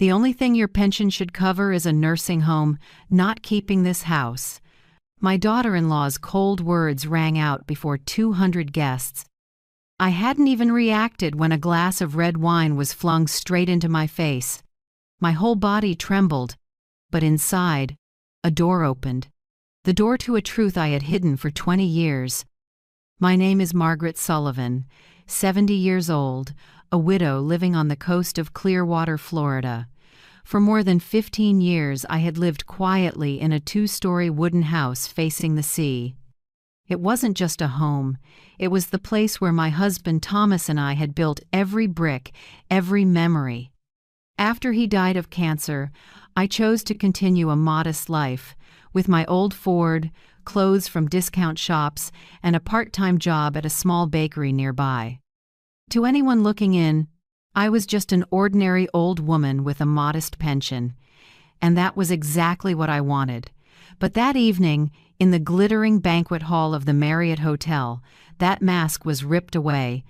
The only thing your pension should cover is a nursing home, not keeping this house. My daughter-in-law's cold words rang out before 200 guests. I hadn't even reacted when a glass of red wine was flung straight into my face. My whole body trembled, but inside, a door opened. The door to a truth I had hidden for 20 years. My name is Margaret Sullivan, 70 years old, a widow living on the coast of Clearwater, Florida. For more than 15 years, I had lived quietly in a 2-story wooden house facing the sea. It wasn't just a home. It was the place where my husband Thomas and I had built every brick, every memory. After he died of cancer, I chose to continue a modest life, with my old Ford, clothes from discount shops, and a part-time job at a small bakery nearby. To anyone looking in, I was just an ordinary old woman with a modest pension, and that was exactly what I wanted. But that evening, in the glittering banquet hall of the Marriott Hotel, that mask was ripped away.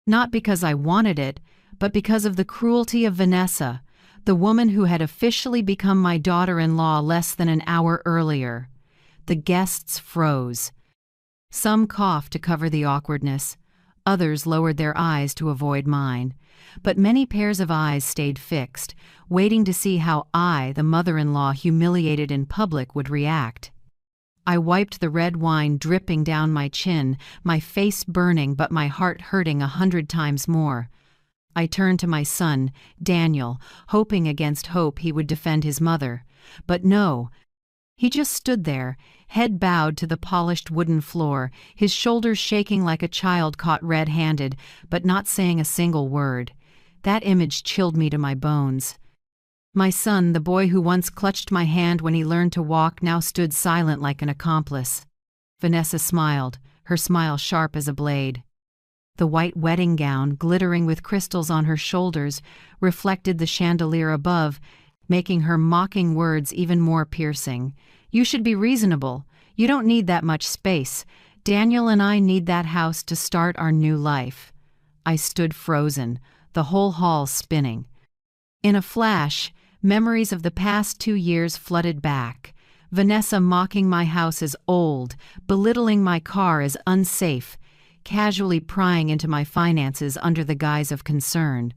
Not because I wanted it, but because of the cruelty of Vanessa, the woman who had officially become my daughter-in-law less than an hour earlier. The guests froze. Some coughed to cover the awkwardness. Others lowered their eyes to avoid mine. But many pairs of eyes stayed fixed, waiting to see how I, the mother-in-law humiliated in public, would react. I wiped the red wine dripping down my chin, my face burning but my heart hurting 100 times more. I turned to my son, Daniel, hoping against hope he would defend his mother. But no. He just stood there, head bowed to the polished wooden floor, his shoulders shaking like a child caught red-handed, but not saying a single word. That image chilled me to my bones. My son, the boy who once clutched my hand when he learned to walk, now stood silent like an accomplice. Vanessa smiled, her smile sharp as a blade. The white wedding gown, glittering with crystals on her shoulders, reflected the chandelier above, making her mocking words even more piercing. "You should be reasonable. You don't need that much space. Daniel and I need that house to start our new life." I stood frozen, the whole hall spinning. In a flash, memories of the past 2 years flooded back. Vanessa mocking my house as old, belittling my car as unsafe, casually prying into my finances under the guise of concern.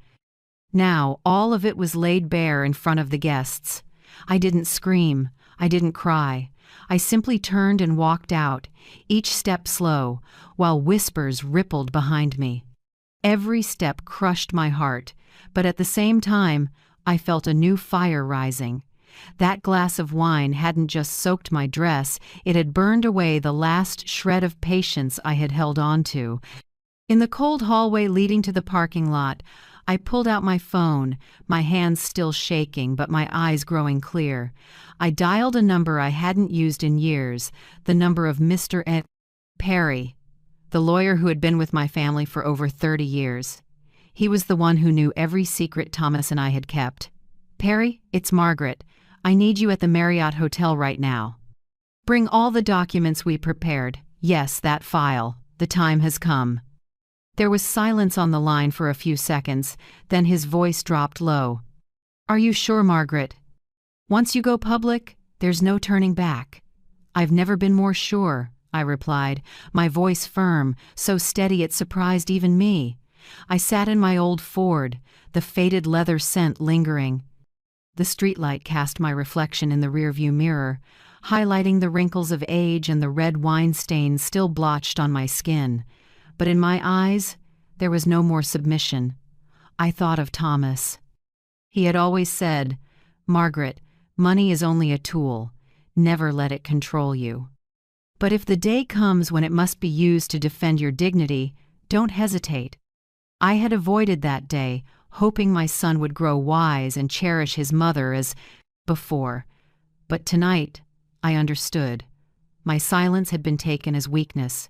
Now, all of it was laid bare in front of the guests. I didn't scream. I didn't cry. I simply turned and walked out, each step slow, while whispers rippled behind me. Every step crushed my heart, but at the same time, I felt a new fire rising. That glass of wine hadn't just soaked my dress, it had burned away the last shred of patience I had held on to. In the cold hallway leading to the parking lot, I pulled out my phone, my hands still shaking but my eyes growing clear. I dialed a number I hadn't used in years, the number of Mr. Perry, the lawyer who had been with my family for over 30 years. He was the one who knew every secret Thomas and I had kept. "Perry, it's Margaret. I need you at the Marriott Hotel right now. Bring all the documents we prepared. Yes, that file. The time has come." There was silence on the line for a few seconds, then his voice dropped low. "Are you sure, Margaret? Once you go public, there's no turning back." "I've never been more sure," I replied, my voice firm, so steady it surprised even me. I sat in my old Ford, the faded leather scent lingering. The streetlight cast my reflection in the rearview mirror, highlighting the wrinkles of age and the red wine stains still blotched on my skin. But in my eyes, there was no more submission. I thought of Thomas. He had always said, "Margaret, money is only a tool. Never let it control you. But if the day comes when it must be used to defend your dignity, don't hesitate." I had avoided that day, hoping my son would grow wise and cherish his mother as before. But tonight, I understood. My silence had been taken as weakness,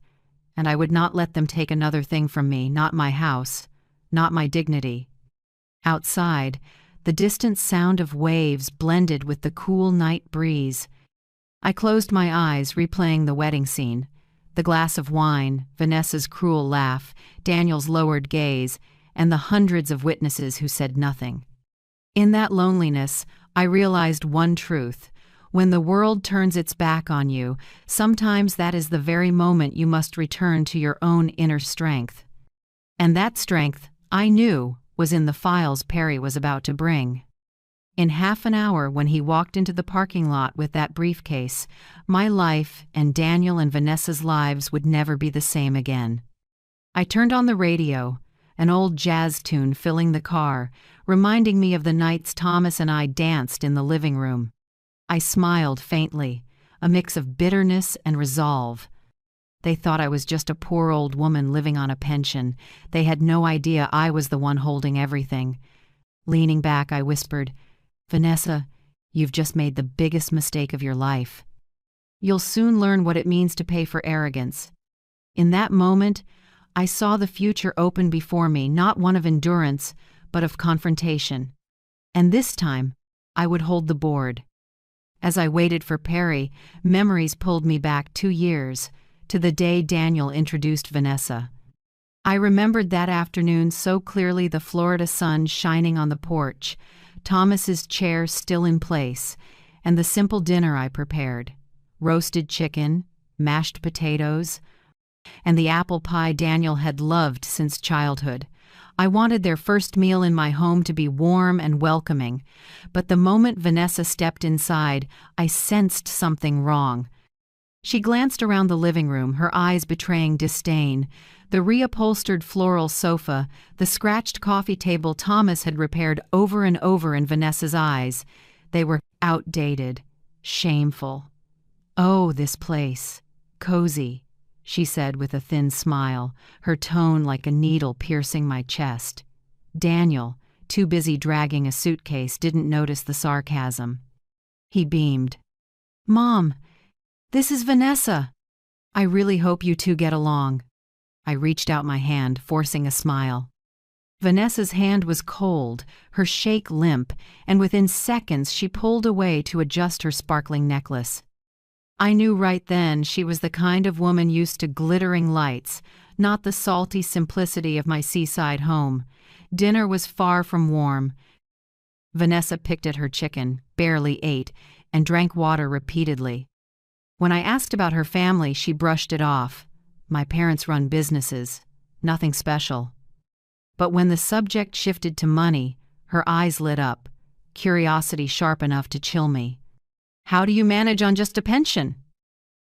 and I would not let them take another thing from me, not my house, not my dignity. Outside, the distant sound of waves blended with the cool night breeze. I closed my eyes, replaying the wedding scene. The glass of wine, Vanessa's cruel laugh, Daniel's lowered gaze, and the hundreds of witnesses who said nothing. In that loneliness, I realized one truth. When the world turns its back on you, sometimes that is the very moment you must return to your own inner strength. And that strength, I knew, was in the files Perry was about to bring. In half an hour, when he walked into the parking lot with that briefcase, my life and Daniel and Vanessa's lives would never be the same again. I turned on the radio, an old jazz tune filling the car, reminding me of the nights Thomas and I danced in the living room. I smiled faintly, a mix of bitterness and resolve. They thought I was just a poor old woman living on a pension. They had no idea I was the one holding everything. Leaning back, I whispered, "Vanessa, you've just made the biggest mistake of your life. You'll soon learn what it means to pay for arrogance." In that moment, I saw the future open before me, not one of endurance, but of confrontation. And this time, I would hold the board. As I waited for Perry, memories pulled me back 2 years, to the day Daniel introduced Vanessa. I remembered that afternoon so clearly, the Florida sun shining on the porch, Thomas's chair still in place, and the simple dinner I prepared: roasted chicken, mashed potatoes, and the apple pie Daniel had loved since childhood. I wanted their first meal in my home to be warm and welcoming, but the moment Vanessa stepped inside, I sensed something wrong. She glanced around the living room, her eyes betraying disdain. The reupholstered floral sofa, the scratched coffee table Thomas had repaired over and over in Vanessa's eyes. They were outdated, shameful. "Oh, this place. Cozy," she said with a thin smile, her tone like a needle piercing my chest. Daniel, too busy dragging a suitcase, didn't notice the sarcasm. He beamed. "Mom, this is Vanessa. I really hope you two get along." I reached out my hand, forcing a smile. Vanessa's hand was cold, her shake limp, and within seconds she pulled away to adjust her sparkling necklace. I knew right then she was the kind of woman used to glittering lights, not the salty simplicity of my seaside home. Dinner was far from warm. Vanessa picked at her chicken, barely ate, and drank water repeatedly. When I asked about her family, she brushed it off. "My parents run businesses. Nothing special." But when the subject shifted to money, her eyes lit up, curiosity sharp enough to chill me. "How do you manage on just a pension?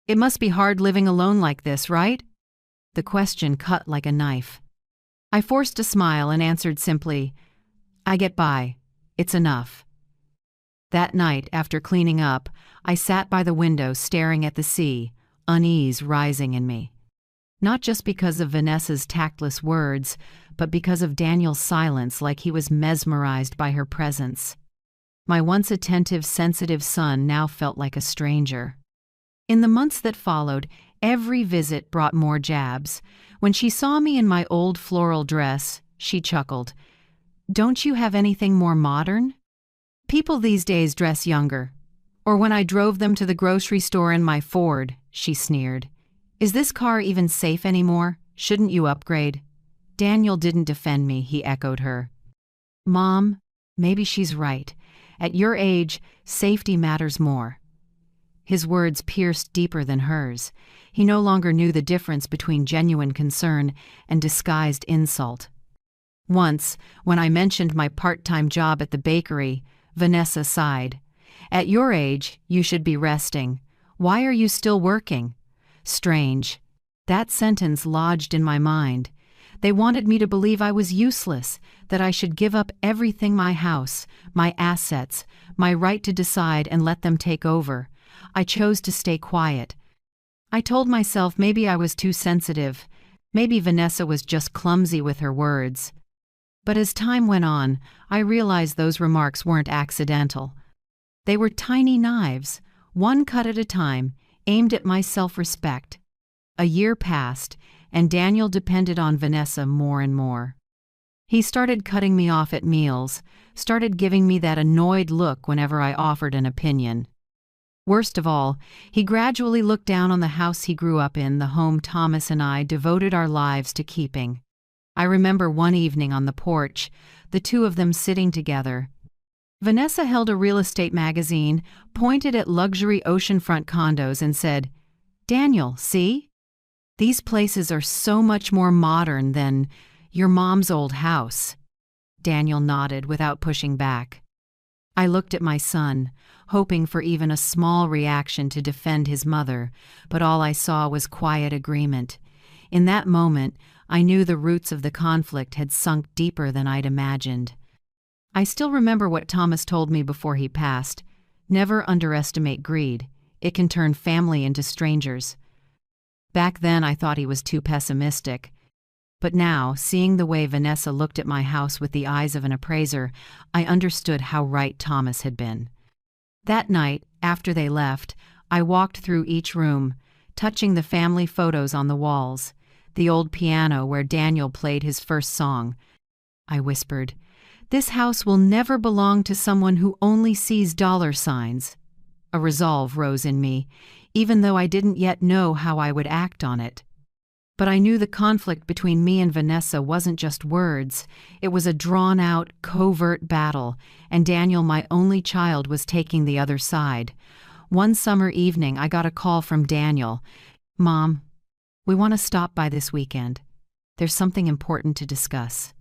It must be hard living alone like this, right?" The question cut like a knife. I forced a smile and answered simply, "I get by. It's enough." That night, after cleaning up, I sat by the window staring at the sea, unease rising in me. Not just because of Vanessa's tactless words, but because of Daniel's silence, like he was mesmerized by her presence. My once attentive, sensitive son now felt like a stranger. In the months that followed, every visit brought more jabs. When she saw me in my old floral dress, she chuckled. "Don't you have anything more modern? People these days dress younger." Or when I drove them to the grocery store in my Ford, she sneered. "Is this car even safe anymore? Shouldn't you upgrade?" Daniel didn't defend me, he echoed her. "Mom, maybe she's right. At your age, safety matters more." His words pierced deeper than hers. He no longer knew the difference between genuine concern and disguised insult. Once, when I mentioned my part-time job at the bakery, Vanessa sighed. "At your age, you should be resting. Why are you still working?" Strange. That sentence lodged in my mind. They wanted me to believe I was useless, that I should give up everything: my house, my assets, my right to decide, and let them take over. I chose to stay quiet. I told myself maybe I was too sensitive. Maybe Vanessa was just clumsy with her words. But as time went on, I realized those remarks weren't accidental. They were tiny knives, one cut at a time, aimed at my self-respect. A year passed, and Daniel depended on Vanessa more and more. He started cutting me off at meals, started giving me that annoyed look whenever I offered an opinion. Worst of all, he gradually looked down on the house he grew up in, the home Thomas and I devoted our lives to keeping. I remember one evening on the porch, the two of them sitting together. Vanessa held a real estate magazine, pointed at luxury oceanfront condos, and said, "Daniel, see? These places are so much more modern than your mom's old house." Daniel nodded without pushing back. I looked at my son, hoping for even a small reaction to defend his mother, but all I saw was quiet agreement. In that moment, I knew the roots of the conflict had sunk deeper than I'd imagined. I still remember what Thomas told me before he passed. Never underestimate greed. It can turn family into strangers. Back then, I thought he was too pessimistic. But now, seeing the way Vanessa looked at my house with the eyes of an appraiser, I understood how right Thomas had been. That night, after they left, I walked through each room, touching the family photos on the walls, the old piano where Daniel played his first song. I whispered, "This house will never belong to someone who only sees dollar signs." A resolve rose in me, even though I didn't yet know how I would act on it. But I knew the conflict between me and Vanessa wasn't just words. It was a drawn-out, covert battle, and Daniel, my only child, was taking the other side. One summer evening, I got a call from Daniel. "Mom, we want to stop by this weekend. There's something important to discuss."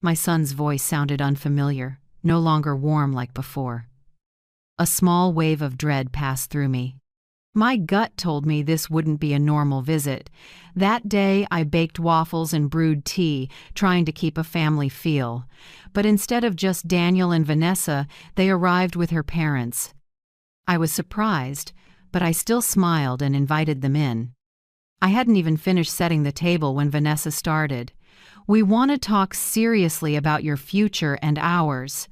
My son's voice sounded unfamiliar, no longer warm like before. A small wave of dread passed through me. My gut told me this wouldn't be a normal visit. That day, I baked waffles and brewed tea, trying to keep a family feel. But instead of just Daniel and Vanessa, they arrived with her parents. I was surprised, but I still smiled and invited them in. I hadn't even finished setting the table when Vanessa started. "We want to talk seriously about your future and ours."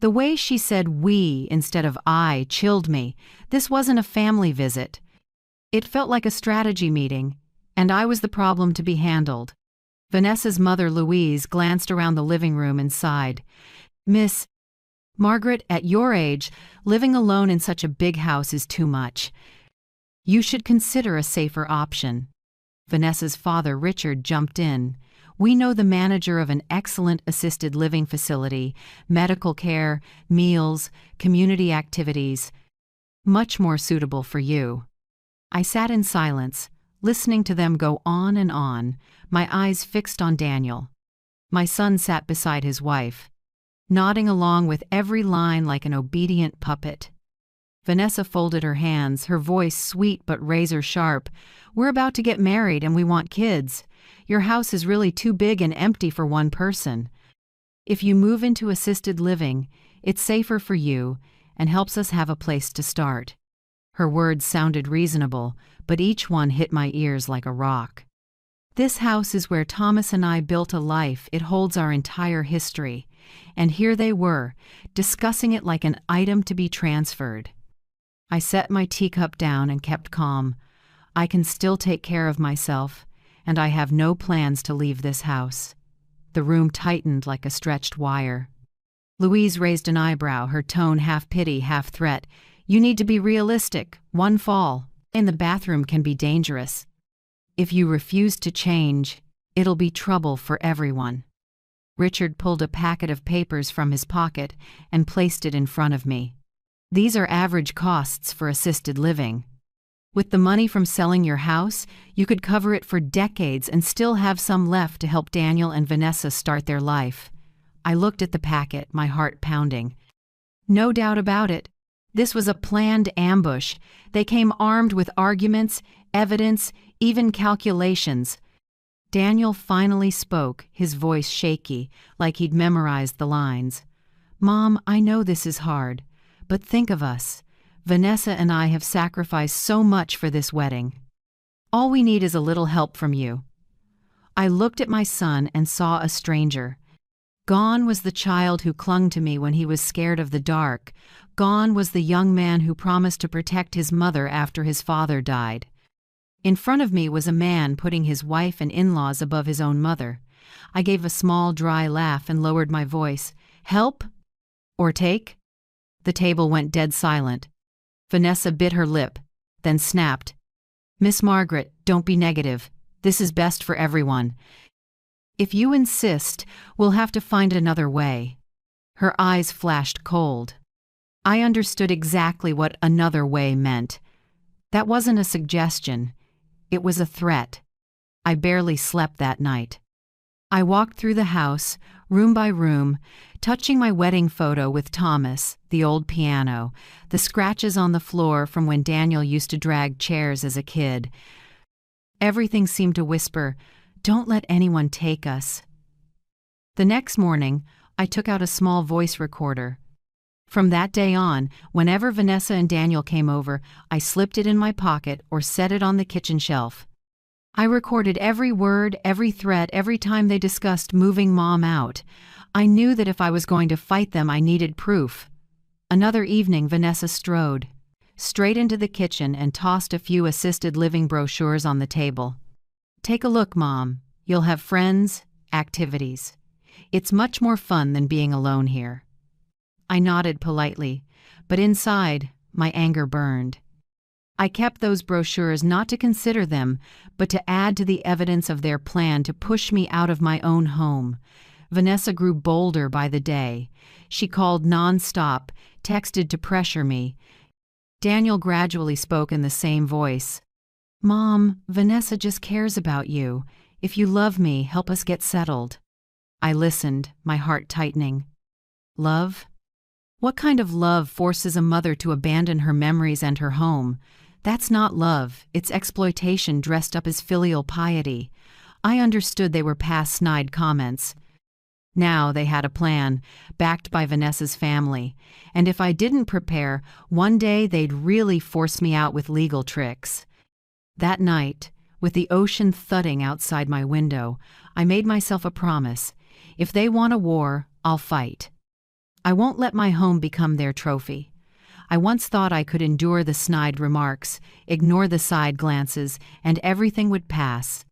The way she said "we" instead of "I" chilled me. This wasn't a family visit. It felt like a strategy meeting, and I was the problem to be handled. Vanessa's mother, Louise, glanced around the living room and sighed. "Miss Margaret, at your age, living alone in such a big house is too much. You should consider a safer option." Vanessa's father, Richard, jumped in. "We know the manager of an excellent assisted living facility, medical care, meals, community activities. Much more suitable for you." I sat in silence, listening to them go on and on, my eyes fixed on Daniel. My son sat beside his wife, nodding along with every line like an obedient puppet. Vanessa folded her hands, her voice sweet but razor-sharp. "We're about to get married and we want kids. Your house is really too big and empty for one person. If you move into assisted living, it's safer for you and helps us have a place to start." Her words sounded reasonable, but each one hit my ears like a rock. "This house is where Thomas and I built a life. It holds our entire history." And here they were, discussing it like an item to be transferred. I set my teacup down and kept calm. I can still take care of myself, and I have no plans to leave this house. The room tightened like a stretched wire. Louise raised an eyebrow, her tone half pity, half threat. "You need to be realistic. One fall in the bathroom can be dangerous. If you refuse to change, it'll be trouble for everyone." Richard pulled a packet of papers from his pocket and placed it in front of me. "These are average costs for assisted living. With the money from selling your house, you could cover it for decades and still have some left to help Daniel and Vanessa start their life." I looked at the packet, my heart pounding. No doubt about it. This was a planned ambush. They came armed with arguments, evidence, even calculations. Daniel finally spoke, his voice shaky, like he'd memorized the lines. "Mom, I know this is hard, but think of us. Vanessa and I have sacrificed so much for this wedding. All we need is a little help from you." I looked at my son and saw a stranger. Gone was the child who clung to me when he was scared of the dark. Gone was the young man who promised to protect his mother after his father died. In front of me was a man putting his wife and in-laws above his own mother. I gave a small, dry laugh and lowered my voice. "Help? Or take?" The table went dead silent. Vanessa bit her lip, then snapped. "Miss Margaret, don't be negative. This is best for everyone. If you insist, we'll have to find another way." Her eyes flashed cold. I understood exactly what "another way" meant. That wasn't a suggestion. It was a threat. I barely slept that night. I walked through the house, room by room, touching my wedding photo with Thomas, the old piano, the scratches on the floor from when Daniel used to drag chairs as a kid. Everything seemed to whisper, "Don't let anyone take us." The next morning, I took out a small voice recorder. From that day on, whenever Vanessa and Daniel came over, I slipped it in my pocket or set it on the kitchen shelf. I recorded every word, every threat, every time they discussed moving Mom out. I knew that if I was going to fight them, I needed proof. Another evening, Vanessa strode straight into the kitchen and tossed a few assisted living brochures on the table. "Take a look, Mom. You'll have friends, activities. It's much more fun than being alone here." I nodded politely, but inside, my anger burned. I kept those brochures not to consider them, but to add to the evidence of their plan to push me out of my own home. Vanessa grew bolder by the day. She called nonstop, texted to pressure me. Daniel gradually spoke in the same voice. "Mom, Vanessa just cares about you. If you love me, help us get settled." I listened, my heart tightening. Love? What kind of love forces a mother to abandon her memories and her home? That's not love, it's exploitation dressed up as filial piety. I understood they were past snide comments. Now they had a plan, backed by Vanessa's family, and if I didn't prepare, one day they'd really force me out with legal tricks. That night, with the ocean thudding outside my window, I made myself a promise. If they want a war, I'll fight. I won't let my home become their trophy. I once thought I could endure the snide remarks, ignore the side glances, and everything would pass.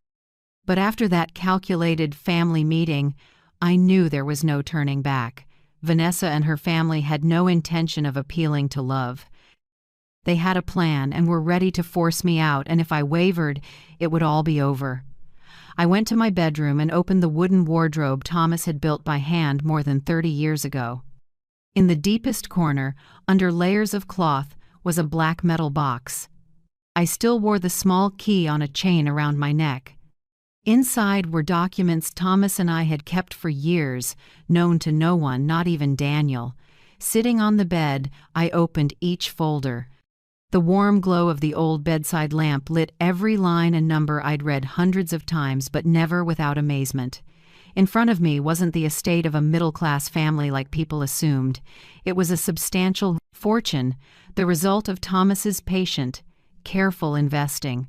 But after that calculated family meeting, I knew there was no turning back. Vanessa and her family had no intention of appealing to love. They had a plan and were ready to force me out, and if I wavered, it would all be over. I went to my bedroom and opened the wooden wardrobe Thomas had built by hand more than 30 years ago. In the deepest corner, under layers of cloth, was a black metal box. I still wore the small key on a chain around my neck. Inside were documents Thomas and I had kept for years, known to no one, not even Daniel. Sitting on the bed, I opened each folder. The warm glow of the old bedside lamp lit every line and number I'd read hundreds of times, but never without amazement. In front of me wasn't the estate of a middle-class family like people assumed. It was a substantial fortune, the result of Thomas's patient, careful investing.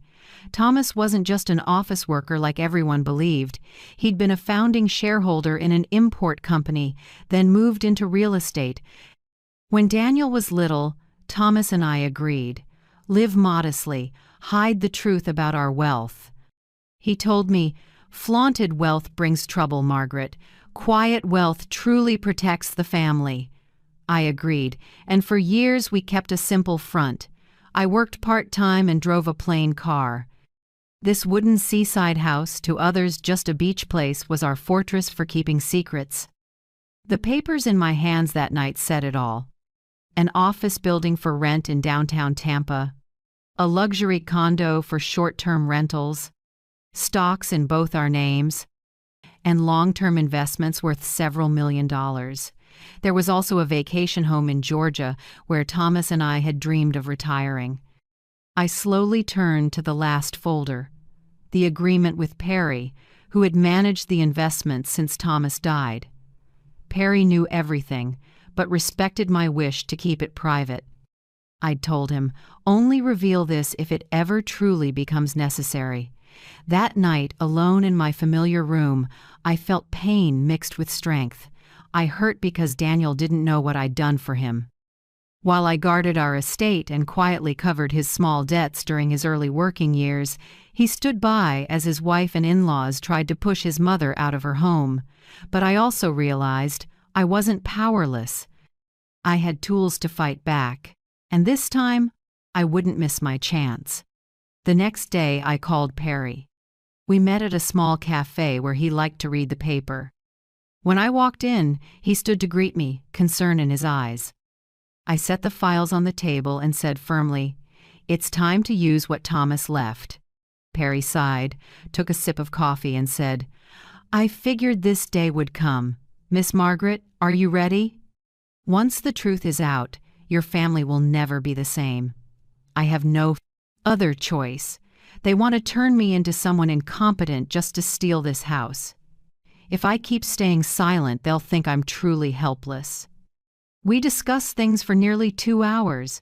Thomas wasn't just an office worker like everyone believed. He'd been a founding shareholder in an import company, then moved into real estate. When Daniel was little, Thomas and I agreed. Live modestly, hide the truth about our wealth. He told me, "Flaunted wealth brings trouble, Margaret. Quiet wealth truly protects the family." I agreed, and for years we kept a simple front. I worked part-time and drove a plain car. This wooden seaside house, to others just a beach place, was our fortress for keeping secrets. The papers in my hands that night said it all. An office building for rent in downtown Tampa, a luxury condo for short-term rentals, stocks in both our names, and long-term investments worth several $1,000,000. There was also a vacation home in Georgia where Thomas and I had dreamed of retiring. I slowly turned to the last folder, the agreement with Perry, who had managed the investments since Thomas died. Perry knew everything, but respected my wish to keep it private. I'd told him, "Only reveal this if it ever truly becomes necessary." That night, alone in my familiar room, I felt pain mixed with strength. I hurt because Daniel didn't know what I'd done for him. While I guarded our estate and quietly covered his small debts during his early working years, he stood by as his wife and in-laws tried to push his mother out of her home. But I also realized I wasn't powerless. I had tools to fight back, and this time, I wouldn't miss my chance. The next day, I called Perry. We met at a small cafe where he liked to read the paper. When I walked in, he stood to greet me, concern in his eyes. I set the files on the table and said firmly, "It's time to use what Thomas left." Perry sighed, took a sip of coffee and said, "I figured this day would come. Miss Margaret, are you ready? Once the truth is out, your family will never be the same. I have no other choice. They want to turn me into someone incompetent just to steal this house. If I keep staying silent, they'll think I'm truly helpless." We discussed things for nearly 2 hours.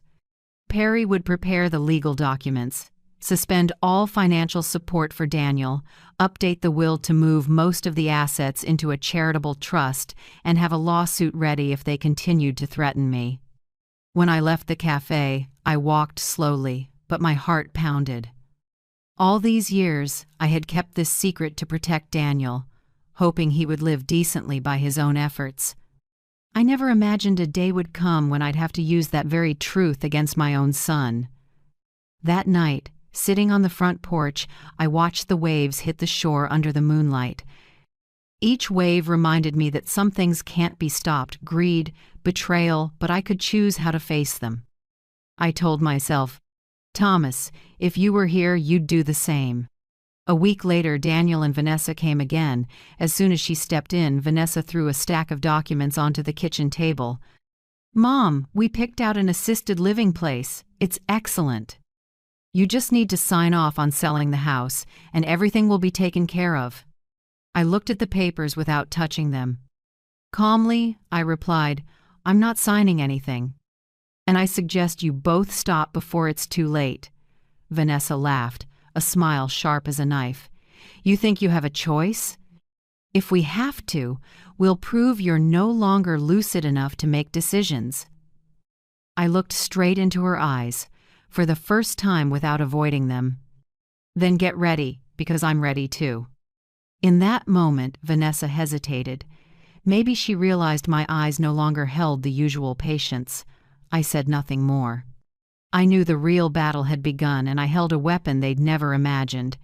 Perry would prepare the legal documents, suspend all financial support for Daniel, update the will to move most of the assets into a charitable trust, and have a lawsuit ready if they continued to threaten me. When I left the cafe, I walked slowly, but my heart pounded. All these years, I had kept this secret to protect Daniel, hoping he would live decently by his own efforts. I never imagined a day would come when I'd have to use that very truth against my own son. That night, sitting on the front porch, I watched the waves hit the shore under the moonlight. Each wave reminded me that some things can't be stopped: greed, betrayal, but I could choose how to face them. I told myself, "Thomas, if you were here, you'd do the same." A week later, Daniel and Vanessa came again. As soon as she stepped in, Vanessa threw a stack of documents onto the kitchen table. "Mom, we picked out an assisted living place. It's excellent. You just need to sign off on selling the house, and everything will be taken care of." I looked at the papers without touching them. Calmly, I replied, "I'm not signing anything. And I suggest you both stop before it's too late." Vanessa laughed, a smile sharp as a knife. "You think you have a choice? If we have to, we'll prove you're no longer lucid enough to make decisions." I looked straight into her eyes, for the first time without avoiding them. "Then get ready, because I'm ready too." In that moment, Vanessa hesitated. Maybe she realized my eyes no longer held the usual patience. I said nothing more. I knew the real battle had begun, and I held a weapon they'd never imagined.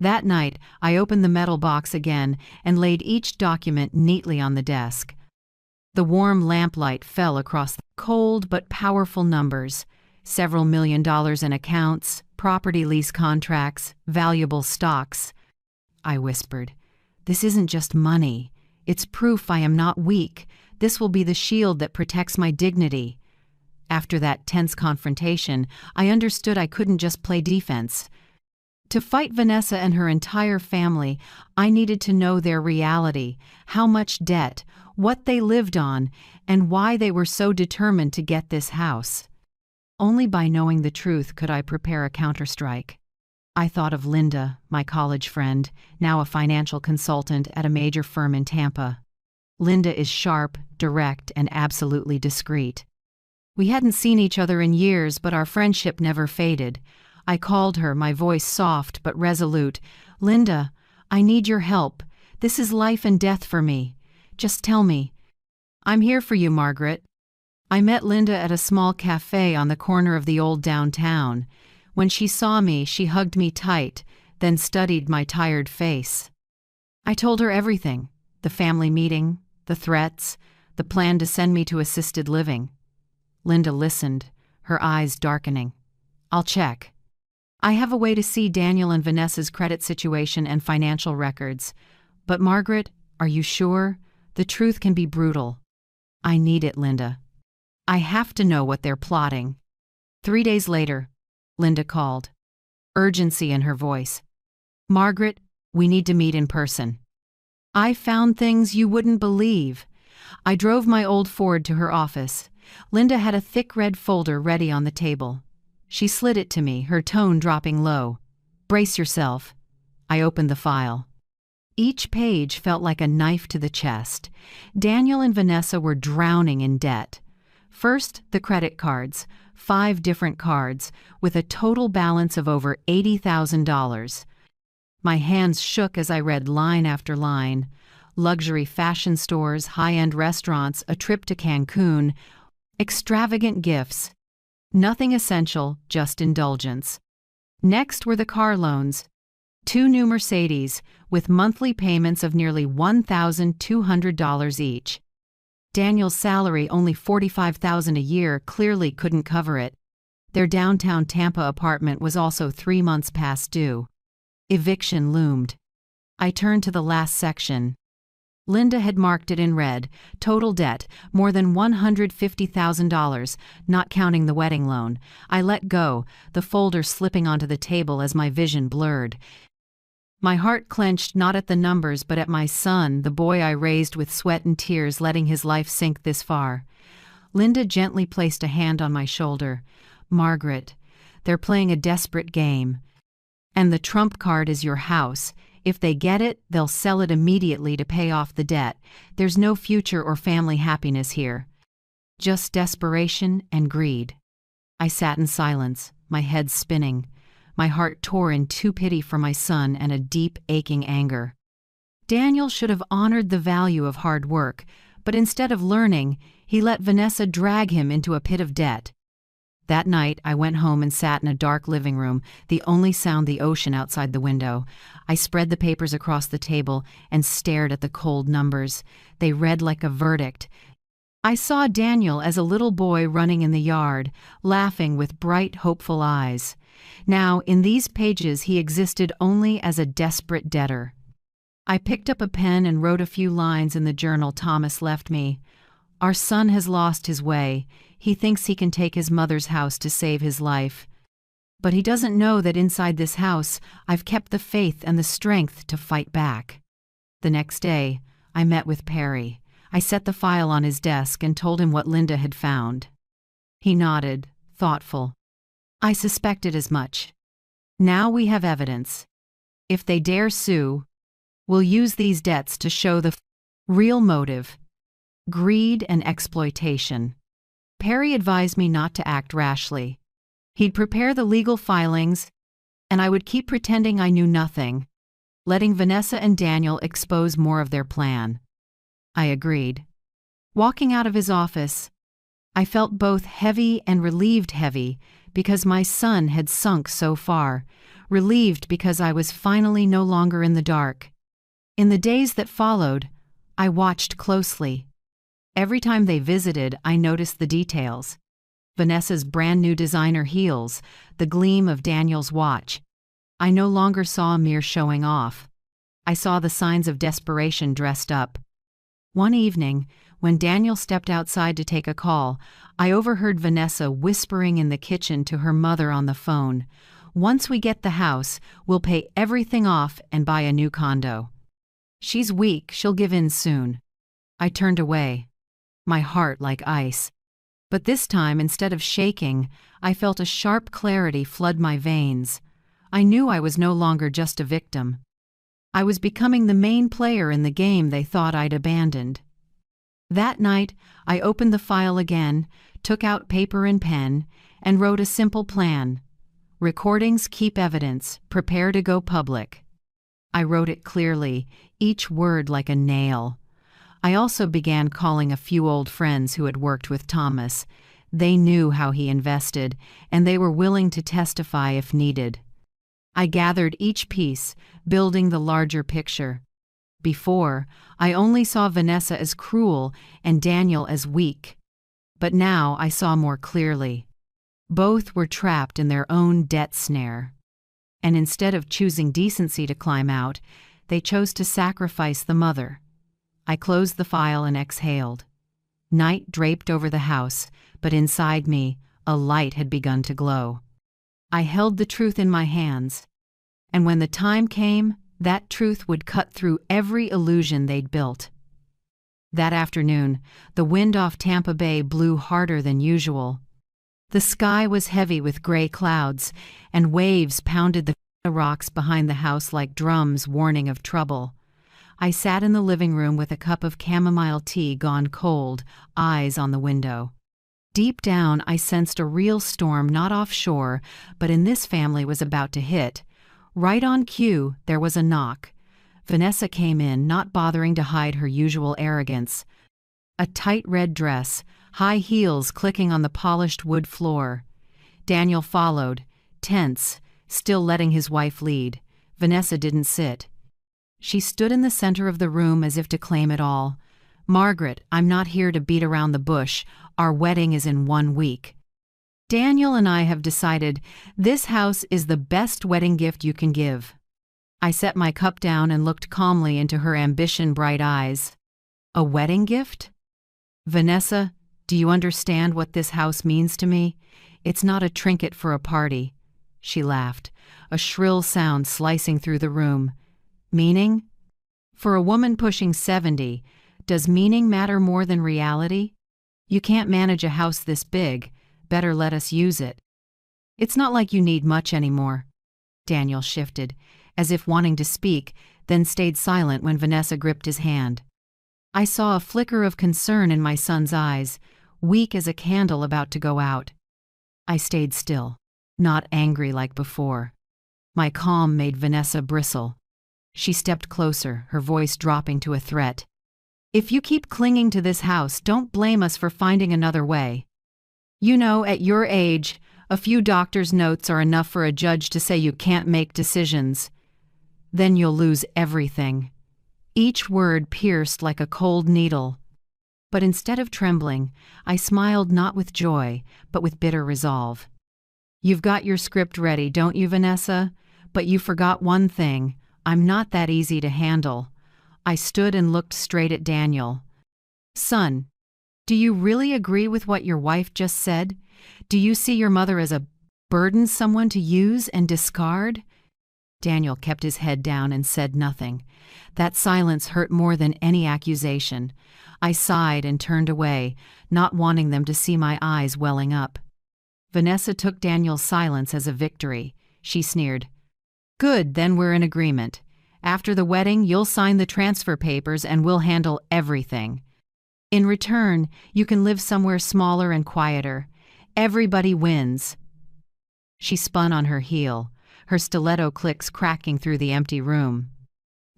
That night, I opened the metal box again and laid each document neatly on the desk. The warm lamplight fell across the cold but powerful numbers: several $1 million in accounts, property lease contracts, valuable stocks. I whispered, "This isn't just money. It's proof I am not weak. This will be the shield that protects my dignity." After that tense confrontation, I understood I couldn't just play defense. To fight Vanessa and her entire family, I needed to know their reality, how much debt, what they lived on, and why they were so determined to get this house. Only by knowing the truth could I prepare a counterstrike. I thought of Linda, my college friend, now a financial consultant at a major firm in Tampa. Linda is sharp, direct, and absolutely discreet. We hadn't seen each other in years, but our friendship never faded. I called her, my voice soft but resolute. "Linda, I need your help. This is life and death for me. Just tell me." "I'm here for you, Margaret." I met Linda at a small cafe on the corner of the old downtown. When she saw me, she hugged me tight, then studied my tired face. I told her everything: the family meeting, the threats, the plan to send me to assisted living. Linda listened, her eyes darkening. "I'll check. I have a way to see Daniel and Vanessa's credit situation and financial records. But Margaret, are you sure? The truth can be brutal." "I need it, Linda. I have to know what they're plotting." 3 days later, Linda called, urgency in her voice. "Margaret, we need to meet in person. I found things you wouldn't believe." I drove my old Ford to her office. Linda had a thick red folder ready on the table. She slid it to me, her tone dropping low. "Brace yourself." I opened the file. Each page felt like a knife to the chest. Daniel and Vanessa were drowning in debt. First, the credit cards, 5 different cards, with a total balance of over $80,000. My hands shook as I read line after line. Luxury fashion stores, high-end restaurants, a trip to Cancun, extravagant gifts. Nothing essential, just indulgence. Next were the car loans. 2 new Mercedes, with monthly payments of nearly $1,200 each. Daniel's salary, only $45,000 a year, clearly couldn't cover it. Their downtown Tampa apartment was also 3 months past due. Eviction loomed. I turned to the last section. Linda had marked it in red: total debt, more than $150,000, not counting the wedding loan. I let go, the folder slipping onto the table as my vision blurred. My heart clenched, not at the numbers but at my son, the boy I raised with sweat and tears, letting his life sink this far. Linda gently placed a hand on my shoulder. "Margaret, they're playing a desperate game. And the trump card is your house. If they get it, they'll sell it immediately to pay off the debt. There's no future or family happiness here. Just desperation and greed." I sat in silence, my head spinning. My heart tore in two: pity for my son and a deep, aching anger. Daniel should have honored the value of hard work, but instead of learning, he let Vanessa drag him into a pit of debt. That night, I went home and sat in a dark living room, the only sound the ocean outside the window. I spread the papers across the table and stared at the cold numbers. They read like a verdict. I saw Daniel as a little boy running in the yard, laughing with bright, hopeful eyes. Now, in these pages, he existed only as a desperate debtor. I picked up a pen and wrote a few lines in the journal Thomas left me. "Our son has lost his way. He thinks he can take his mother's house to save his life. But he doesn't know that inside this house, I've kept the faith and the strength to fight back." The next day, I met with Perry. I set the file on his desk and told him what Linda had found. He nodded, thoughtful. "I suspected as much. Now we have evidence. If they dare sue, we'll use these debts to show the real motive: greed and exploitation." Perry advised me not to act rashly. He'd prepare the legal filings, and I would keep pretending I knew nothing, letting Vanessa and Daniel expose more of their plan. I agreed. Walking out of his office, I felt both heavy and relieved. Heavy because my son had sunk so far, relieved because I was finally no longer in the dark. In the days that followed, I watched closely. Every time they visited, I noticed the details: Vanessa's brand new designer heels, the gleam of Daniel's watch. I no longer saw a mere showing off. I saw the signs of desperation dressed up. One evening, when Daniel stepped outside to take a call, I overheard Vanessa whispering in the kitchen to her mother on the phone, "Once we get the house, we'll pay everything off and buy a new condo. She's weak, she'll give in soon." I turned away, my heart like ice. But this time, instead of shaking, I felt a sharp clarity flood my veins. I knew I was no longer just a victim. I was becoming the main player in the game they thought I'd abandoned. That night, I opened the file again, took out paper and pen, and wrote a simple plan: recordings keep evidence, prepare to go public. I wrote it clearly, each word like a nail. I also began calling a few old friends who had worked with Thomas. They knew how he invested, and they were willing to testify if needed. I gathered each piece, building the larger picture. Before, I only saw Vanessa as cruel and Daniel as weak. But now I saw more clearly. Both were trapped in their own debt snare. And instead of choosing decency to climb out, they chose to sacrifice the mother. I closed the file and exhaled. Night draped over the house, but inside me, a light had begun to glow. I held the truth in my hands, and when the time came, that truth would cut through every illusion they'd built. That afternoon, the wind off Tampa Bay blew harder than usual. The sky was heavy with gray clouds, and waves pounded the rocks behind the house like drums warning of trouble. I sat in the living room with a cup of chamomile tea gone cold, eyes on the window. Deep down, I sensed a real storm, not offshore, but in this family was about to hit. Right on cue, there was a knock. Vanessa came in, not bothering to hide her usual arrogance. A tight red dress, high heels clicking on the polished wood floor. Daniel followed, tense, still letting his wife lead. Vanessa didn't sit. She stood in the center of the room as if to claim it all. Margaret, I'm not here to beat around the bush. Our wedding is in 1 week. Daniel and I have decided this house is the best wedding gift you can give. I set my cup down and looked calmly into her ambition-bright eyes. A wedding gift? Vanessa, do you understand what this house means to me? It's not a trinket for a party. She laughed, a shrill sound slicing through the room. Meaning? For a woman pushing 70, does meaning matter more than reality? You can't manage a house this big. Better let us use it. It's not like you need much anymore. Daniel shifted, as if wanting to speak, then stayed silent when Vanessa gripped his hand. I saw a flicker of concern in my son's eyes, weak as a candle about to go out. I stayed still, not angry like before. My calm made Vanessa bristle. She stepped closer, her voice dropping to a threat. If you keep clinging to this house, don't blame us for finding another way. You know, at your age, a few doctor's notes are enough for a judge to say you can't make decisions. Then you'll lose everything. Each word pierced like a cold needle. But instead of trembling, I smiled not with joy, but with bitter resolve. You've got your script ready, don't you, Vanessa? But you forgot one thing. I'm not that easy to handle. I stood and looked straight at Daniel. Son, do you really agree with what your wife just said? Do you see your mother as a burden, someone to use and discard? Daniel kept his head down and said nothing. That silence hurt more than any accusation. I sighed and turned away, not wanting them to see my eyes welling up. Vanessa took Daniel's silence as a victory. She sneered. Good, then we're in agreement. After the wedding, you'll sign the transfer papers and we'll handle everything. In return, you can live somewhere smaller and quieter. Everybody wins. She spun on her heel, her stiletto clicks cracking through the empty room.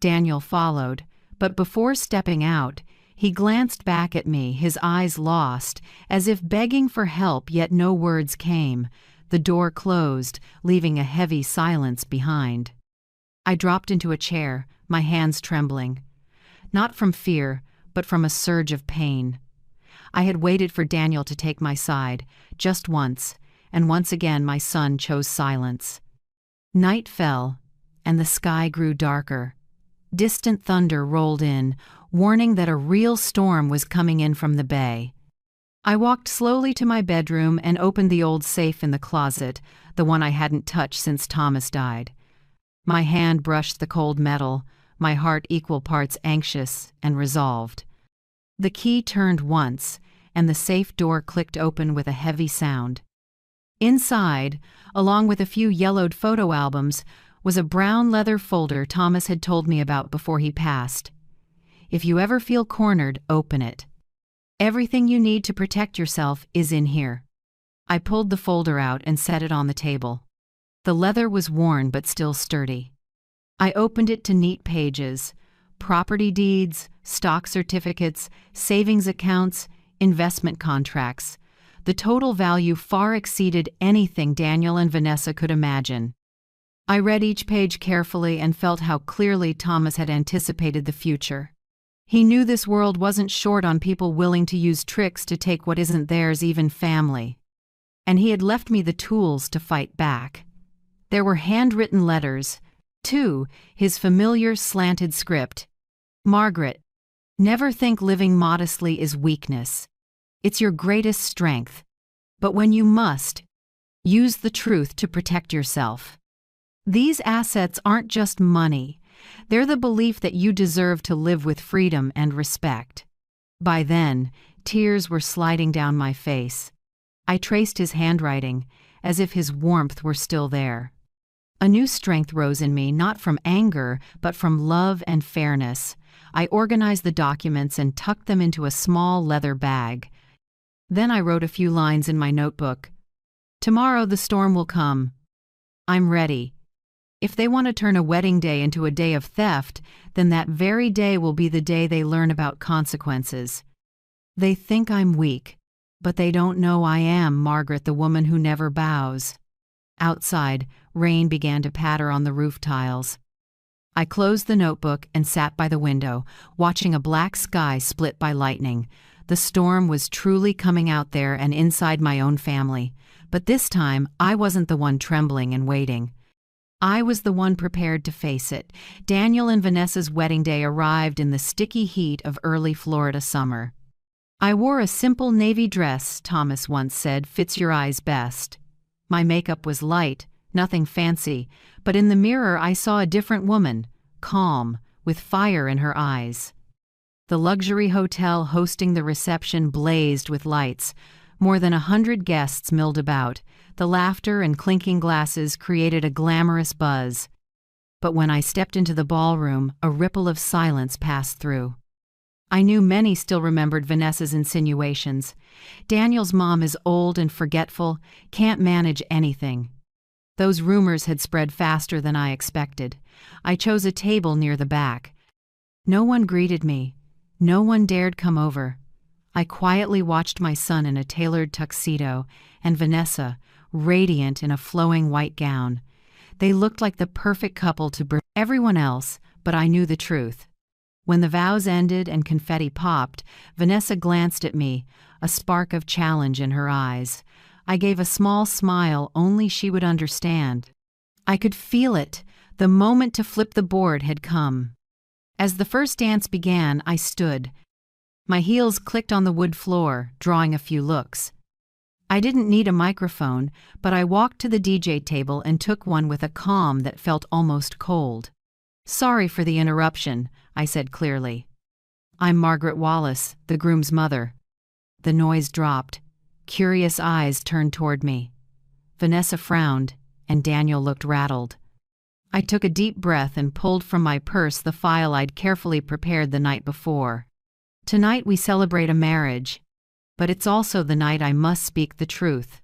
Daniel followed, but before stepping out, he glanced back at me, his eyes lost, as if begging for help, yet no words came. The door closed, leaving a heavy silence behind. I dropped into a chair, my hands trembling. Not from fear, but from a surge of pain. I had waited for Daniel to take my side, just once, and once again my son chose silence. Night fell, and the sky grew darker. Distant thunder rolled in, warning that a real storm was coming in from the bay. I walked slowly to my bedroom and opened the old safe in the closet, the one I hadn't touched since Thomas died. My hand brushed the cold metal, my heart equal parts anxious and resolved. The key turned once, and the safe door clicked open with a heavy sound. Inside, along with a few yellowed photo albums, was a brown leather folder Thomas had told me about before he passed. If you ever feel cornered, open it. Everything you need to protect yourself is in here. I pulled the folder out and set it on the table. The leather was worn but still sturdy. I opened it to neat pages, property deeds, stock certificates, savings accounts, investment contracts. The total value far exceeded anything Daniel and Vanessa could imagine. I read each page carefully and felt how clearly Thomas had anticipated the future. He knew this world wasn't short on people willing to use tricks to take what isn't theirs, even family. And he had left me the tools to fight back. There were handwritten letters, too, his familiar slanted script. Margaret, never think living modestly is weakness. It's your greatest strength. But when you must, use the truth to protect yourself. These assets aren't just money. They're the belief that you deserve to live with freedom and respect. By then, tears were sliding down my face. I traced his handwriting, as if his warmth were still there. A new strength rose in me, not from anger, but from love and fairness. I organized the documents and tucked them into a small leather bag. Then I wrote a few lines in my notebook. Tomorrow the storm will come. I'm ready. If they want to turn a wedding day into a day of theft, then that very day will be the day they learn about consequences. They think I'm weak, but they don't know I am Margaret, the woman who never bows. Outside, rain began to patter on the roof tiles. I closed the notebook and sat by the window, watching a black sky split by lightning. The storm was truly coming out there and inside my own family. But this time, I wasn't the one trembling and waiting. I was the one prepared to face it. Daniel and Vanessa's wedding day arrived in the sticky heat of early Florida summer. "I wore a simple navy dress," Thomas once said, "fits your eyes best." My makeup was light, nothing fancy, but in the mirror I saw a different woman, calm, with fire in her eyes. The luxury hotel hosting the reception blazed with lights. More than 100 guests milled about. The laughter and clinking glasses created a glamorous buzz. But when I stepped into the ballroom, a ripple of silence passed through. I knew many still remembered Vanessa's insinuations. "Daniel's mom is old and forgetful, can't manage anything." Those rumors had spread faster than I expected. I chose a table near the back. No one greeted me. No one dared come over. I quietly watched my son in a tailored tuxedo and Vanessa, radiant in a flowing white gown. They looked like the perfect couple to bring everyone else, but I knew the truth. When the vows ended and confetti popped, Vanessa glanced at me, a spark of challenge in her eyes. I gave a small smile only she would understand. I could feel it. The moment to flip the board had come. As the first dance began, I stood. My heels clicked on the wood floor, drawing a few looks. I didn't need a microphone, but I walked to the DJ table and took one with a calm that felt almost cold. "Sorry for the interruption," I said clearly. "I'm Margaret Wallace, the groom's mother." The noise dropped. Curious eyes turned toward me. Vanessa frowned, and Daniel looked rattled. I took a deep breath and pulled from my purse the file I'd carefully prepared the night before. Tonight we celebrate a marriage, but it's also the night I must speak the truth.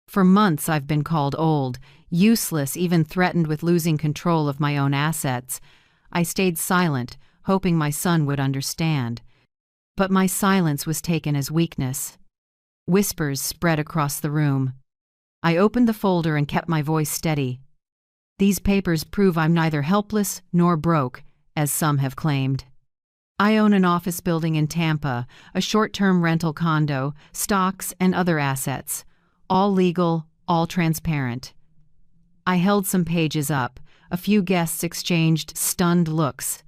For months I've been called old, useless, even threatened with losing control of my own assets. I stayed silent, hoping my son would understand. But my silence was taken as weakness. Whispers spread across the room. I opened the folder and kept my voice steady. "These papers prove I'm neither helpless nor broke, as some have claimed. I own an office building in Tampa, a short-term rental condo, stocks, and other assets. All legal, all transparent." I held some pages up. A few guests exchanged stunned looks.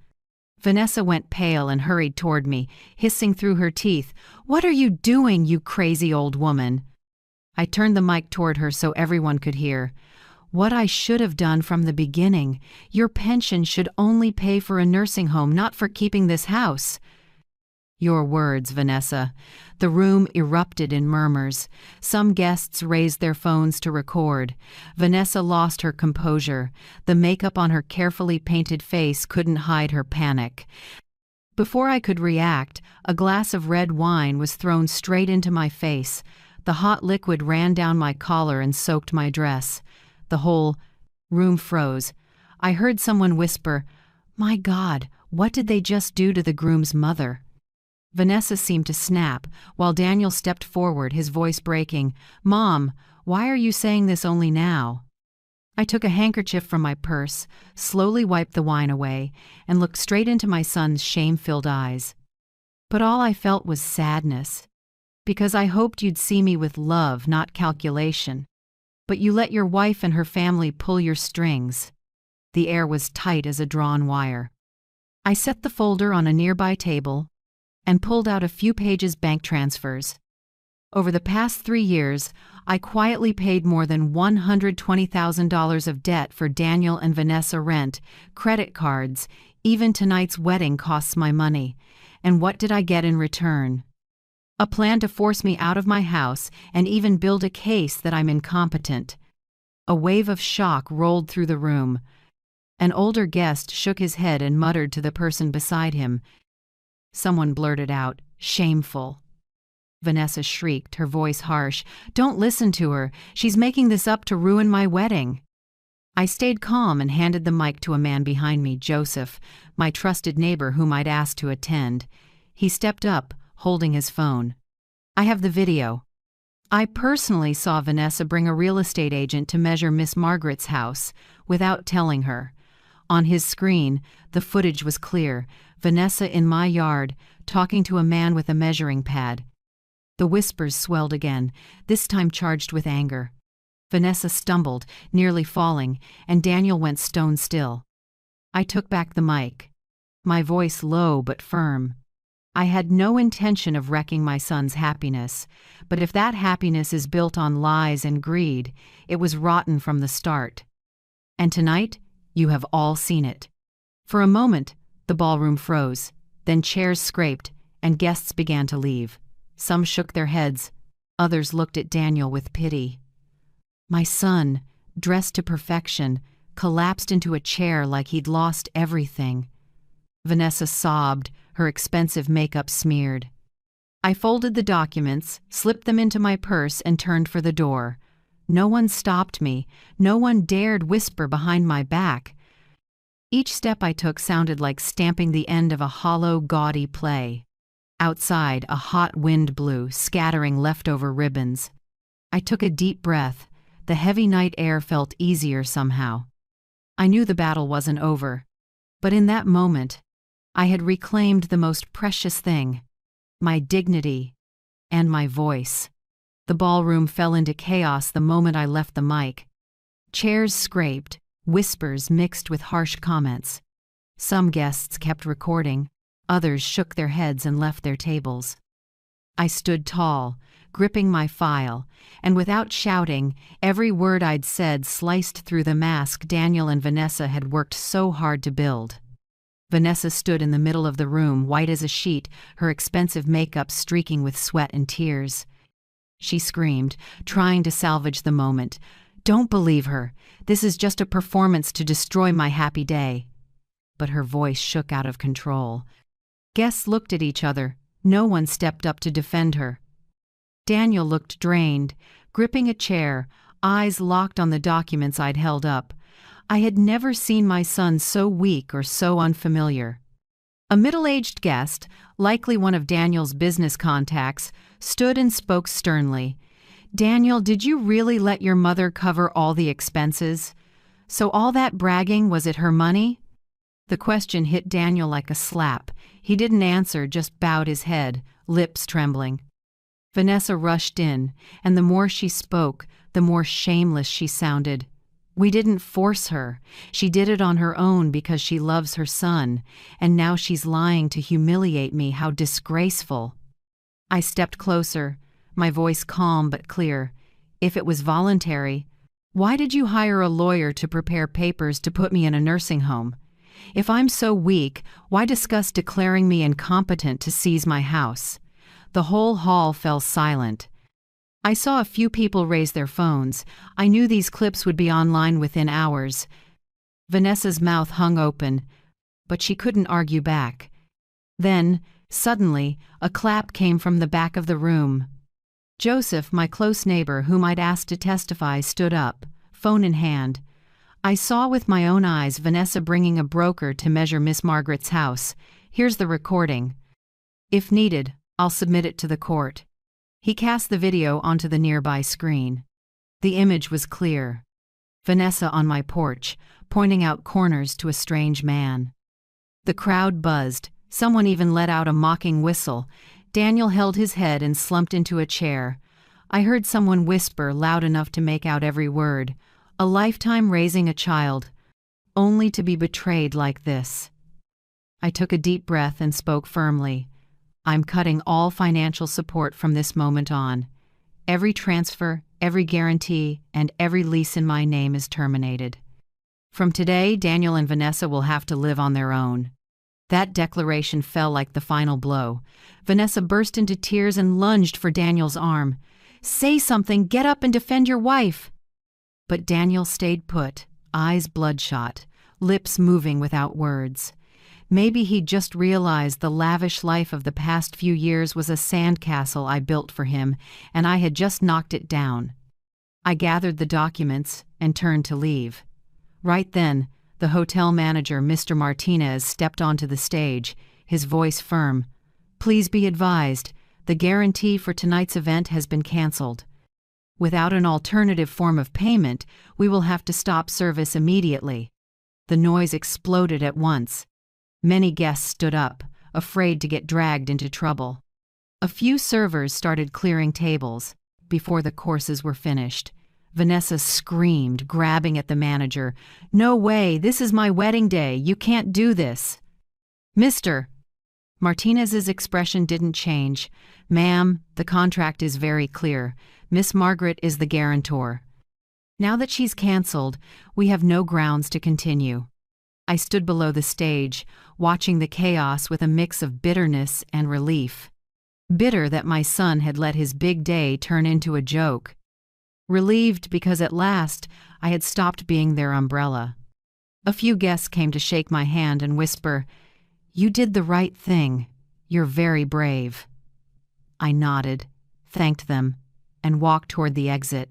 Vanessa went pale and hurried toward me, hissing through her teeth, "What are you doing, you crazy old woman?" I turned the mic toward her so everyone could hear. "What I should have done from the beginning. Your pension should only pay for a nursing home, not for keeping this house." Your words, Vanessa. The room erupted in murmurs. Some guests raised their phones to record. Vanessa lost her composure. The makeup on her carefully painted face couldn't hide her panic. Before I could react, a glass of red wine was thrown straight into my face. The hot liquid ran down my collar and soaked my dress. The whole room froze. I heard someone whisper, "My God, what did they just do to the groom's mother?" Vanessa seemed to snap, while Daniel stepped forward, his voice breaking. "Mom, why are you saying this only now?" I took a handkerchief from my purse, slowly wiped the wine away, and looked straight into my son's shame-filled eyes. But all I felt was sadness, because I hoped you'd see me with love, not calculation. But you let your wife and her family pull your strings. The air was tight as a drawn wire. I set the folder on a nearby table and pulled out a few pages bank transfers. Over the past 3 years, I quietly paid more than $120,000 of debt for Daniel and Vanessa rent, credit cards, even tonight's wedding costs my money. And what did I get in return? A plan to force me out of my house and even build a case that I'm incompetent. A wave of shock rolled through the room. An older guest shook his head and muttered to the person beside him. Someone blurted out, "Shameful." Vanessa shrieked, her voice harsh, "Don't listen to her. She's making this up to ruin my wedding." I stayed calm and handed the mic to a man behind me, Joseph, my trusted neighbor whom I'd asked to attend. He stepped up, holding his phone. "I have the video. I personally saw Vanessa bring a real estate agent to measure Miss Margaret's house, without telling her. On his screen, the footage was clear. Vanessa in my yard, talking to a man with a measuring pad. The whispers swelled again, this time charged with anger. Vanessa stumbled, nearly falling, and Daniel went stone still. I took back the mic, my voice low but firm. I had no intention of wrecking my son's happiness, but if that happiness is built on lies and greed, it was rotten from the start. And tonight, you have all seen it. For a moment, the ballroom froze, then chairs scraped, and guests began to leave. Some shook their heads, others looked at Daniel with pity. My son, dressed to perfection, collapsed into a chair like he'd lost everything. Vanessa sobbed, her expensive makeup smeared. I folded the documents, slipped them into my purse, and turned for the door. No one stopped me. No one dared whisper behind my back. Each step I took sounded like stamping the end of a hollow, gaudy play. Outside, a hot wind blew, scattering leftover ribbons. I took a deep breath. The heavy night air felt easier somehow. I knew the battle wasn't over. But in that moment, I had reclaimed the most precious thing, my dignity and my voice. The ballroom fell into chaos the moment I left the mic. Chairs scraped, whispers mixed with harsh comments. Some guests kept recording, others shook their heads and left their tables. I stood tall, gripping my file, and without shouting, every word I'd said sliced through the mask Daniel and Vanessa had worked so hard to build. Vanessa stood in the middle of the room, white as a sheet, her expensive makeup streaking with sweat and tears. She screamed, trying to salvage the moment. "Don't believe her. This is just a performance to destroy my happy day." But her voice shook out of control. Guests looked at each other. No one stepped up to defend her. Daniel looked drained, gripping a chair, eyes locked on the documents I'd held up. I had never seen my son so weak or so unfamiliar. A middle-aged guest, likely one of Daniel's business contacts, stood and spoke sternly. "Daniel, did you really let your mother cover all the expenses? So all that bragging, was it her money?" The question hit Daniel like a slap. He didn't answer, just bowed his head, lips trembling. Vanessa rushed in, and the more she spoke, the more shameless she sounded. "We didn't force her. She did it on her own because she loves her son, and now she's lying to humiliate me. How disgraceful." I stepped closer, my voice calm but clear. "If it was voluntary, why did you hire a lawyer to prepare papers to put me in a nursing home? If I'm so weak, why discuss declaring me incompetent to seize my house?" The whole hall fell silent. I saw a few people raise their phones. I knew these clips would be online within hours. Vanessa's mouth hung open, but she couldn't argue back. Then, suddenly, a clap came from the back of the room. Joseph, my close neighbor whom I'd asked to testify, stood up, phone in hand. I saw with my own eyes Vanessa bringing a broker to measure Miss Margaret's house. "Here's the recording. If needed, I'll submit it to the court." He cast the video onto the nearby screen. The image was clear. Vanessa on my porch, pointing out corners to a strange man. The crowd buzzed. Someone even let out a mocking whistle. Daniel held his head and slumped into a chair. I heard someone whisper, loud enough to make out every word, "A lifetime raising a child, only to be betrayed like this." I took a deep breath and spoke firmly. "I'm cutting all financial support from this moment on. Every transfer, every guarantee, and every lease in my name is terminated. From today, Daniel and Vanessa will have to live on their own." That declaration fell like the final blow. Vanessa burst into tears and lunged for Daniel's arm. "Say something, get up and defend your wife." But Daniel stayed put, eyes bloodshot, lips moving without words. Maybe he'd just realized the lavish life of the past few years was a sandcastle I built for him, and I had just knocked it down. I gathered the documents and turned to leave. Right then, the hotel manager, Mr. Martinez, stepped onto the stage, his voice firm. "Please be advised, the guarantee for tonight's event has been canceled. Without an alternative form of payment, we will have to stop service immediately." The noise exploded at once. Many guests stood up, afraid to get dragged into trouble. A few servers started clearing tables. Before the courses were finished, Vanessa screamed, grabbing at the manager. "No way, this is my wedding day, you can't do this." "Mr." Martinez's expression didn't change. "Ma'am, the contract is very clear. Miss Margaret is the guarantor. Now that she's cancelled, we have no grounds to continue." I stood below the stage, watching the chaos with a mix of bitterness and relief. Bitter that my son had let his big day turn into a joke. Relieved because at last I had stopped being their umbrella. A few guests came to shake my hand and whisper, "You did the right thing. You're very brave." I nodded, thanked them, and walked toward the exit.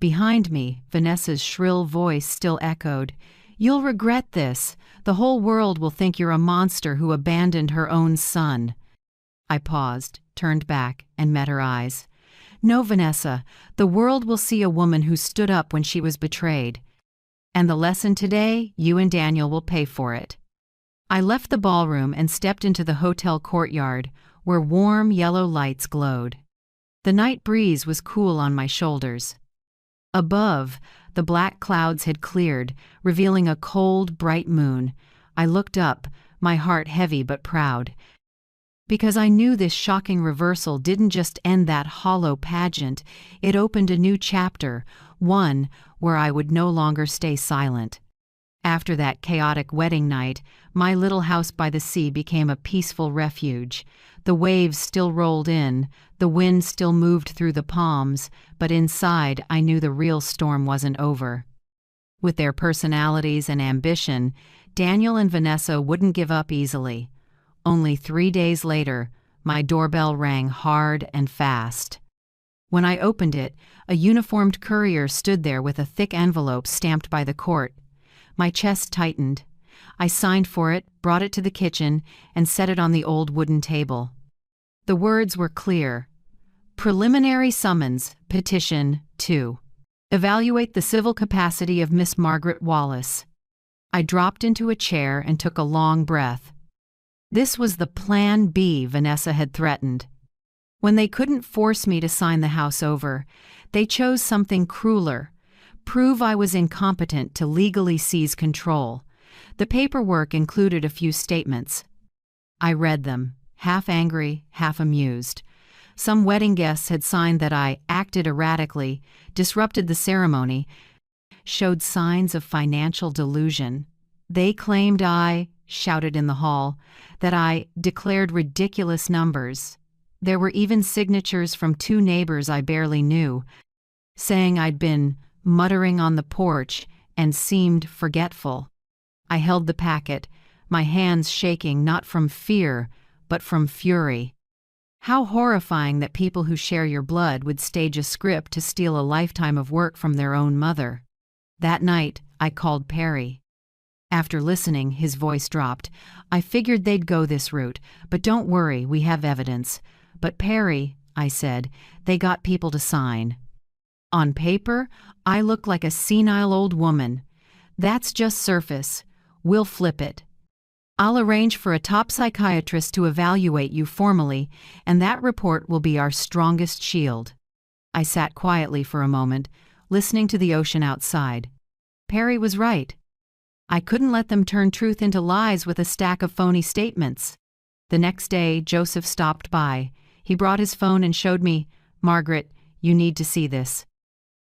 Behind me, Vanessa's shrill voice still echoed, "You'll regret this. The whole world will think you're a monster who abandoned her own son." I paused, turned back, and met her eyes. "No, Vanessa, the world will see a woman who stood up when she was betrayed. And the lesson today, you and Daniel will pay for it." I left the ballroom and stepped into the hotel courtyard, where warm yellow lights glowed. The night breeze was cool on my shoulders. Above, the black clouds had cleared, revealing a cold, bright moon. I looked up, my heart heavy but proud. Because I knew this shocking reversal didn't just end that hollow pageant, it opened a new chapter, one where I would no longer stay silent. After that chaotic wedding night, my little house by the sea became a peaceful refuge. The waves still rolled in, the wind still moved through the palms, but inside I knew the real storm wasn't over. With their personalities and ambition, Daniel and Vanessa wouldn't give up easily. Only 3 days later, my doorbell rang hard and fast. When I opened it, a uniformed courier stood there with a thick envelope stamped by the court. My chest tightened. I signed for it, brought it to the kitchen, and set it on the old wooden table. The words were clear. Preliminary summons, petition 2. Evaluate the civil capacity of Miss Margaret Wallace. I dropped into a chair and took a long breath. This was the Plan B Vanessa had threatened. When they couldn't force me to sign the house over, they chose something crueler. Prove I was incompetent to legally seize control. The paperwork included a few statements. I read them, half angry, half amused. Some wedding guests had signed that I acted erratically, disrupted the ceremony, showed signs of financial delusion. They claimed I shouted in the hall, that I declared ridiculous numbers. There were even signatures from 2 neighbors I barely knew, saying I'd been muttering on the porch and seemed forgetful. I held the packet, my hands shaking not from fear, but from fury. How horrifying that people who share your blood would stage a script to steal a lifetime of work from their own mother. That night, I called Perry. After listening, his voice dropped. "I figured they'd go this route, but don't worry, we have evidence." "But Perry," I said, "they got people to sign." "On paper, I look like a senile old woman. That's just surface. We'll flip it. I'll arrange for a top psychiatrist to evaluate you formally, and that report will be our strongest shield." I sat quietly for a moment, listening to the ocean outside. Perry was right. I couldn't let them turn truth into lies with a stack of phony statements. The next day, Joseph stopped by. He brought his phone and showed me, "Margaret, you need to see this.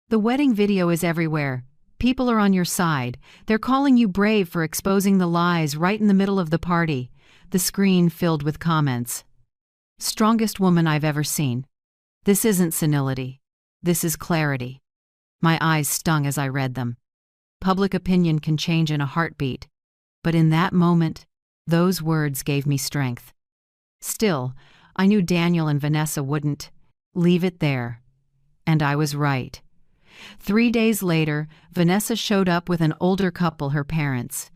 The wedding video is everywhere. People are on your side. They're calling you brave for exposing the lies right in the middle of the party." The screen filled with comments. "Strongest woman I've ever seen. This isn't senility. This is clarity." My eyes stung as I read them. Public opinion can change in a heartbeat, but in that moment, those words gave me strength. Still, I knew Daniel and Vanessa wouldn't leave it there. And I was right. 3 days later, Vanessa showed up with an older couple, her parents.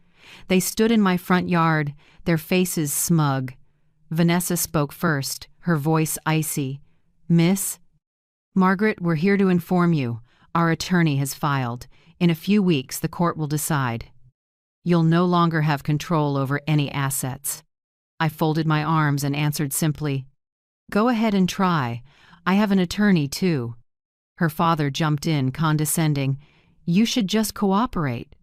They stood in my front yard, their faces smug. Vanessa spoke first, her voice icy. "Miss Margaret, we're here to inform you. Our attorney has filed. In a few weeks, the court will decide." You'll no longer have control over any assets." I folded my arms and answered simply, "Go ahead and try. I have an attorney, too." Her father jumped in, condescending, "You should just cooperate."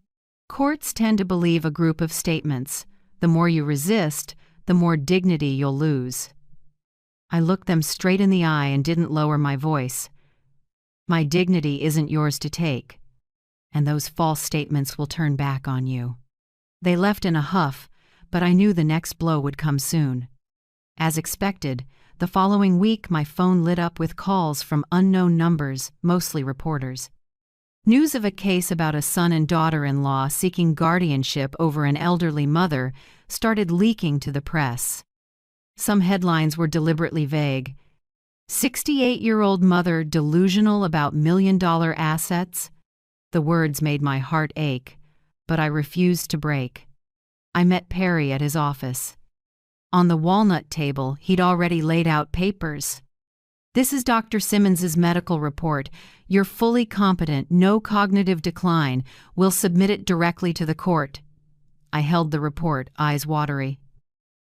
Courts tend to believe a group of statements. The more you resist, the more dignity you'll lose. I looked them straight in the eye and didn't lower my voice. "My dignity isn't yours to take, and those false statements will turn back on you." They left in a huff, but I knew the next blow would come soon. As expected, the following week my phone lit up with calls from unknown numbers, mostly reporters. News of a case about a son and daughter-in-law seeking guardianship over an elderly mother started leaking to the press. Some headlines were deliberately vague. 68-year-old mother delusional about million-dollar assets? The words made my heart ache, but I refused to break. I met Perry at his office. On the walnut table, he'd already laid out papers. "This is Dr. Simmons's medical report. You're fully competent, no cognitive decline. We'll submit it directly to the court." I held the report, eyes watery.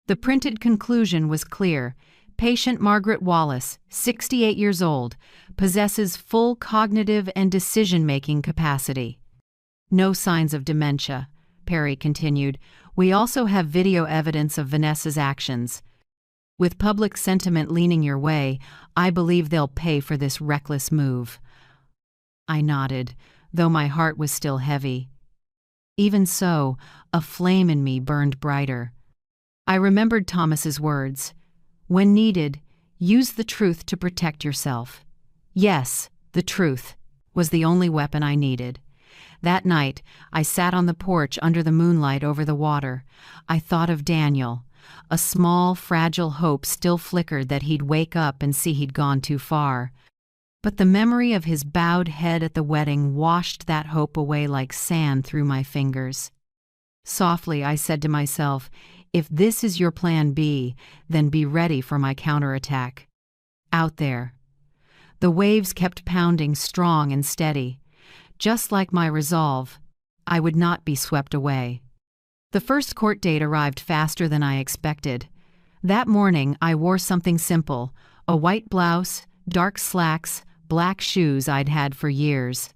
The printed conclusion was clear. Patient Margaret Wallace, 68 years old, possesses full cognitive and decision-making capacity. "No signs of dementia," Perry continued. "We also have video evidence of Vanessa's actions. With public sentiment leaning your way, I believe they'll pay for this reckless move." I nodded, though my heart was still heavy. Even so, a flame in me burned brighter. I remembered Thomas's words, "When needed, use the truth to protect yourself." Yes, the truth was the only weapon I needed. That night, I sat on the porch under the moonlight over the water. I thought of Daniel. A small, fragile hope still flickered that he'd wake up and see he'd gone too far. But the memory of his bowed head at the wedding washed that hope away like sand through my fingers. Softly, I said to myself, "If this is your plan B, then be ready for my counterattack." Out there, the waves kept pounding strong and steady. Just like my resolve, I would not be swept away. The first court date arrived faster than I expected. That morning, I wore something simple, a white blouse, dark slacks, black shoes I'd had for years.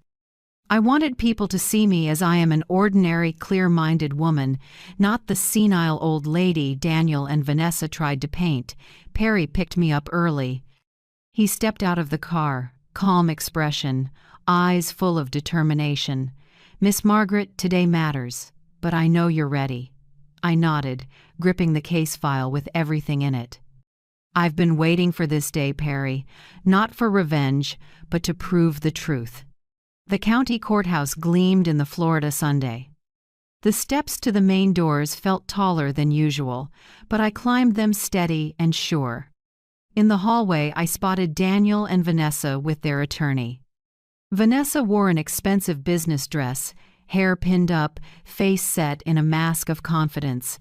I wanted people to see me as I am an ordinary, clear-minded woman, not the senile old lady Daniel and Vanessa tried to paint. Perry picked me up early. He stepped out of the car, calm expression, eyes full of determination. "Miss Margaret, today matters, but I know you're ready." I nodded, gripping the case file with everything in it. "I've been waiting for this day, Perry, not for revenge, but to prove the truth." The county courthouse gleamed in the Florida Sunday. The steps to the main doors felt taller than usual, but I climbed them steady and sure. In the hallway, I spotted Daniel and Vanessa with their attorney. Vanessa wore an expensive business dress, hair pinned up, face set in a mask of confidence.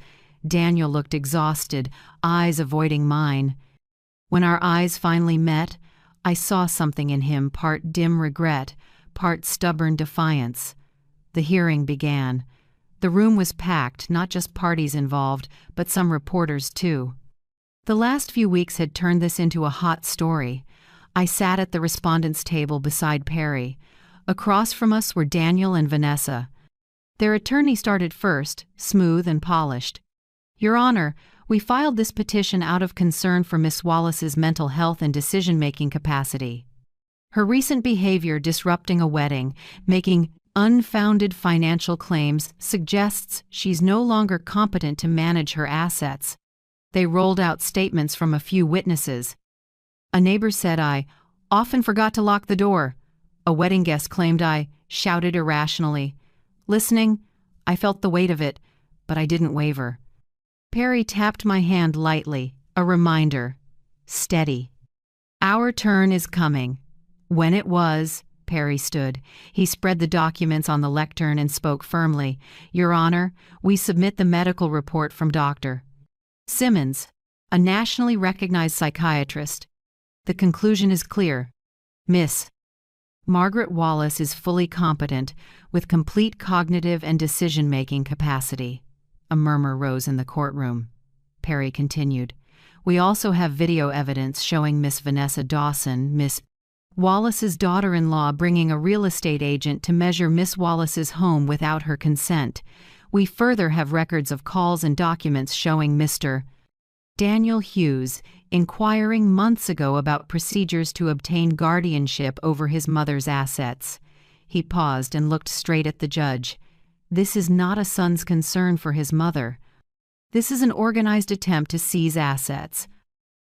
Daniel looked exhausted, eyes avoiding mine. When our eyes finally met, I saw something in him, part dim regret, part stubborn defiance. The hearing began. The room was packed, not just parties involved, but some reporters too. The last few weeks had turned this into a hot story. I sat at the respondents' table beside Perry. Across from us were Daniel and Vanessa. Their attorney started first, smooth and polished. "Your Honor, we filed this petition out of concern for Miss Wallace's mental health and decision-making capacity. Her recent behavior disrupting a wedding, making unfounded financial claims, suggests she's no longer competent to manage her assets." They rolled out statements from a few witnesses. A neighbor said I often forgot to lock the door. A wedding guest claimed I shouted irrationally. Listening, I felt the weight of it, but I didn't waver. Perry tapped my hand lightly, a reminder. Steady. "Our turn is coming." When it was, Perry stood. He spread the documents on the lectern and spoke firmly. "Your Honor, we submit the medical report from Dr. Simmons, a nationally recognized psychiatrist. The conclusion is clear. Miss Margaret Wallace is fully competent, with complete cognitive and decision-making capacity. A murmur rose in the courtroom. Perry continued. We also have video evidence showing Miss Vanessa Dawson, Miss Wallace's daughter-in-law, bringing a real estate agent to measure Miss Wallace's home without her consent. We further have records of calls and documents showing Mr. Daniel Hughes inquiring months ago about procedures to obtain guardianship over his mother's assets. He paused and looked straight at the judge. This is not a son's concern for his mother. This is an organized attempt to seize assets.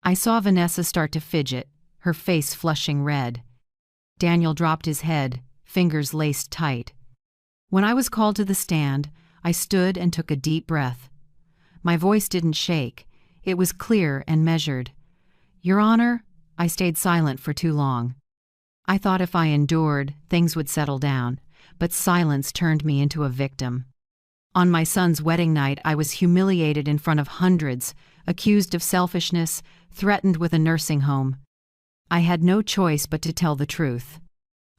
I saw Vanessa start to fidget, her face flushing red. Daniel dropped his head, fingers laced tight. When I was called to the stand, I stood and took a deep breath. My voice didn't shake. It was clear and measured. Your Honor, I stayed silent for too long. I thought if I endured, things would settle down, but silence turned me into a victim. On my son's wedding night, I was humiliated in front of hundreds, accused of selfishness, threatened with a nursing home. I had no choice but to tell the truth.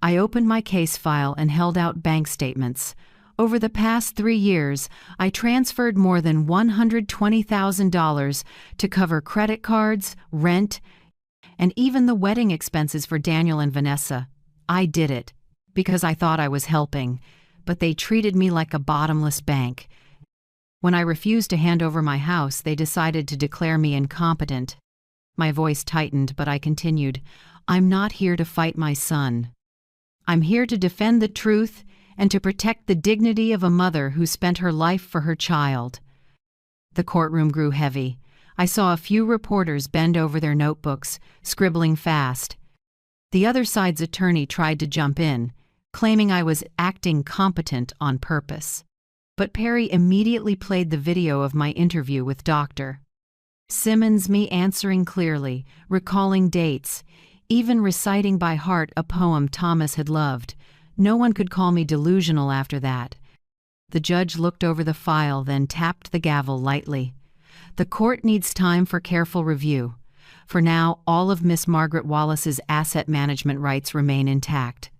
I opened my case file and held out bank statements. Over the past 3 years, I transferred more than $120,000 to cover credit cards, rent, and even the wedding expenses for Daniel and Vanessa. I did it because I thought I was helping, but they treated me like a bottomless bank. When I refused to hand over my house, they decided to declare me incompetent. My voice tightened, but I continued, I'm not here to fight my son. I'm here to defend the truth and to protect the dignity of a mother who spent her life for her child. The courtroom grew heavy. I saw a few reporters bend over their notebooks, scribbling fast. The other side's attorney tried to jump in, claiming I was acting competent on purpose. But Perry immediately played the video of my interview with Dr. Simmons, me answering clearly, recalling dates, even reciting by heart a poem Thomas had loved. No one could call me delusional after that. The judge looked over the file, then tapped the gavel lightly. The court needs time for careful review. For now, all of Miss Margaret Wallace's asset management rights remain intact.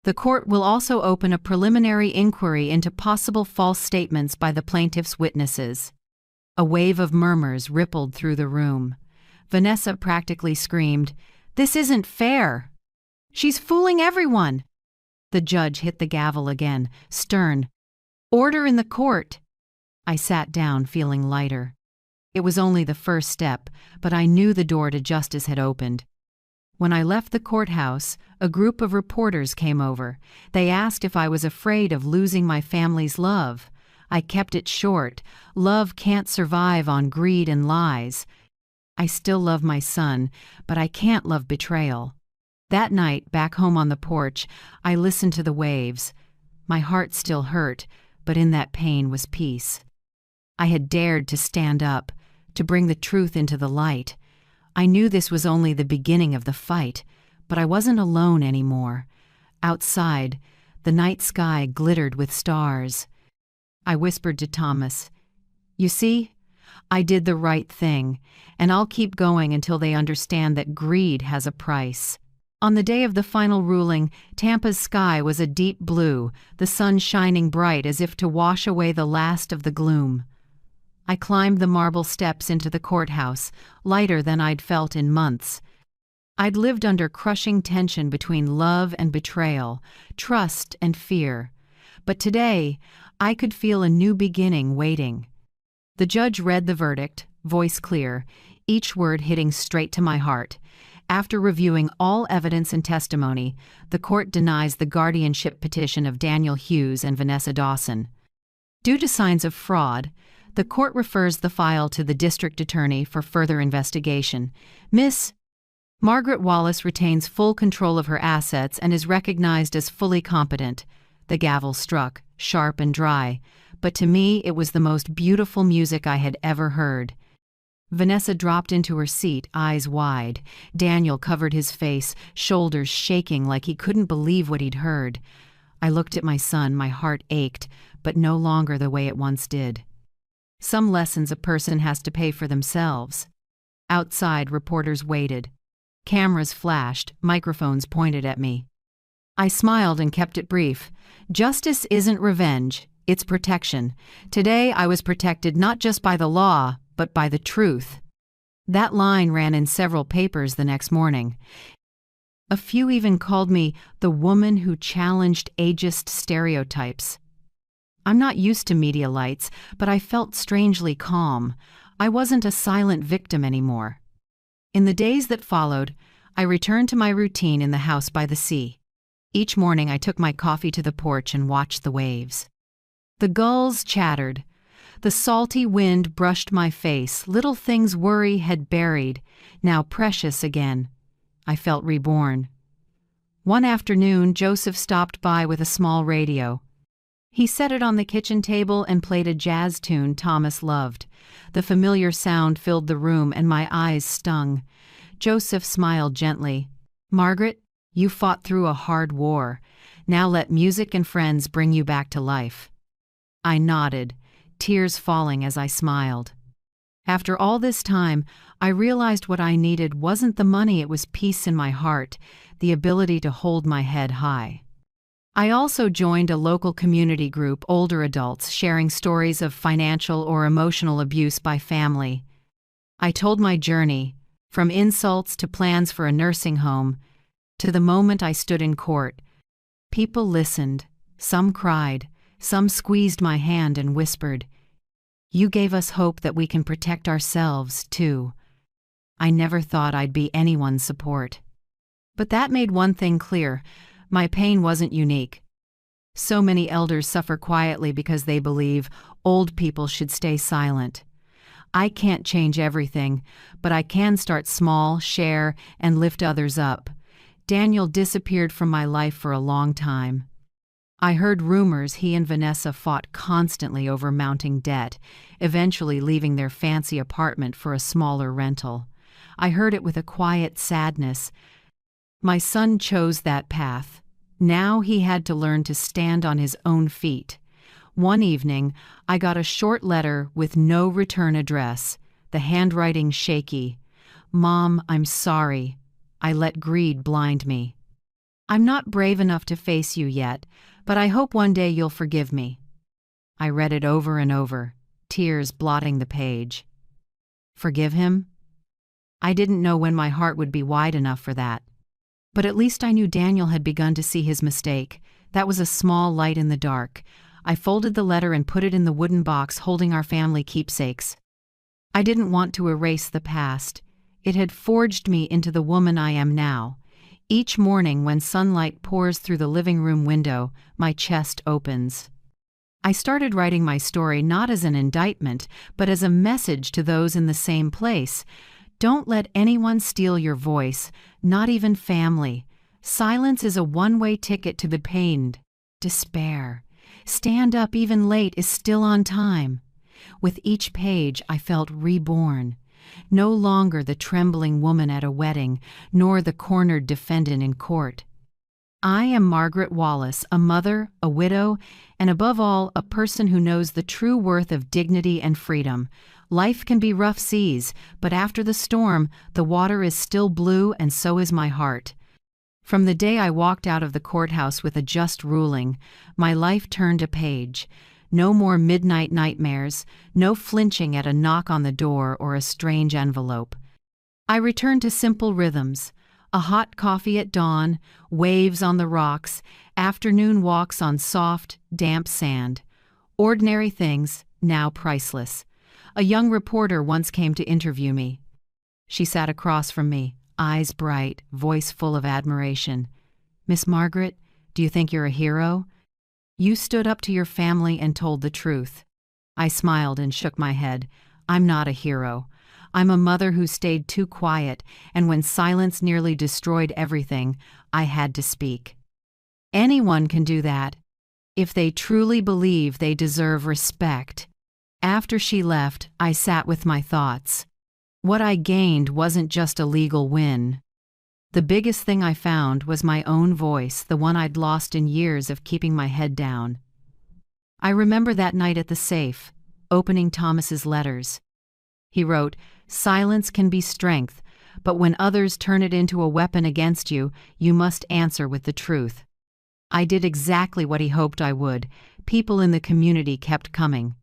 The court will also open a preliminary inquiry into possible false statements by the plaintiff's witnesses. A wave of murmurs rippled through the room. Vanessa practically screamed, "This isn't fair! She's fooling everyone!" The judge hit the gavel again, stern. "Order in the court!" I sat down, feeling lighter. It was only the first step, but I knew the door to justice had opened. When I left the courthouse, a group of reporters came over. They asked if I was afraid of losing my family's love. I kept it short. Love can't survive on greed and lies. I still love my son, but I can't love betrayal. That night, back home on the porch, I listened to the waves. My heart still hurt, but in that pain was peace. I had dared to stand up, to bring the truth into the light. I knew this was only the beginning of the fight, but I wasn't alone anymore. Outside, the night sky glittered with stars. I whispered to Thomas, "You see, I did the right thing, and I'll keep going until they understand that greed has a price." On the day of the final ruling, Tampa's sky was a deep blue, the sun shining bright as if to wash away the last of the gloom. I climbed the marble steps into the courthouse, lighter than I'd felt in months. I'd lived under crushing tension between love and betrayal, trust and fear. But today, I could feel a new beginning waiting. The judge read the verdict, voice clear, each word hitting straight to my heart. After reviewing all evidence and testimony, the court denies the guardianship petition of Daniel Hughes and Vanessa Dawson. Due to signs of fraud, the court refers the file to the district attorney for further investigation. Miss Margaret Wallace retains full control of her assets and is recognized as fully competent. The gavel struck, sharp and dry, but to me it was the most beautiful music I had ever heard. Vanessa dropped into her seat, eyes wide. Daniel covered his face, shoulders shaking like he couldn't believe what he'd heard. I looked at my son, my heart ached, but no longer the way it once did. Some lessons a person has to pay for themselves. Outside, reporters waited. Cameras flashed, microphones pointed at me. I smiled and kept it brief. Justice isn't revenge, it's protection. Today I was protected not just by the law, but by the truth. That line ran in several papers the next morning. A few even called me the woman who challenged ageist stereotypes. I'm not used to media lights, but I felt strangely calm. I wasn't a silent victim anymore. In the days that followed, I returned to my routine in the house by the sea. Each morning I took my coffee to the porch and watched the waves. The gulls chattered. The salty wind brushed my face. Little things worry had buried, now precious again. I felt reborn. One afternoon, Joseph stopped by with a small radio. He set it on the kitchen table and played a jazz tune Thomas loved. The familiar sound filled the room and my eyes stung. Joseph smiled gently. "Margaret, you fought through a hard war. Now let music and friends bring you back to life." I nodded, tears falling as I smiled. After all this time, I realized what I needed wasn't the money, it was peace in my heart, the ability to hold my head high. I also joined a local community group, older adults sharing stories of financial or emotional abuse by family. I told my journey, from insults to plans for a nursing home, to the moment I stood in court. People listened, some cried, some squeezed my hand and whispered, "You gave us hope that we can protect ourselves, too." I never thought I'd be anyone's support. But that made one thing clear: my pain wasn't unique. So many elders suffer quietly because they believe old people should stay silent. I can't change everything, but I can start small, share, and lift others up. Daniel disappeared from my life for a long time. I heard rumors he and Vanessa fought constantly over mounting debt, eventually leaving their fancy apartment for a smaller rental. I heard it with a quiet sadness. My son chose that path. Now he had to learn to stand on his own feet. One evening, I got a short letter with no return address, the handwriting shaky. "Mom, I'm sorry. I let greed blind me. I'm not brave enough to face you yet, but I hope one day you'll forgive me." I read it over and over, tears blotting the page. Forgive him? I didn't know when my heart would be wide enough for that. But at least I knew Daniel had begun to see his mistake. That was a small light in the dark. I folded the letter and put it in the wooden box holding our family keepsakes. I didn't want to erase the past. It had forged me into the woman I am now. Each morning when sunlight pours through the living room window, my chest opens. I started writing my story not as an indictment, but as a message to those in the same place. Don't let anyone steal your voice, not even family. Silence is a one-way ticket to the pain, despair. Stand up even late is still on time. With each page, I felt reborn. No longer the trembling woman at a wedding, nor the cornered defendant in court. I am Margaret Wallace, a mother, a widow, and above all, a person who knows the true worth of dignity and freedom. Life can be rough seas, but after the storm, the water is still blue and so is my heart. From the day I walked out of the courthouse with a just ruling, my life turned a page. No more midnight nightmares, no flinching at a knock on the door or a strange envelope. I returned to simple rhythms: a hot coffee at dawn, waves on the rocks, afternoon walks on soft, damp sand. Ordinary things, now priceless. A young reporter once came to interview me. She sat across from me, eyes bright, voice full of admiration. "Miss Margaret, do you think you're a hero? You stood up to your family and told the truth." I smiled and shook my head. I'm not a hero. I'm a mother who stayed too quiet, and when silence nearly destroyed everything, I had to speak. Anyone can do that, if they truly believe they deserve respect. After she left, I sat with my thoughts. What I gained wasn't just a legal win. The biggest thing I found was my own voice, the one I'd lost in years of keeping my head down. I remember that night at the safe, opening Thomas's letters. He wrote, "Silence can be strength, but when others turn it into a weapon against you, you must answer with the truth." I did exactly what he hoped I would. People in the community kept coming.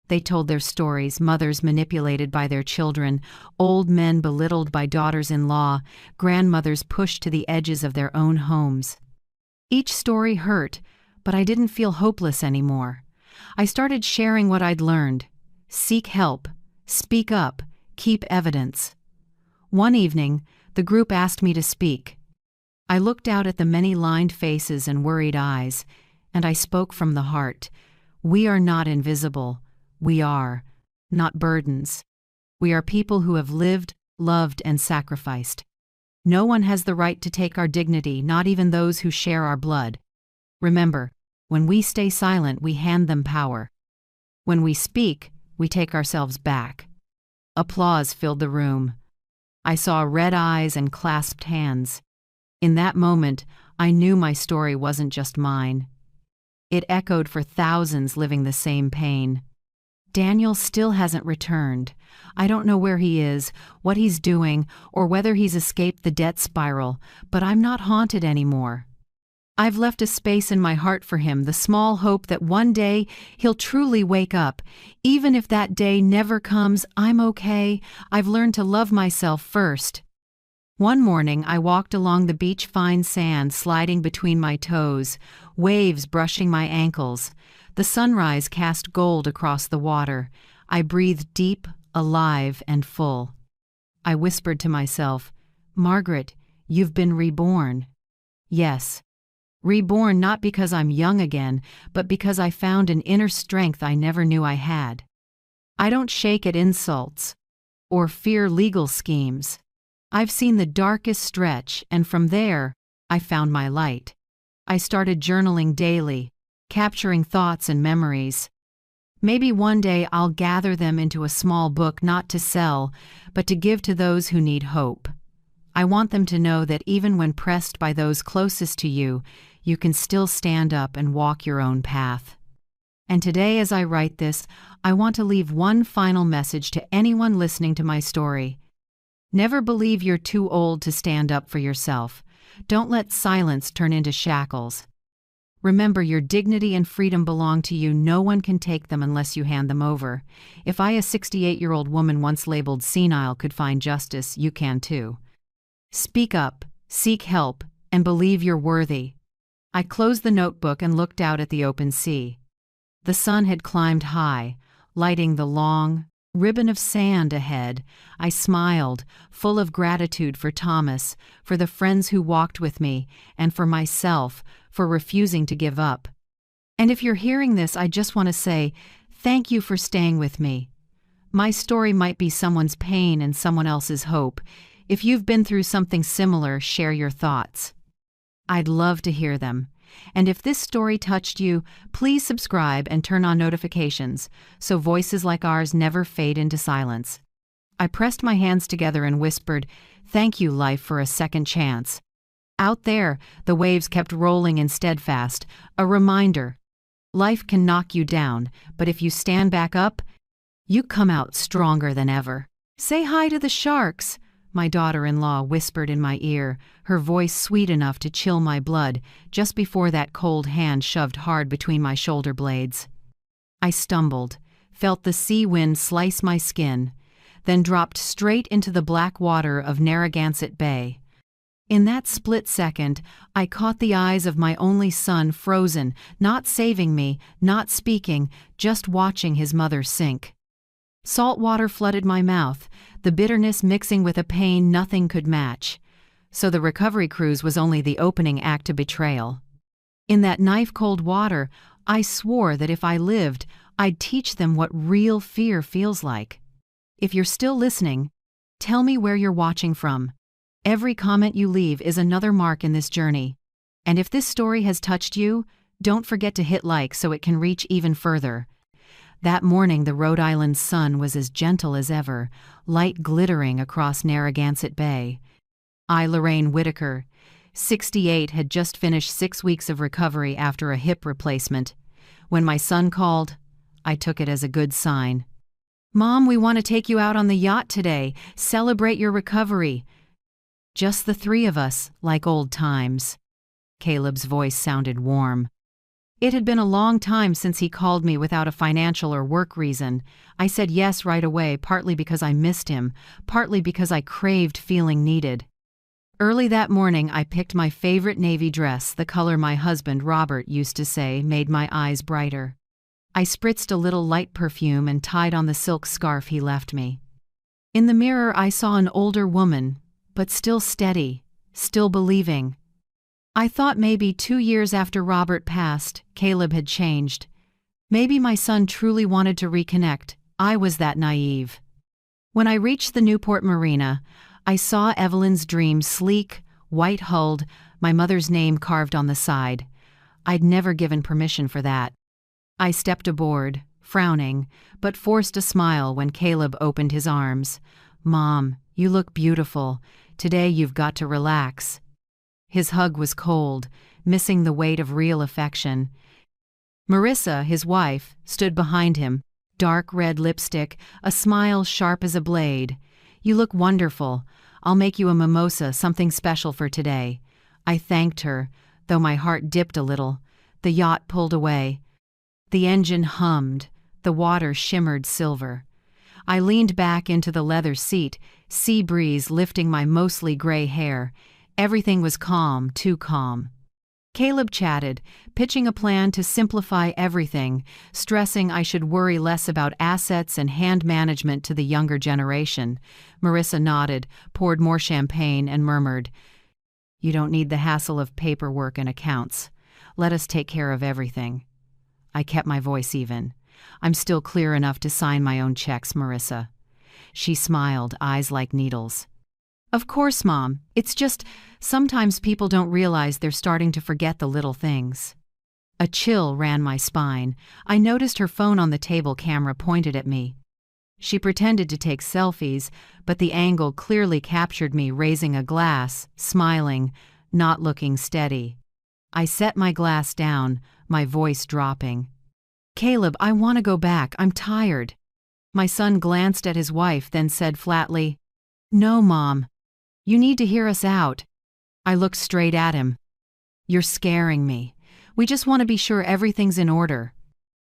They told their stories, mothers manipulated by their children, old men belittled by daughters-in-law, grandmothers pushed to the edges of their own homes. Each story hurt, but I didn't feel hopeless anymore. I started sharing what I'd learned. Seek help, speak up, keep evidence. One evening, the group asked me to speak. I looked out at the many lined faces and worried eyes, and I spoke from the heart. We are not invisible. We are not burdens. We are people who have lived, loved, and sacrificed. No one has the right to take our dignity, not even those who share our blood. Remember, when we stay silent, we hand them power. When we speak, we take ourselves back. Applause filled the room. I saw red eyes and clasped hands. In that moment, I knew my story wasn't just mine. It echoed for thousands living the same pain. Daniel still hasn't returned. I don't know where he is, what he's doing, or whether he's escaped the debt spiral, but I'm not haunted anymore. I've left a space in my heart for him, the small hope that one day he'll truly wake up. Even if that day never comes, I'm okay. I've learned to love myself first. One morning, I walked along the beach, fine sand sliding between my toes, waves brushing my ankles. The sunrise cast gold across the water. I breathed deep, alive, and full. I whispered to myself, "Margaret, you've been reborn." Yes, reborn not because I'm young again, but because I found an inner strength I never knew I had. I don't shake at insults or fear legal schemes. I've seen the darkest stretch, and from there, I found my light. I started journaling daily, capturing thoughts and memories. Maybe one day I'll gather them into a small book, not to sell, but to give to those who need hope. I want them to know that even when pressed by those closest to you, you can still stand up and walk your own path. And today, as I write this, I want to leave one final message to anyone listening to my story. Never believe you're too old to stand up for yourself. Don't let silence turn into shackles. Remember, your dignity and freedom belong to you. No one can take them unless you hand them over. If I, a 68-year-old woman once labeled senile, could find justice, you can too. Speak up, seek help, and believe you're worthy. I closed the notebook and looked out at the open sea. The sun had climbed high, lighting the long ribbon of sand ahead. I smiled, full of gratitude for Thomas, for the friends who walked with me, and for myself, for refusing to give up. And if you're hearing this, I just want to say, thank you for staying with me. My story might be someone's pain and someone else's hope. If you've been through something similar, share your thoughts. I'd love to hear them. And if this story touched you, please subscribe and turn on notifications so voices like ours never fade into silence. I pressed my hands together and whispered, "Thank you, life, for a second chance." Out there, the waves kept rolling in steadfast, a reminder. Life can knock you down, but if you stand back up, you come out stronger than ever. "Say hi to the sharks," my daughter-in-law whispered in my ear, her voice sweet enough to chill my blood just before that cold hand shoved hard between my shoulder blades. I stumbled, felt the sea wind slice my skin, then dropped straight into the black water of Narragansett Bay. In that split second, I caught the eyes of my only son frozen, not saving me, not speaking, just watching his mother sink. Salt water flooded my mouth, the bitterness mixing with a pain nothing could match. So the recovery cruise was only the opening act to betrayal. In that knife-cold water, I swore that if I lived, I'd teach them what real fear feels like. If you're still listening, tell me where you're watching from. Every comment you leave is another mark in this journey. And if this story has touched you, don't forget to hit like so it can reach even further. That morning, the Rhode Island sun was as gentle as ever, light glittering across Narragansett Bay. I, Lorraine Whitaker, 68, had just finished 6 weeks of recovery after a hip replacement. When my son called, I took it as a good sign. "Mom, we want to take you out on the yacht today. Celebrate your recovery." Just the three of us, like old times. Caleb's voice sounded warm. It had been a long time since he called me without a financial or work reason. I said yes right away, partly because I missed him, partly because I craved feeling needed. Early that morning, I picked my favorite navy dress, the color my husband, Robert, used to say made my eyes brighter. I spritzed a little light perfume and tied on the silk scarf he left me. In the mirror, I saw an older woman, but still steady, still believing. I thought maybe 2 years after Robert passed, Caleb had changed. Maybe my son truly wanted to reconnect. I was that naive. When I reached the Newport Marina, I saw Evelyn's dream, sleek, white-hulled, my mother's name carved on the side. I'd never given permission for that. I stepped aboard, frowning, but forced a smile when Caleb opened his arms. "Mom, you look beautiful. Today you've got to relax." His hug was cold, missing the weight of real affection. Marissa, his wife, stood behind him, dark red lipstick, a smile sharp as a blade. "You look wonderful. I'll make you a mimosa, something special for today." I thanked her, though my heart dipped a little. The yacht pulled away. The engine hummed. The water shimmered silver. I leaned back into the leather seat, sea breeze lifting my mostly gray hair. Everything was calm, too calm. Caleb chatted, pitching a plan to simplify everything, stressing I should worry less about assets and hand management to the younger generation. Marissa nodded, poured more champagne, and murmured, "You don't need the hassle of paperwork and accounts. Let us take care of everything." I kept my voice even. "I'm still clear enough to sign my own checks, Marissa." She smiled, eyes like needles. "Of course, Mom. It's just, sometimes people don't realize they're starting to forget the little things." A chill ran my spine. I noticed her phone on the table camera pointed at me. She pretended to take selfies, but the angle clearly captured me raising a glass, smiling, not looking steady. I set my glass down, my voice dropping. "Caleb, I want to go back. I'm tired." My son glanced at his wife, then said flatly, "No, Mom. You need to hear us out." I looked straight at him. "You're scaring me. We just want to be sure everything's in order.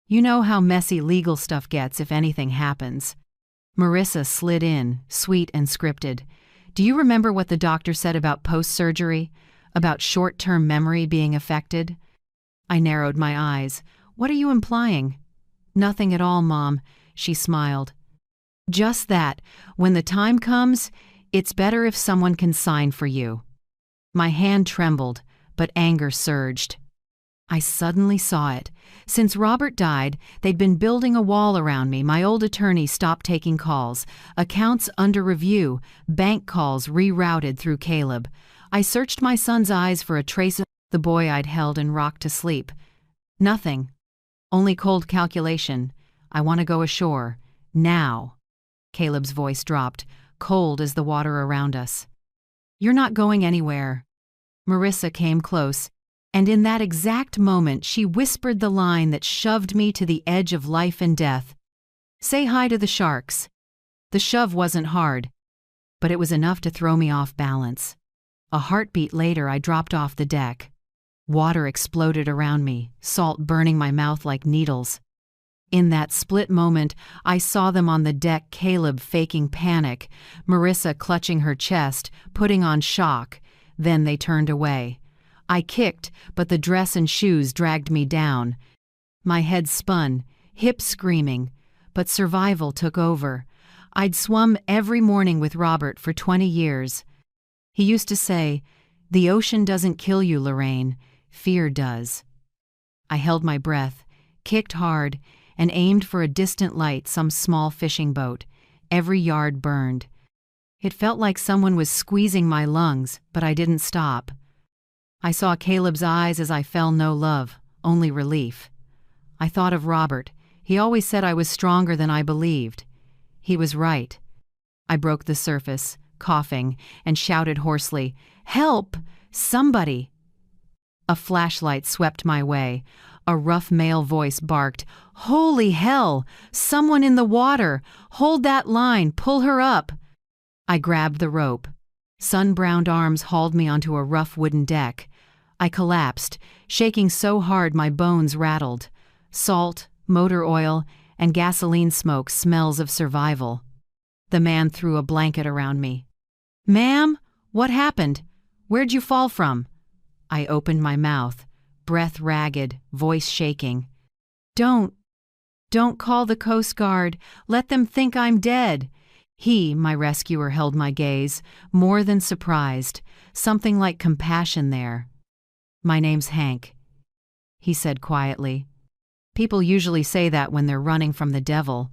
You know how messy legal stuff gets if anything happens." Marissa slid in, sweet and scripted. "Do you remember what the doctor said about post-surgery? About short-term memory being affected?" I narrowed my eyes. "What are you implying?" "Nothing at all, Mom," she smiled. "Just that, when the time comes, it's better if someone can sign for you." My hand trembled, but anger surged. I suddenly saw it. Since Robert died, they'd been building a wall around me. My old attorney stopped taking calls, accounts under review, bank calls rerouted through Caleb. I searched my son's eyes for a trace of the boy I'd held and rocked to sleep. Nothing. Only cold calculation. "I want to go ashore. Now." Caleb's voice dropped, cold as the water around us. "You're not going anywhere." Marissa came close, and in that exact moment she whispered the line that shoved me to the edge of life and death. "Say hi to the sharks." The shove wasn't hard, but it was enough to throw me off balance. A heartbeat later, I dropped off the deck. Water exploded around me, salt burning my mouth like needles. In that split moment, I saw them on the deck, Caleb faking panic, Marissa clutching her chest, putting on shock. Then they turned away. I kicked, but the dress and shoes dragged me down. My head spun, hips screaming, but survival took over. I'd swum every morning with Robert for 20 years. He used to say, "The ocean doesn't kill you, Lorraine. Fear does." I held my breath, kicked hard, and aimed for a distant light, some small fishing boat. Every yard burned. It felt like someone was squeezing my lungs, but I didn't stop. I saw Caleb's eyes as I fell, no love, only relief. I thought of Robert. He always said I was stronger than I believed. He was right. I broke the surface, coughing, and shouted hoarsely, "Help! Somebody!" A flashlight swept my way. A rough male voice barked, "Holy hell! Someone in the water! Hold that line! Pull her up!" I grabbed the rope. Sun-browned arms hauled me onto a rough wooden deck. I collapsed, shaking so hard my bones rattled. Salt, motor oil, and gasoline smoke smells of survival. The man threw a blanket around me. "Ma'am, what happened? Where'd you fall from?" I opened my mouth, breath ragged, voice shaking. Don't call the Coast Guard. Let them think I'm dead." He, my rescuer, held my gaze, more than surprised, something like compassion there. "My name's Hank," he said quietly. "People usually say that when they're running from the devil."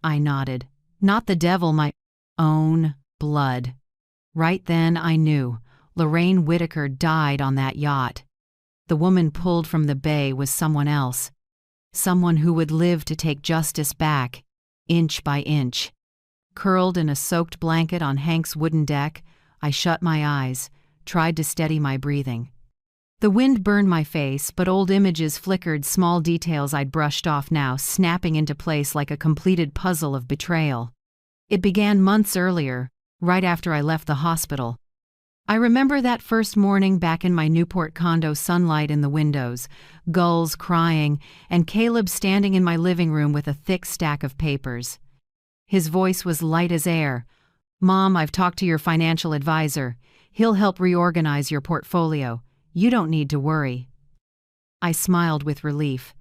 I nodded. "Not the devil, my own blood." Right then I knew. Lorraine Whitaker died on that yacht. The woman pulled from the bay was someone else. Someone who would live to take justice back, inch by inch. Curled in a soaked blanket on Hank's wooden deck, I shut my eyes, tried to steady my breathing. The wind burned my face, but old images flickered, small details I'd brushed off now snapping into place like a completed puzzle of betrayal. It began months earlier, right after I left the hospital. I remember that first morning back in my Newport condo, sunlight in the windows, gulls crying, and Caleb standing in my living room with a thick stack of papers. His voice was light as air. "Mom, I've talked to your financial advisor. He'll help reorganize your portfolio. You don't need to worry." I smiled with relief.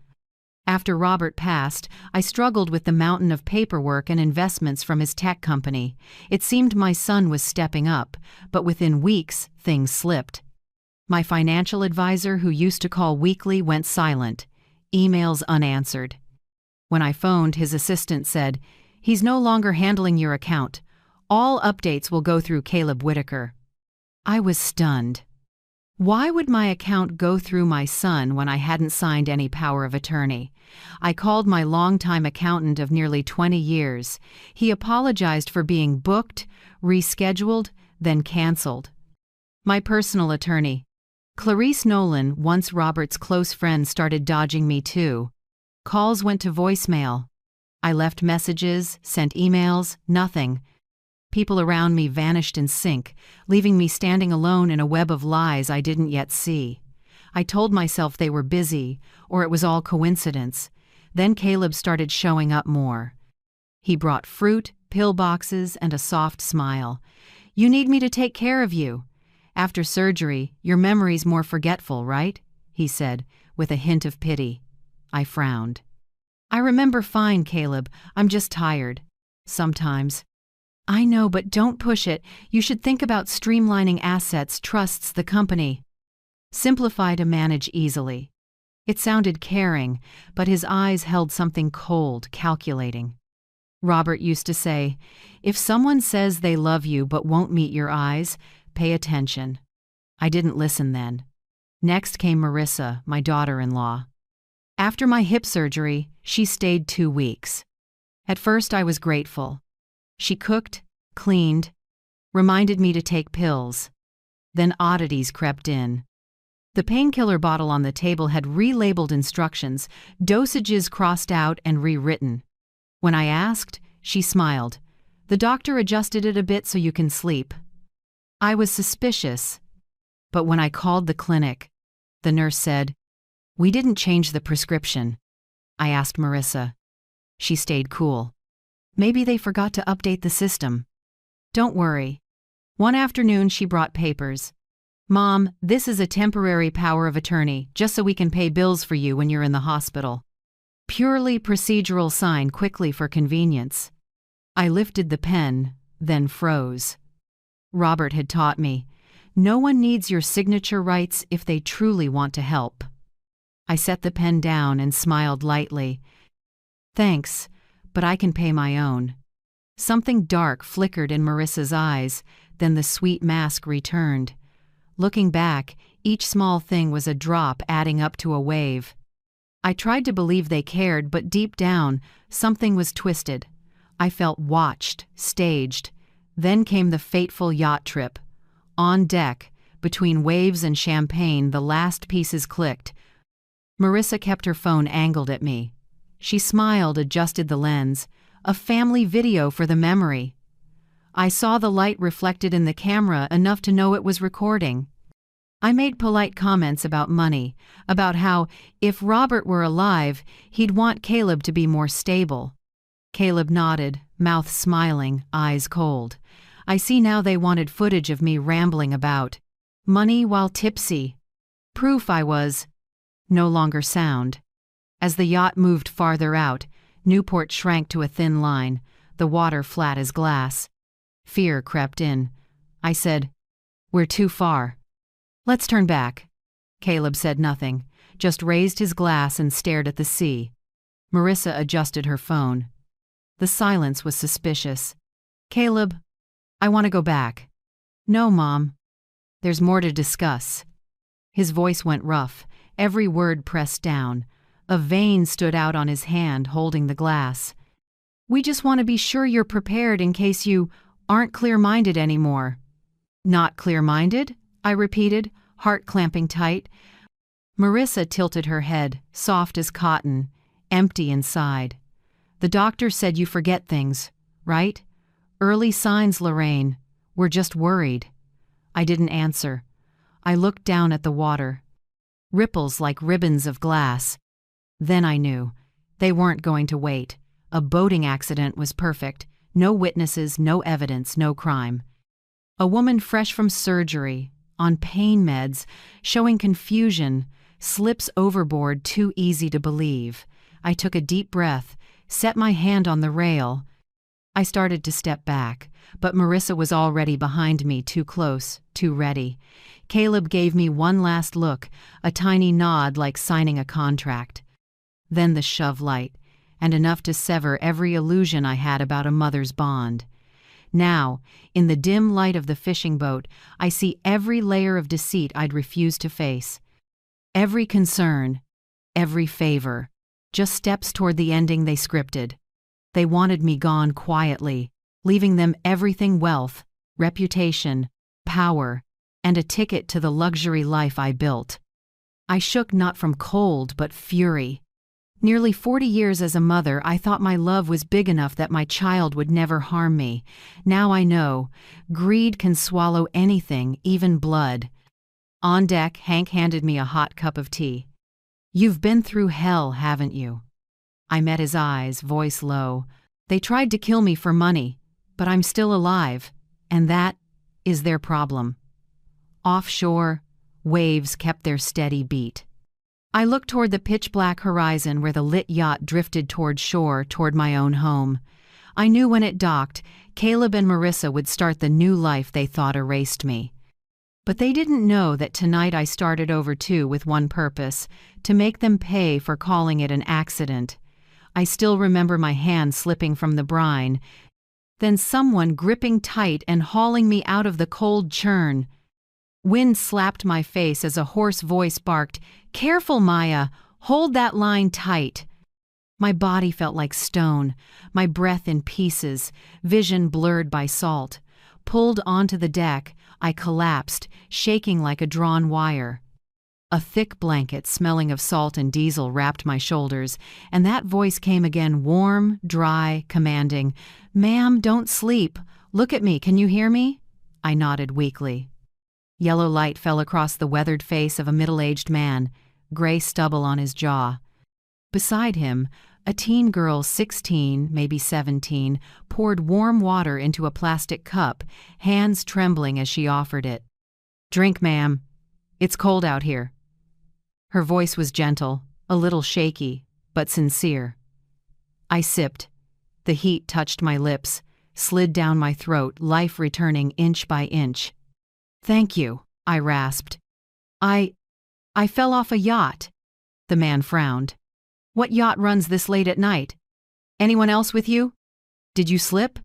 After Robert passed, I struggled with the mountain of paperwork and investments from his tech company. It seemed my son was stepping up, but within weeks, things slipped. My financial advisor, who used to call weekly, went silent, emails unanswered. When I phoned, his assistant said, "He's no longer handling your account. All updates will go through Caleb Whitaker." I was stunned. Why would my account go through my son when I hadn't signed any power of attorney? I called my longtime accountant of nearly 20 years. He apologized for being booked, rescheduled, then canceled. My personal attorney, Clarice Nolan, once Robert's close friend, started dodging me too. Calls went to voicemail. I left messages, sent emails, nothing. People around me vanished in sync, leaving me standing alone in a web of lies I didn't yet see. I told myself they were busy, or it was all coincidence. Then Caleb started showing up more. He brought fruit, pill boxes, and a soft smile. "You need me to take care of you. After surgery, your memory's more forgetful, right?" he said, with a hint of pity. I frowned. "I remember fine, Caleb. I'm just tired. Sometimes." "I know, but don't push it. You should think about streamlining assets, trusts, the company. Simplify to manage easily." It sounded caring, but his eyes held something cold, calculating. Robert used to say, "If someone says they love you but won't meet your eyes, pay attention." I didn't listen then. Next came Marissa, my daughter-in-law. After my hip surgery, she stayed 2 weeks. At first I was grateful. She cooked, cleaned, reminded me to take pills. Then oddities crept in. The painkiller bottle on the table had relabeled instructions, dosages crossed out and rewritten. When I asked, she smiled. "The doctor adjusted it a bit so you can sleep." I was suspicious. But when I called the clinic, the nurse said, "We didn't change the prescription." I asked Marissa. She stayed cool. "Maybe they forgot to update the system." "Don't worry." One afternoon she brought papers. "Mom, this is a temporary power of attorney, just so we can pay bills for you when you're in the hospital." Purely procedural, sign quickly for convenience. I lifted the pen, then froze. Robert had taught me, no one needs your signature rights if they truly want to help. I set the pen down and smiled lightly. "Thanks, but I can pay my own." Something dark flickered in Marissa's eyes, then the sweet mask returned. Looking back, each small thing was a drop adding up to a wave. I tried to believe they cared, but deep down, something was twisted. I felt watched, staged. Then came the fateful yacht trip. On deck, between waves and champagne, the last pieces clicked. Marissa kept her phone angled at me. She smiled, adjusted the lens. A family video for the memory. I saw the light reflected in the camera enough to know it was recording. I made polite comments about money, about how, if Robert were alive, he'd want Caleb to be more stable. Caleb nodded, mouth smiling, eyes cold. I see now they wanted footage of me rambling about money while tipsy. Proof I was no longer sound. As the yacht moved farther out, Newport shrank to a thin line, the water flat as glass. Fear crept in. I said, "We're too far. Let's turn back." Caleb said nothing, just raised his glass and stared at the sea. Marissa adjusted her phone. The silence was suspicious. "Caleb, I want to go back." "No, Mom. There's more to discuss." His voice went rough, every word pressed down. A vein stood out on his hand holding the glass. "We just want to be sure you're prepared in case you aren't clear-minded anymore." "Not clear-minded?" I repeated, heart clamping tight. Marissa tilted her head, soft as cotton, empty inside. "The doctor said you forget things, right? Early signs, Lorraine. We're just worried." I didn't answer. I looked down at the water. Ripples like ribbons of glass. Then I knew. They weren't going to wait. A boating accident was perfect. No witnesses, no evidence, no crime. A woman fresh from surgery, on pain meds, showing confusion, slips overboard too easy to believe. I took a deep breath, set my hand on the rail. I started to step back, but Marissa was already behind me, too close, too ready. Caleb gave me one last look, a tiny nod like signing a contract. Then the shove light, and enough to sever every illusion I had about a mother's bond. Now, in the dim light of the fishing boat, I see every layer of deceit I'd refused to face. Every concern, every favor, just steps toward the ending they scripted. They wanted me gone quietly, leaving them everything: wealth, reputation, power, and a ticket to the luxury life I built. I shook not from cold but fury. Nearly 40 years as a mother, I thought my love was big enough that my child would never harm me. Now I know, greed can swallow anything, even blood. On deck, Hank handed me a hot cup of tea. "You've been through hell, haven't you?" I met his eyes, voice low. "They tried to kill me for money, but I'm still alive, and that is their problem." Offshore, waves kept their steady beat. I looked toward the pitch-black horizon where the lit yacht drifted toward shore, toward my own home. I knew when it docked, Caleb and Marissa would start the new life they thought erased me. But they didn't know that tonight I started over too, with one purpose: to make them pay for calling it an accident. I still remember my hand slipping from the brine, then someone gripping tight and hauling me out of the cold churn. Wind slapped my face as a hoarse voice barked, "Careful, Maya! Hold that line tight!" My body felt like stone, my breath in pieces, vision blurred by salt. Pulled onto the deck, I collapsed, shaking like a drawn wire. A thick blanket smelling of salt and diesel wrapped my shoulders, and that voice came again, warm, dry, commanding, "Ma'am, don't sleep. Look at me, can you hear me?" I nodded weakly. Yellow light fell across the weathered face of a middle-aged man, gray stubble on his jaw. Beside him, a teen girl, 16, maybe 17, poured warm water into a plastic cup, hands trembling as she offered it. "Drink, ma'am. It's cold out here." Her voice was gentle, a little shaky, but sincere. I sipped. The heat touched my lips, slid down my throat, life returning inch by inch. "Thank you," I rasped. I fell off a yacht." The man frowned. "What yacht runs this late at night? Anyone else with you? Did you slip?"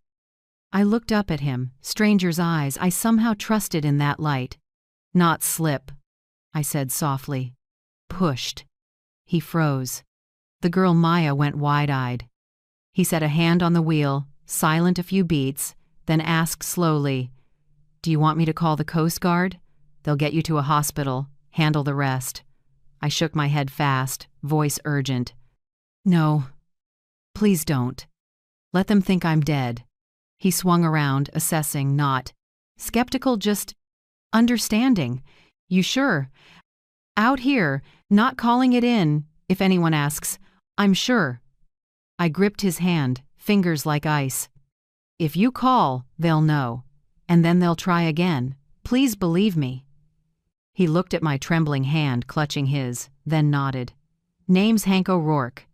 I looked up at him, stranger's eyes. I somehow trusted in that light. "Not slip," I said softly. "Pushed." He froze. The girl Maya went wide-eyed. He set a hand on the wheel, silent a few beats, then asked slowly, "Do you want me to call the Coast Guard? They'll get you to a hospital, handle the rest." I shook my head fast, voice urgent. "No, please don't. Let them think I'm dead." He swung around, assessing, not skeptical, just understanding. You sure? Out here, not calling it in, if anyone asks. I'm sure. I gripped his hand, fingers like ice. If you call, they'll know. And then they'll try again. Please believe me. He looked at my trembling hand, clutching his, then nodded. Name's Hank O'Rourke.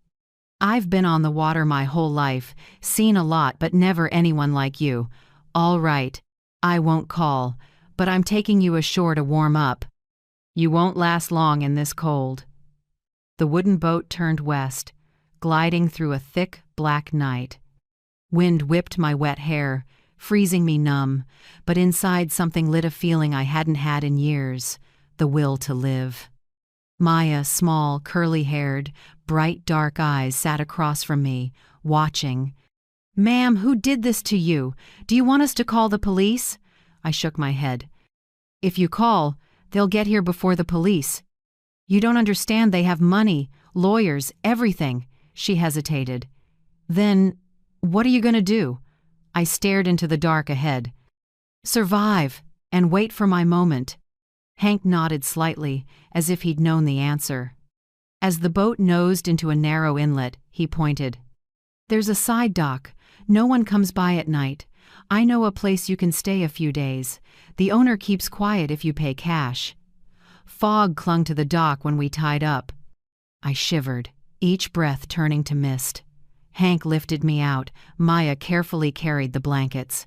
I've been on the water my whole life, seen a lot, but never anyone like you. All right, I won't call, but I'm taking you ashore to warm up. You won't last long in this cold. The wooden boat turned west, gliding through a thick, black night. Wind whipped my wet hair, freezing me numb, but inside something lit a feeling I hadn't had in years, the will to live. Maya, small, curly-haired, bright dark eyes sat across from me, watching. Ma'am, who did this to you? Do you want us to call the police? I shook my head. If you call, they'll get here before the police. You don't understand, they have money, lawyers, everything. She hesitated. Then, what are you going to do? I stared into the dark ahead. Survive, and wait for my moment. Hank nodded slightly, as if he'd known the answer. As the boat nosed into a narrow inlet, he pointed. There's a side dock. No one comes by at night. I know a place you can stay a few days. The owner keeps quiet if you pay cash. Fog clung to the dock when we tied up. I shivered, each breath turning to mist. Hank lifted me out. Maya carefully carried the blankets.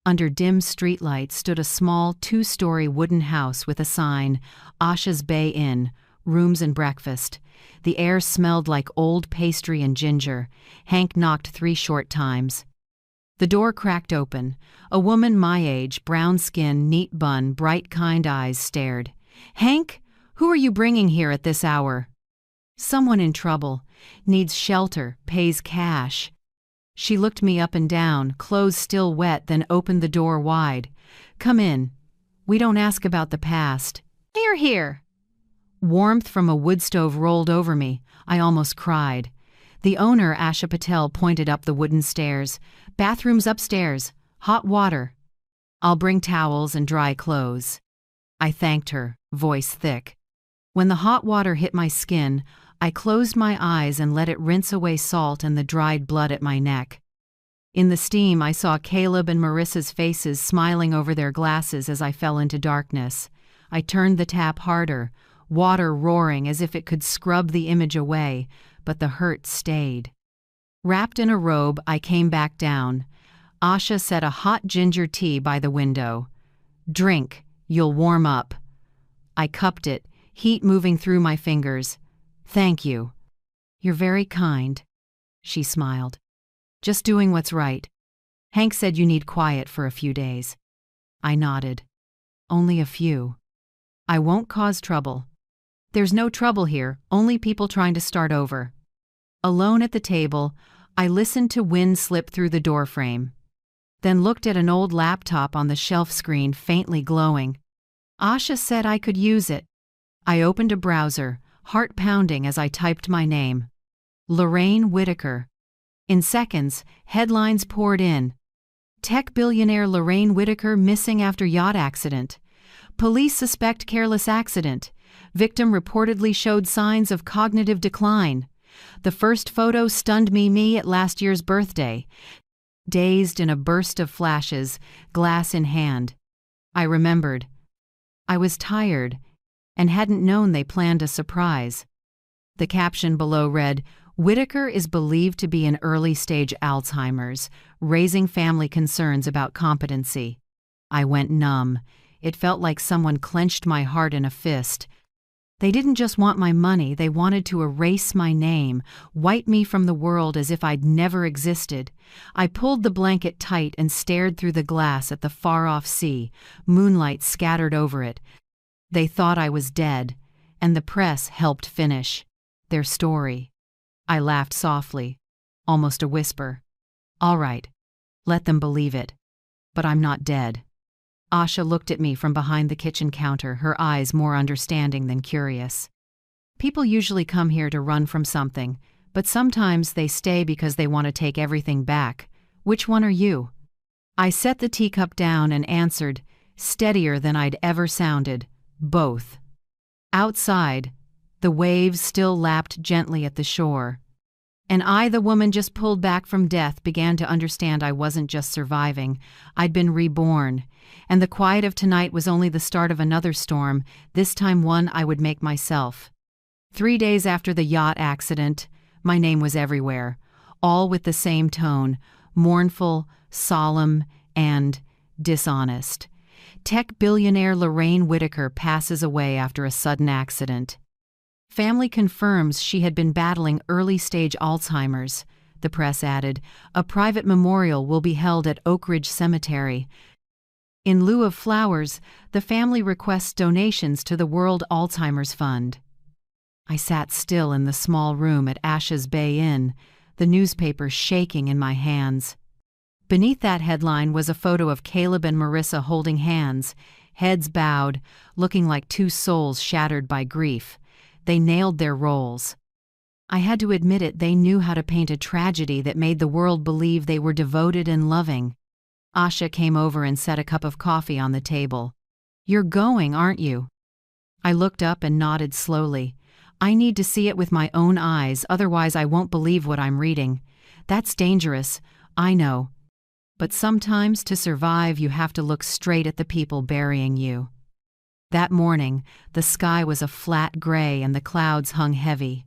Under dim streetlights stood a small 2-story wooden house with a sign, Asha's Bay Inn, rooms and breakfast. The air smelled like old pastry and ginger. Hank knocked 3 short times. The door cracked open. A woman my age, brown skin, neat bun, bright kind eyes stared. Hank, who are you bringing here at this hour? Someone in trouble. Needs shelter, pays cash. She looked me up and down, clothes still wet, then opened the door wide. Come in. We don't ask about the past. Hear, hear. Warmth from a wood stove rolled over me. I almost cried. The owner, Asha Patel, pointed up the wooden stairs. Bathrooms upstairs. Hot water. I'll bring towels and dry clothes. I thanked her, voice thick. When the hot water hit my skin, I closed my eyes and let it rinse away salt and the dried blood at my neck. In the steam, I saw Caleb and Marissa's faces smiling over their glasses as I fell into darkness. I turned the tap harder, water roaring as if it could scrub the image away, but the hurt stayed. Wrapped in a robe, I came back down. Asha set a hot ginger tea by the window. Drink, you'll warm up. I cupped it, heat moving through my fingers. Thank you. You're very kind. She smiled. Just doing what's right. Hank said you need quiet for a few days. I nodded. Only a few. I won't cause trouble. There's no trouble here, only people trying to start over. Alone at the table, I listened to wind slip through the doorframe. Then looked at an old laptop on the shelf screen, faintly glowing. Asha said I could use it. I opened a browser, heart pounding as I typed my name. Lorraine Whitaker. In seconds, headlines poured in. Tech billionaire Lorraine Whitaker missing after yacht accident. Police suspect careless accident. Victim reportedly showed signs of cognitive decline. The first photo stunned me at last year's birthday. Dazed in a burst of flashes, glass in hand. I remembered. I was tired and hadn't known they planned a surprise. The caption below read, Whitaker is believed to be in early-stage Alzheimer's, raising family concerns about competency. I went numb. It felt like someone clenched my heart in a fist. They didn't just want my money, they wanted to erase my name, wipe me from the world as if I'd never existed. I pulled the blanket tight and stared through the glass at the far-off sea, moonlight scattered over it. They thought I was dead, and the press helped finish their story. I laughed softly, almost a whisper. All right, let them believe it. But I'm not dead. Asha looked at me from behind the kitchen counter, her eyes more understanding than curious. People usually come here to run from something, but sometimes they stay because they want to take everything back. Which one are you? I set the teacup down and answered, steadier than I'd ever sounded. Both. Outside, the waves still lapped gently at the shore. And I, the woman just pulled back from death, began to understand I wasn't just surviving. I'd been reborn. And the quiet of tonight was only the start of another storm, this time one I would make myself. 3 days after the yacht accident, my name was everywhere, all with the same tone, mournful, solemn, and dishonest. Tech billionaire Lorraine Whitaker passes away after a sudden accident. Family confirms she had been battling early-stage Alzheimer's. The press added, a private memorial will be held at Oak Ridge Cemetery. In lieu of flowers, the family requests donations to the World Alzheimer's Fund. I sat still in the small room at Ashes Bay Inn, the newspaper shaking in my hands. Beneath that headline was a photo of Caleb and Marissa holding hands, heads bowed, looking like two souls shattered by grief. They nailed their roles. I had to admit it, they knew how to paint a tragedy that made the world believe they were devoted and loving. Asha came over and set a cup of coffee on the table. "You're going, aren't you?" I looked up and nodded slowly. I need to see it with my own eyes, otherwise I won't believe what I'm reading. That's dangerous, I know. But sometimes to survive you have to look straight at the people burying you. That morning, the sky was a flat gray and the clouds hung heavy.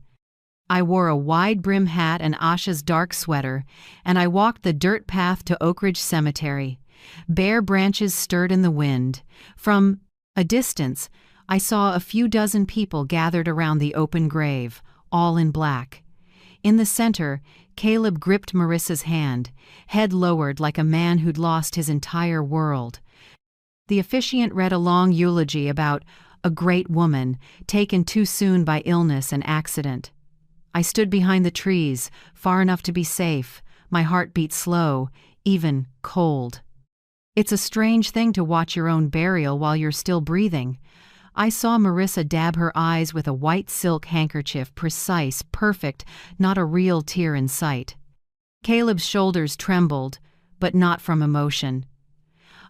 I wore a wide-brim hat and Asha's dark sweater, and I walked the dirt path to Oak Ridge Cemetery. Bare branches stirred in the wind. From a distance, I saw a few dozen people gathered around the open grave, all in black. In the center, Caleb gripped Marissa's hand, head lowered like a man who'd lost his entire world. The officiant read a long eulogy about a great woman taken too soon by illness and accident. I stood behind the trees, far enough to be safe. My heart beat slow, even cold. It's a strange thing to watch your own burial while you're still breathing. I saw Marissa dab her eyes with a white silk handkerchief, precise, perfect, not a real tear in sight. Caleb's shoulders trembled, but not from emotion.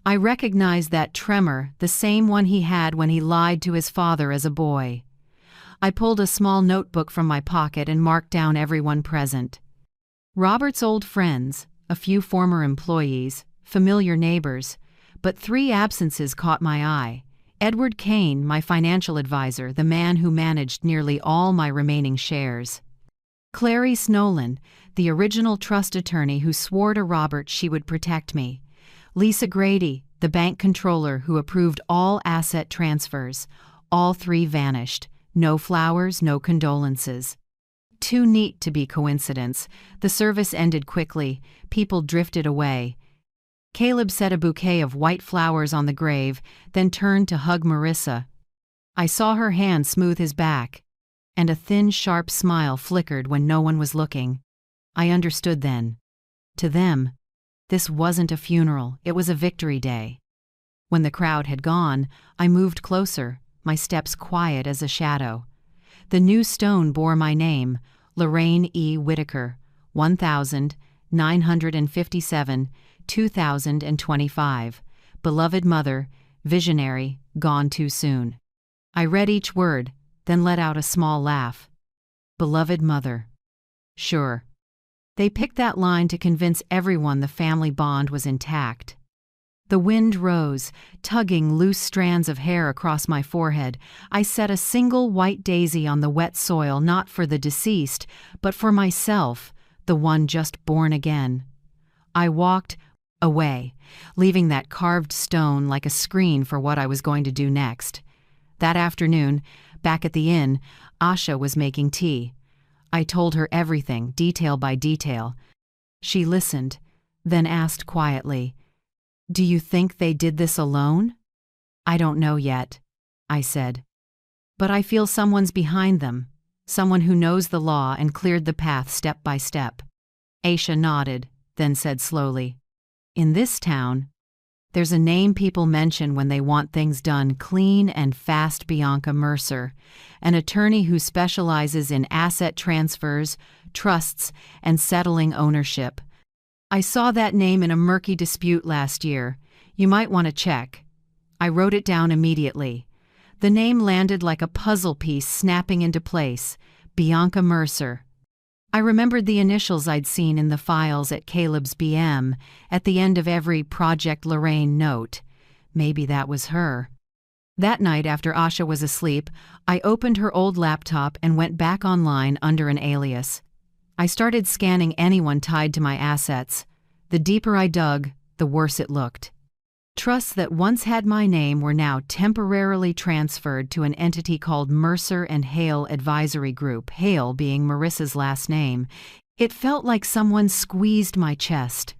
I recognized that tremor, the same one he had when he lied to his father as a boy. I pulled a small notebook from my pocket and marked down everyone present. Robert's old friends, a few former employees, familiar neighbors, but 3 absences caught my eye. Edward Kane, my financial advisor, the man who managed nearly all my remaining shares. Clarice Nolan, the original trust attorney who swore to Robert she would protect me. Lisa Grady, the bank controller who approved all asset transfers. All 3 vanished. No flowers, no condolences. Too neat to be coincidence. The service ended quickly. People drifted away. Caleb set a bouquet of white flowers on the grave, then turned to hug Marissa. I saw her hand smooth his back, and a thin, sharp smile flickered when no one was looking. I understood then. To them, this wasn't a funeral, it was a victory day. When the crowd had gone, I moved closer, my steps quiet as a shadow. The new stone bore my name, Lorraine E. Whitaker, 1957, 2025. Beloved mother, visionary, gone too soon. I read each word, then let out a small laugh. Beloved mother. Sure. They picked that line to convince everyone the family bond was intact. The wind rose, tugging loose strands of hair across my forehead. I set a single white daisy on the wet soil, not for the deceased, but for myself, the one just born again. I walked away, leaving that carved stone like a screen for what I was going to do next. That afternoon, back at the inn, Asha was making tea. I told her everything, detail by detail. She listened, then asked quietly, "Do you think they did this alone?" "I don't know yet," I said. "But I feel someone's behind them, someone who knows the law and cleared the path step by step." Asha nodded, then said slowly, "In this town, there's a name people mention when they want things done clean and fast. Bianca Mercer, an attorney who specializes in asset transfers, trusts, and settling ownership. I saw that name in a murky dispute last year. You might want to check." I wrote it down immediately. The name landed like a puzzle piece snapping into place. Bianca Mercer. I remembered the initials I'd seen in the files at Caleb's BM, at the end of every Project Lorraine note. Maybe that was her. That night, after Asha was asleep, I opened her old laptop and went back online under an alias. I started scanning anyone tied to my assets. The deeper I dug, the worse it looked. Trusts that once had my name were now temporarily transferred to an entity called Mercer and Hale Advisory Group, Hale being Marissa's last name. It felt like someone squeezed my chest.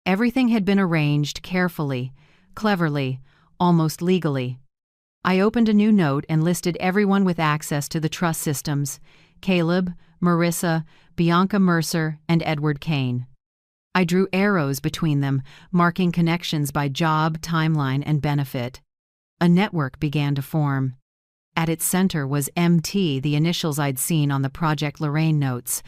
Everything had been arranged carefully, cleverly, almost legally. I opened a new note and listed everyone with access to the trust systems: Caleb, Marissa, Bianca Mercer, and Edward Kane. I drew arrows between them, marking connections by job, timeline, and benefit. A network began to form. At its center was MT, the initials I'd seen on the Project Lorraine notes.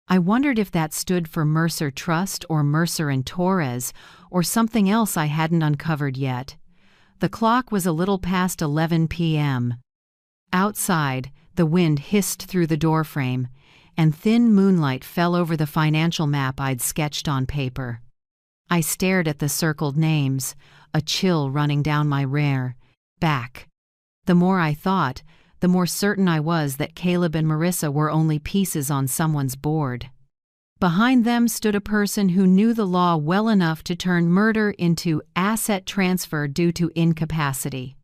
I wondered if that stood for Mercer Trust or Mercer and Torres, or something else I hadn't uncovered yet. The clock was a little past 11 p.m. Outside, the wind hissed through the doorframe, and thin moonlight fell over the financial map I'd sketched on paper. I stared at the circled names, a chill running down my rear back. The more I thought, the more certain I was that Caleb and Marissa were only pieces on someone's board. Behind them stood a person who knew the law well enough to turn murder into asset transfer due to incapacity.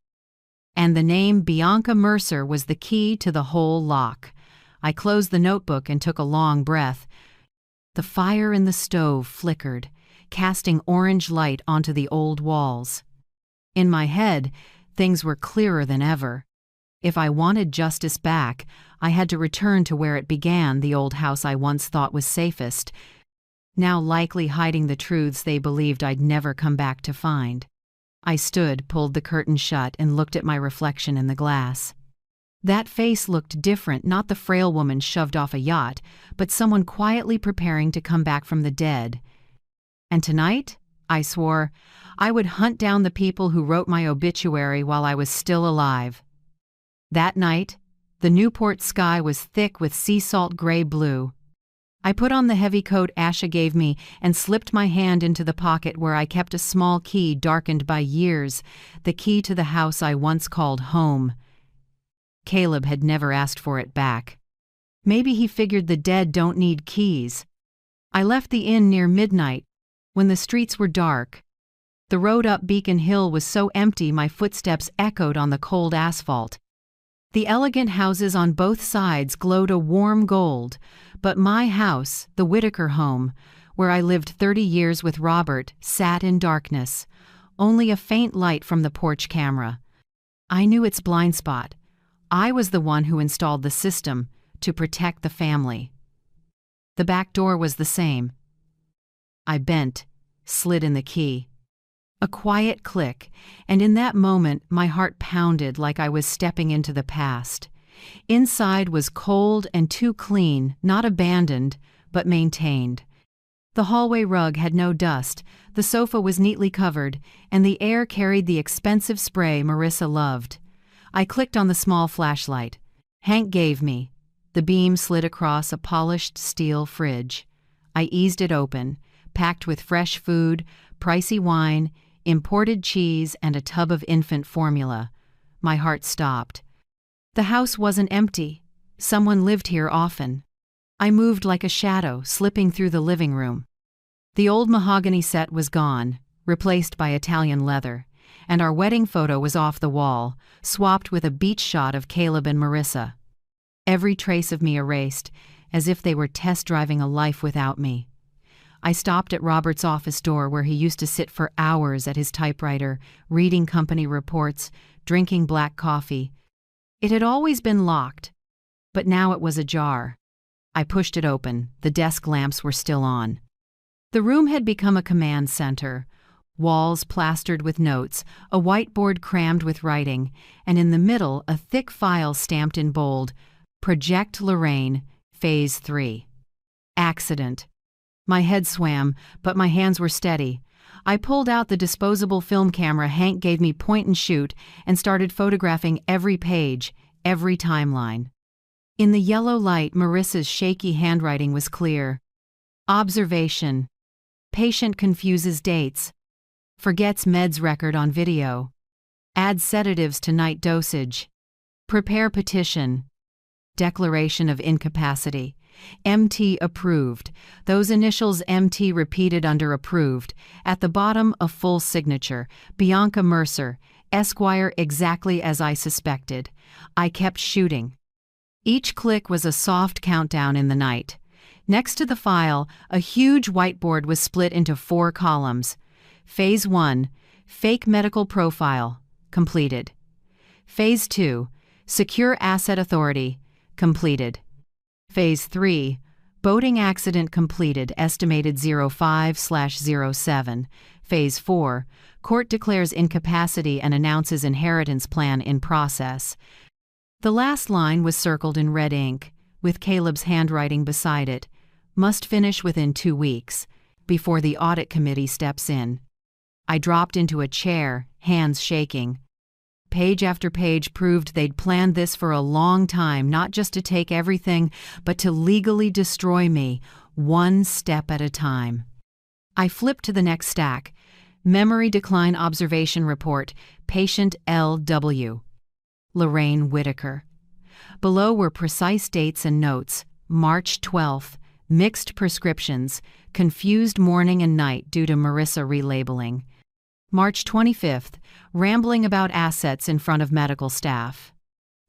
And the name Bianca Mercer was the key to the whole lock. I closed the notebook and took a long breath. The fire in the stove flickered, casting orange light onto the old walls. In my head, things were clearer than ever. If I wanted justice back, I had to return to where it began, the old house I once thought was safest, now likely hiding the truths they believed I'd never come back to find. I stood, pulled the curtain shut, and looked at my reflection in the glass. That face looked different, not the frail woman shoved off a yacht, but someone quietly preparing to come back from the dead. And tonight, I swore, I would hunt down the people who wrote my obituary while I was still alive. That night, the Newport sky was thick with sea salt gray blue. I put on the heavy coat Asha gave me and slipped my hand into the pocket where I kept a small key darkened by years, the key to the house I once called home. Caleb had never asked for it back. Maybe he figured the dead don't need keys. I left the inn near midnight, when the streets were dark. The road up Beacon Hill was so empty my footsteps echoed on the cold asphalt. The elegant houses on both sides glowed a warm gold, but my house, the Whitaker home, where I lived 30 years with Robert, sat in darkness, only a faint light from the porch camera. I knew its blind spot. I was the one who installed the system to protect the family. The back door was the same. I bent, slid in the key. A quiet click, and in that moment my heart pounded like I was stepping into the past. Inside was cold and too clean, not abandoned, but maintained. The hallway rug had no dust, the sofa was neatly covered, and the air carried the expensive spray Marissa loved. I clicked on the small flashlight. Hank gave me. The beam slid across a polished steel fridge. I eased it open, packed with fresh food, pricey wine, imported cheese, and a tub of infant formula. My heart stopped. The house wasn't empty. Someone lived here often. I moved like a shadow, slipping through the living room. The old mahogany set was gone, replaced by Italian leather, and our wedding photo was off the wall, swapped with a beach shot of Caleb and Marissa. Every trace of me erased, as if they were test driving a life without me. I stopped at Robert's office door where he used to sit for hours at his typewriter, reading company reports, drinking black coffee. It had always been locked, but now it was ajar. I pushed it open. The desk lamps were still on. The room had become a command center. Walls plastered with notes, a whiteboard crammed with writing, and in the middle a thick file stamped in bold, Project Lorraine, Phase 3. Accident. My head swam, but my hands were steady. I pulled out the disposable film camera Hank gave me point and shoot and started photographing every page, every timeline. In the yellow light, Marissa's shaky handwriting was clear. Observation. Patient confuses dates. Forgets meds record on video. Adds sedatives to night dosage. Prepare petition. Declaration of incapacity. MT approved. Those initials MT repeated under approved. At the bottom, a full signature. Bianca Mercer, Esquire, exactly as I suspected. I kept shooting. Each click was a soft countdown in the night. Next to the file, a huge whiteboard was split into 4 columns. Phase 1, Fake Medical Profile, completed. Phase 2, Secure Asset Authority, completed. Phase 3, Boating Accident completed, estimated 05/07. Phase 4, Court declares incapacity and announces inheritance plan in process. The last line was circled in red ink, with Caleb's handwriting beside it. Must finish within 2 weeks, before the audit committee steps in. I dropped into a chair, hands shaking. Page after page proved they'd planned this for a long time, not just to take everything, but to legally destroy me, one step at a time. I flipped to the next stack. Memory Decline Observation Report, Patient L.W. Lorraine Whitaker. Below were precise dates and notes. March 12th, mixed prescriptions, confused morning and night due to Marissa relabeling. March 25th, rambling about assets in front of medical staff.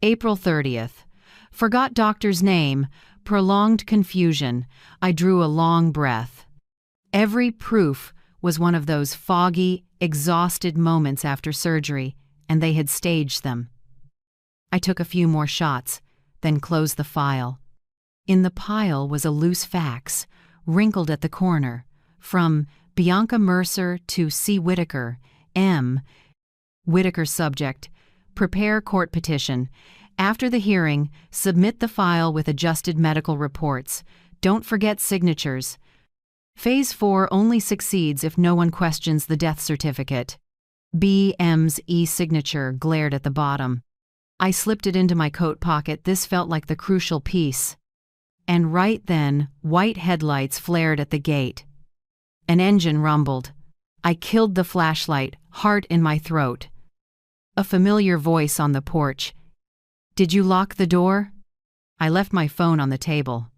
April 30th, forgot doctor's name, prolonged confusion. I drew a long breath. Every proof was one of those foggy, exhausted moments after surgery, and they had staged them. I took a few more shots, then closed the file. In the pile was a loose fax, wrinkled at the corner, from Bianca Mercer to C. Whitaker, M. Whitaker subject, prepare court petition. After the hearing, submit the file with adjusted medical reports. Don't forget signatures. Phase 4 only succeeds if no one questions the death certificate. B.M.'s e-signature glared at the bottom. I slipped it into my coat pocket. This felt like the crucial piece. And right then, white headlights flared at the gate. An engine rumbled. I killed the flashlight, heart in my throat. A familiar voice on the porch. Did you lock the door? I left my phone on the table.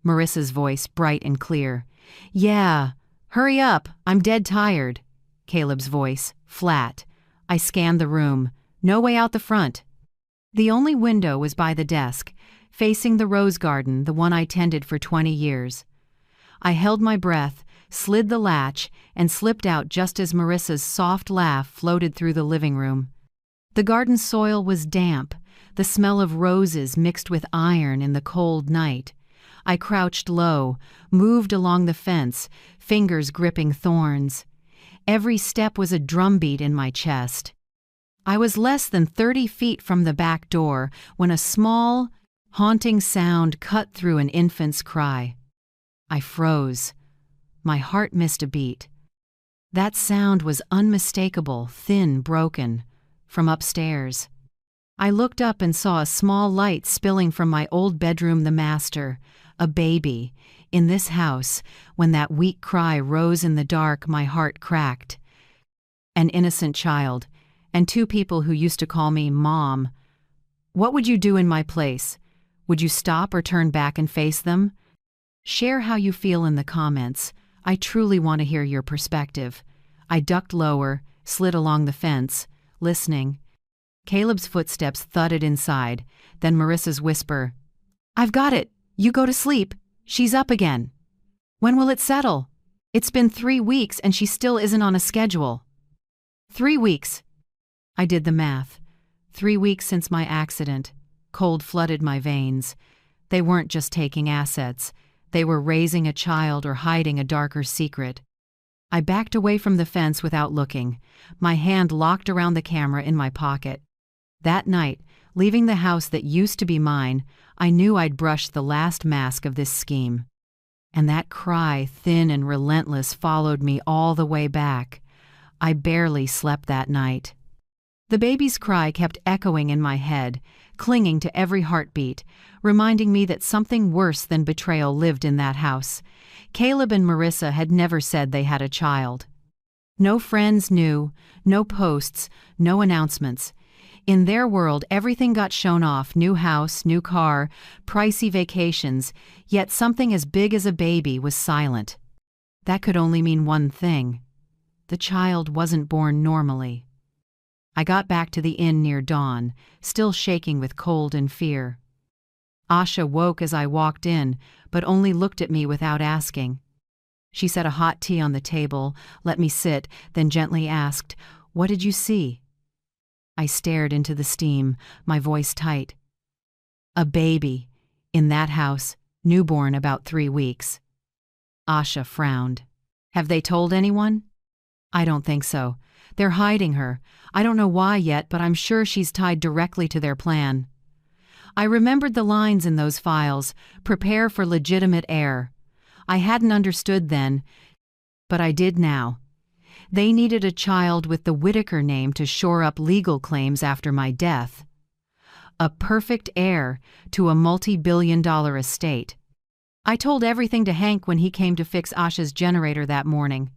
Marissa's voice, bright and clear. Yeah, hurry up, I'm dead tired. Caleb's voice, flat. I scanned the room. No way out the front. The only window was by the desk, facing the rose garden, the one I tended for 20 years. I held my breath, slid the latch, and slipped out just as Marissa's soft laugh floated through the living room. The garden soil was damp, the smell of roses mixed with iron in the cold night. I crouched low, moved along the fence, fingers gripping thorns. Every step was a drumbeat in my chest. I was less than 30 feet from the back door when a small, haunting sound cut through an infant's cry. I froze. My heart missed a beat. That sound was unmistakable, thin, broken, from upstairs. I looked up and saw a small light spilling from my old bedroom, the master, a baby. In this house, when that weak cry rose in the dark, my heart cracked. An innocent child, and 2 people who used to call me Mom. What would you do in my place? Would you stop or turn back and face them? Share how you feel in the comments. I truly want to hear your perspective. I ducked lower, slid along the fence, listening. Caleb's footsteps thudded inside, then Marissa's whisper. I've got it. You go to sleep. She's up again. When will it settle? It's been 3 weeks and she still isn't on a schedule. 3 weeks. I did the math. 3 weeks since my accident. Cold flooded my veins. They weren't just taking assets. They were raising a child or hiding a darker secret. I backed away from the fence without looking, my hand locked around the camera in my pocket. That night, leaving the house that used to be mine, I knew I'd brushed the last mask of this scheme. And that cry, thin and relentless, followed me all the way back. I barely slept that night. The baby's cry kept echoing in my head, clinging to every heartbeat, reminding me that something worse than betrayal lived in that house. Caleb and Marissa had never said they had a child. No friends knew, no posts, no announcements. In their world, everything got shown off: new house, new car, pricey vacations, yet something as big as a baby was silent. That could only mean one thing: the child wasn't born normally. I got back to the inn near dawn, still shaking with cold and fear. Asha woke as I walked in, but only looked at me without asking. She set a hot tea on the table, let me sit, then gently asked, "What did you see?" I stared into the steam, my voice tight. "A baby, in that house, newborn about 3 weeks." Asha frowned. "Have they told anyone?" "I don't think so. They're hiding her. I don't know why yet, but I'm sure she's tied directly to their plan." I remembered the lines in those files: "Prepare for legitimate heir." I hadn't understood then, but I did now. They needed a child with the Whitaker name to shore up legal claims after my death. A perfect heir to a multi-billion-dollar estate. I told everything to Hank when he came to fix Asha's generator that morning.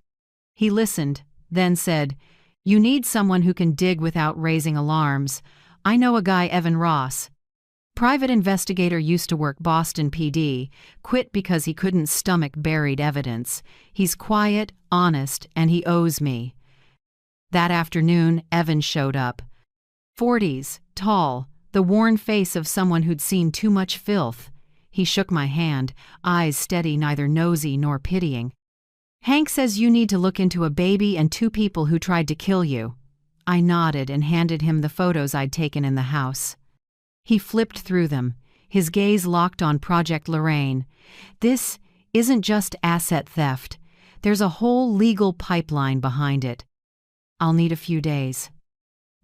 He listened, then said, "You need someone who can dig without raising alarms. I know a guy, Evan Ross. Private investigator, used to work Boston PD, quit because he couldn't stomach buried evidence. He's quiet, honest, and he owes me." That afternoon, Evan showed up. 40s, tall, the worn face of someone who'd seen too much filth. He shook my hand, eyes steady, neither nosy nor pitying. "Hank says you need to look into a baby and 2 people who tried to kill you." I nodded and handed him the photos I'd taken in the house. He flipped through them, his gaze locked on Project Lorraine. "This isn't just asset theft. There's a whole legal pipeline behind it. I'll need a few days."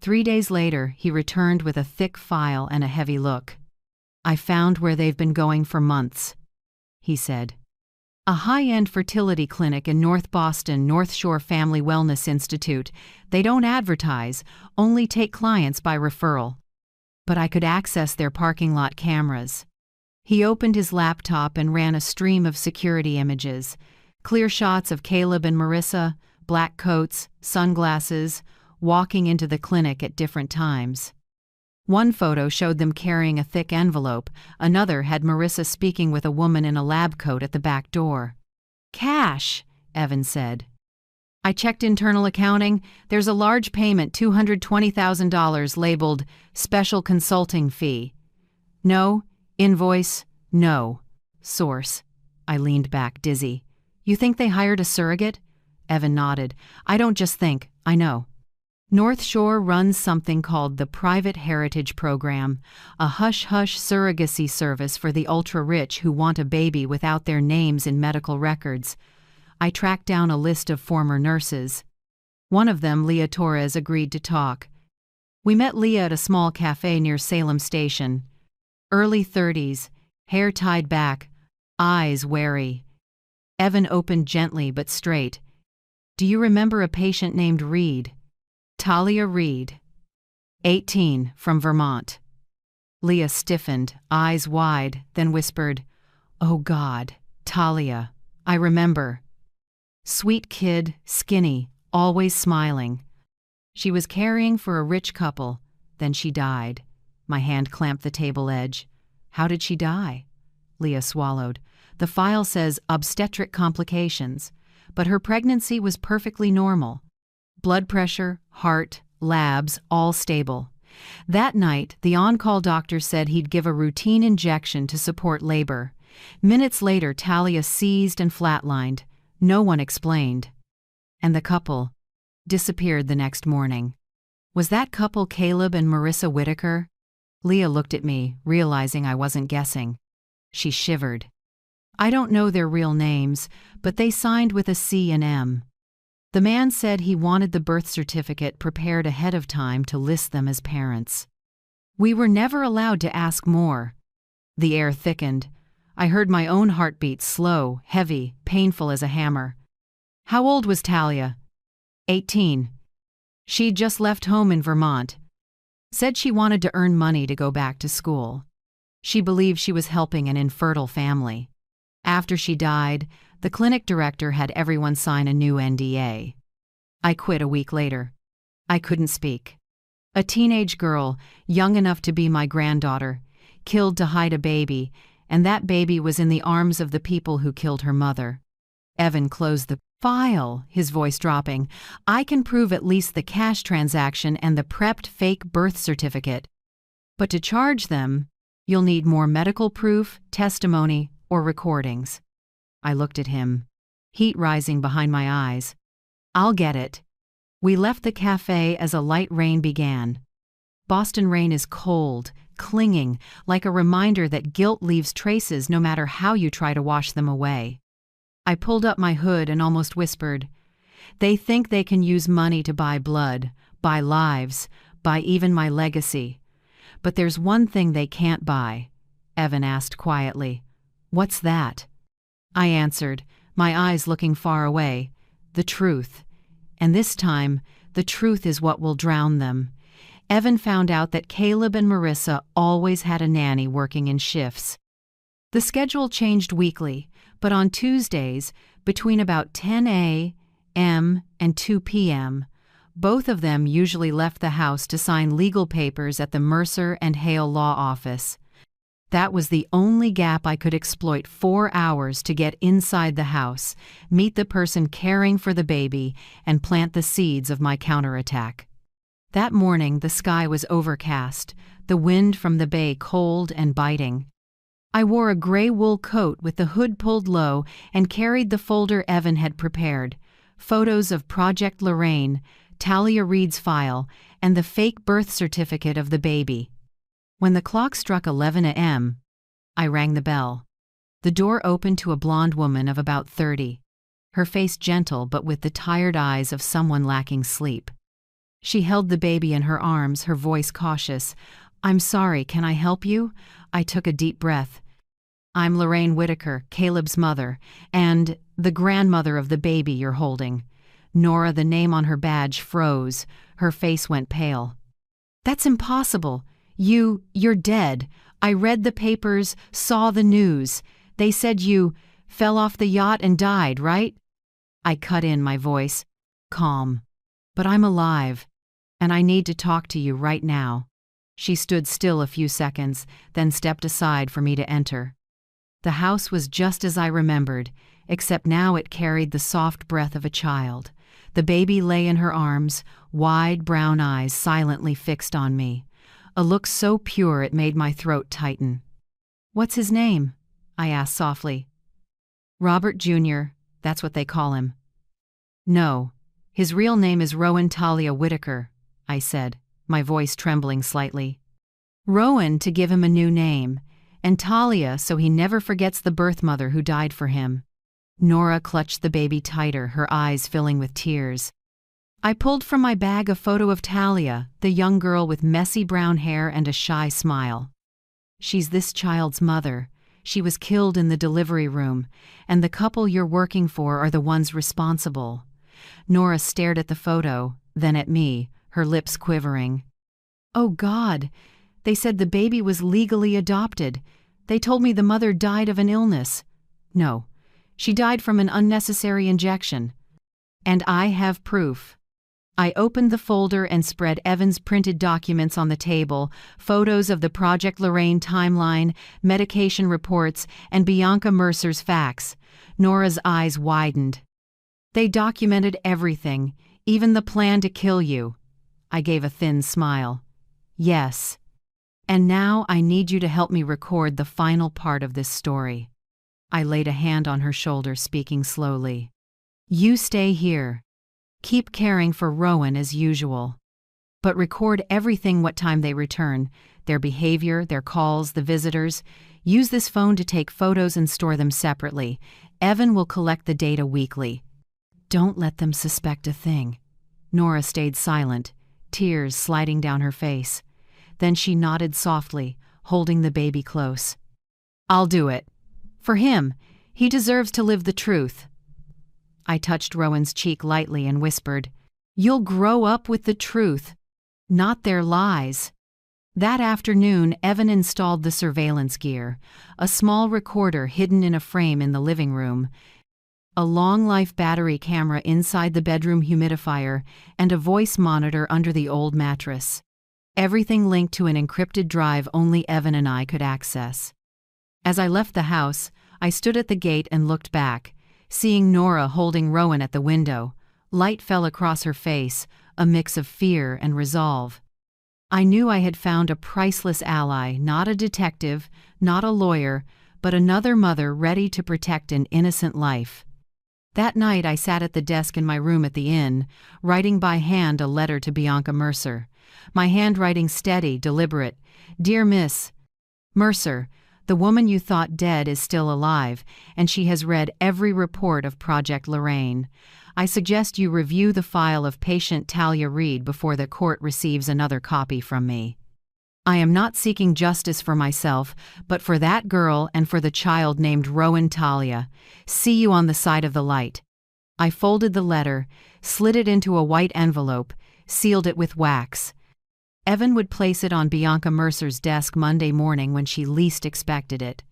3 days later, he returned with a thick file and a heavy look. "I found where they've been going for months," he said. "A high-end fertility clinic in North Boston, North Shore Family Wellness Institute. They don't advertise, only take clients by referral. But I could access their parking lot cameras." He opened his laptop and ran a stream of security images. Clear shots of Caleb and Marissa, black coats, sunglasses, walking into the clinic at different times. One photo showed them carrying a thick envelope, another had Marissa speaking with a woman in a lab coat at the back door. "Cash," Evan said. I checked internal accounting. There's a large payment, $220,000, labeled special consulting fee. "No. Invoice. No. Source." I leaned back, dizzy. "You think they hired a surrogate?" Evan nodded. "I don't just think, I know. North Shore runs something called the Private Heritage Program, a hush-hush surrogacy service for the ultra-rich who want a baby without their names in medical records." I tracked down a list of former nurses. One of them, Leah Torres, agreed to talk. We met Leah at a small cafe near Salem Station. Early 30s, hair tied back, eyes wary. Evan opened gently but straight. "Do you remember a patient named Reed?" "Talia Reed. 18, from Vermont." Leah stiffened, eyes wide, then whispered, "Oh God, Talia, I remember. Sweet kid, skinny, always smiling. She was caring for a rich couple, then she died." My hand clamped the table edge. "How did she die?" Leah swallowed. "The file says obstetric complications, but her pregnancy was perfectly normal. Blood pressure, heart, labs, all stable. That night, the on-call doctor said he'd give a routine injection to support labor. Minutes later, Talia seized and flatlined. No one explained. And the couple disappeared the next morning. Was that couple Caleb and Marissa Whitaker? Leah looked at me, realizing I wasn't guessing. She shivered. "I don't know their real names, but they signed with a C and M. The man said he wanted the birth certificate prepared ahead of time to list them as parents. We were never allowed to ask more." The air thickened. I heard my own heartbeat, slow, heavy, painful as a hammer. How old was Talia? 18. She'd just left home in Vermont. Said she wanted to earn money to go back to school. She believed she was helping an infertile family. After she died, the clinic director had everyone sign a new NDA. I quit a week later. I couldn't speak. A teenage girl, young enough to be my granddaughter, killed to hide a baby, and that baby was in the arms of the people who killed her mother. Evan closed the file, his voice dropping. I can prove at least the cash transaction and the prepped fake birth certificate. But to charge them, you'll need more medical proof, testimony, or recordings. I looked at him, heat rising behind my eyes. I'll get it. We left the cafe as a light rain began. Boston rain is cold, clinging, like a reminder that guilt leaves traces no matter how you try to wash them away. I pulled up my hood and almost whispered, "They think they can use money to buy blood, buy lives, buy even my legacy. But there's one thing they can't buy," Evan asked quietly. "What's that?" I answered, my eyes looking far away. "The truth. And this time, the truth is what will drown them." Evan found out that Caleb and Marissa always had a nanny working in shifts. The schedule changed weekly, but on Tuesdays, between about 10 a.m. and 2 p.m., both of them usually left the house to sign legal papers at the Mercer and Hale Law Office. That was the only gap I could exploit. 4 hours to get inside the house, meet the person caring for the baby, and plant the seeds of my counterattack. That morning, the sky was overcast, the wind from the bay cold and biting. I wore a gray wool coat with the hood pulled low and carried the folder Evan had prepared, photos of Project Lorraine, Talia Reed's file, and the fake birth certificate of the baby. When the clock struck 11 a.m., I rang the bell. The door opened to a blonde woman of about 30, her face gentle but with the tired eyes of someone lacking sleep. She held the baby in her arms, her voice cautious. "I'm sorry, can I help you?" I took a deep breath. "I'm Lorraine Whitaker, Caleb's mother, and the grandmother of the baby you're holding." Nora, the name on her badge, froze. Her face went pale. "That's impossible. You're dead. I read the papers, saw the news. They said you fell off the yacht and died, right?" I cut in, my voice calm. "But I'm alive, and I need to talk to you right now." She stood still a few seconds, then stepped aside for me to enter. The house was just as I remembered, except now it carried the soft breath of a child. The baby lay in her arms, wide brown eyes silently fixed on me. A look so pure it made my throat tighten. "What's his name?" I asked softly. "Robert Jr., that's what they call him." "No, his real name is Rowan Talia Whitaker," I said, my voice trembling slightly. "Rowan to give him a new name, and Talia so he never forgets the birth mother who died for him." Nora clutched the baby tighter, her eyes filling with tears. I pulled from my bag a photo of Talia, the young girl with messy brown hair and a shy smile. "She's this child's mother. She was killed in the delivery room, and the couple you're working for are the ones responsible." Nora stared at the photo, then at me, her lips quivering. "Oh God, they said the baby was legally adopted. They told me the mother died of an illness. No, she died from an unnecessary injection. And I have proof." I opened the folder and spread Evan's printed documents on the table, photos of the Project Lorraine timeline, medication reports, and Bianca Mercer's fax. Nora's eyes widened. "They documented everything, even the plan to kill you." I gave a thin smile. "Yes. And now I need you to help me record the final part of this story." I laid a hand on her shoulder, speaking slowly. "You stay here. Keep caring for Rowan as usual. But record everything, what time they return, their behavior, their calls, the visitors. Use this phone to take photos and store them separately. Evan will collect the data weekly. Don't let them suspect a thing." Nora stayed silent, tears sliding down her face. Then she nodded softly, holding the baby close. "I'll do it. For him, he deserves to live the truth. I touched Rowan's cheek lightly and whispered, "You'll grow up with the truth, not their lies." That afternoon, Evan installed the surveillance gear, a small recorder hidden in a frame in the living room, a long-life battery camera inside the bedroom humidifier, and a voice monitor under the old mattress. Everything linked to an encrypted drive only Evan and I could access. As I left the house, I stood at the gate and looked back, seeing Nora holding Rowan at the window. Light fell across her face, a mix of fear and resolve. I knew I had found a priceless ally, not a detective, not a lawyer, but another mother ready to protect an innocent life. That night I sat at the desk in my room at the inn, writing by hand a letter to Bianca Mercer. My handwriting steady, deliberate. "Dear Miss Mercer, the woman you thought dead is still alive, and she has read every report of Project Lorraine. I suggest you review the file of patient Talia Reed before the court receives another copy from me. I am not seeking justice for myself, but for that girl and for the child named Rowan Talia. See you on the side of the light." I folded the letter, slid it into a white envelope, sealed it with wax. Evan would place it on Bianca Mercer's desk Monday morning when she least expected it.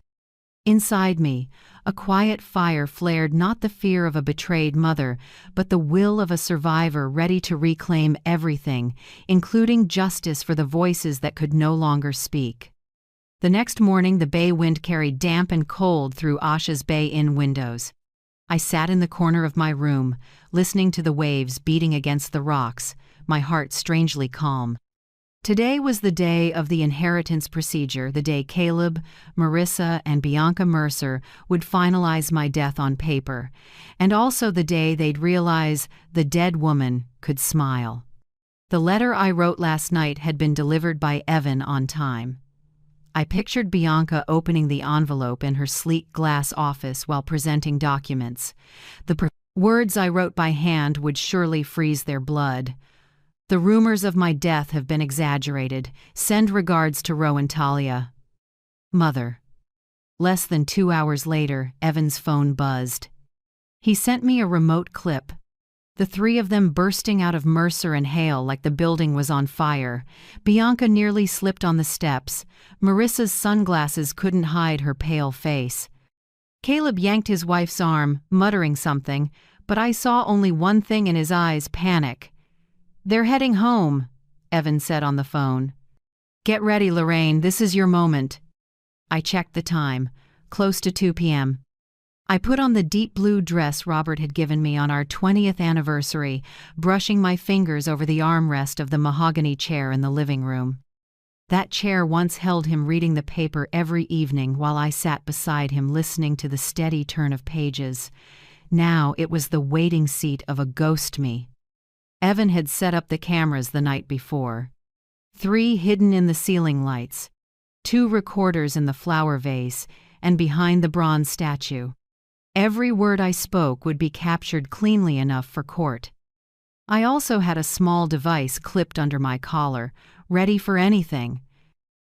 Inside me, a quiet fire flared, not the fear of a betrayed mother, but the will of a survivor ready to reclaim everything, including justice for the voices that could no longer speak. The next morning, the bay wind carried damp and cold through Asha's Bay Inn windows. I sat in the corner of my room, listening to the waves beating against the rocks, my heart strangely calm. Today was the day of the inheritance procedure, the day Caleb, Marissa, and Bianca Mercer would finalize my death on paper, and also the day they'd realize the dead woman could smile. The letter I wrote last night had been delivered by Evan on time. I pictured Bianca opening the envelope in her sleek glass office while presenting documents. The words I wrote by hand would surely freeze their blood. "The rumors of my death have been exaggerated. Send regards to Rowan Talia. Mother." Less than 2 hours later, Evan's phone buzzed. He sent me a remote clip. The three of them bursting out of Mercer and Hale like the building was on fire. Bianca nearly slipped on the steps. Marissa's sunglasses couldn't hide her pale face. Caleb yanked his wife's arm, muttering something, but I saw only one thing in his eyes: panic. "They're heading home," Evan said on the phone. "Get ready, Lorraine, this is your moment." I checked the time, close to 2 p.m. I put on the deep blue dress Robert had given me on our 20th anniversary, brushing my fingers over the armrest of the mahogany chair in the living room. That chair once held him reading the paper every evening while I sat beside him listening to the steady turn of pages. Now it was the waiting seat of a ghost me. Evan had set up the cameras the night before. 3 hidden in the ceiling lights, 2 recorders in the flower vase, and behind the bronze statue. Every word I spoke would be captured cleanly enough for court. I also had a small device clipped under my collar, ready for anything.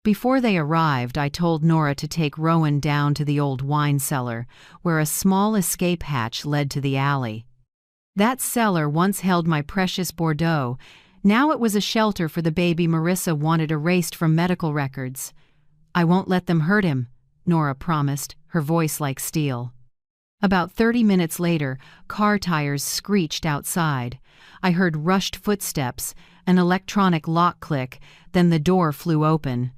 Before they arrived, I told Nora to take Rowan down to the old wine cellar, where a small escape hatch led to the alley. That cellar once held my precious Bordeaux. Now it was a shelter for the baby Marissa wanted erased from medical records. "I won't let them hurt him," Nora promised, her voice like steel. About 30 minutes later, car tires screeched outside. I heard rushed footsteps, an electronic lock click, then the door flew open.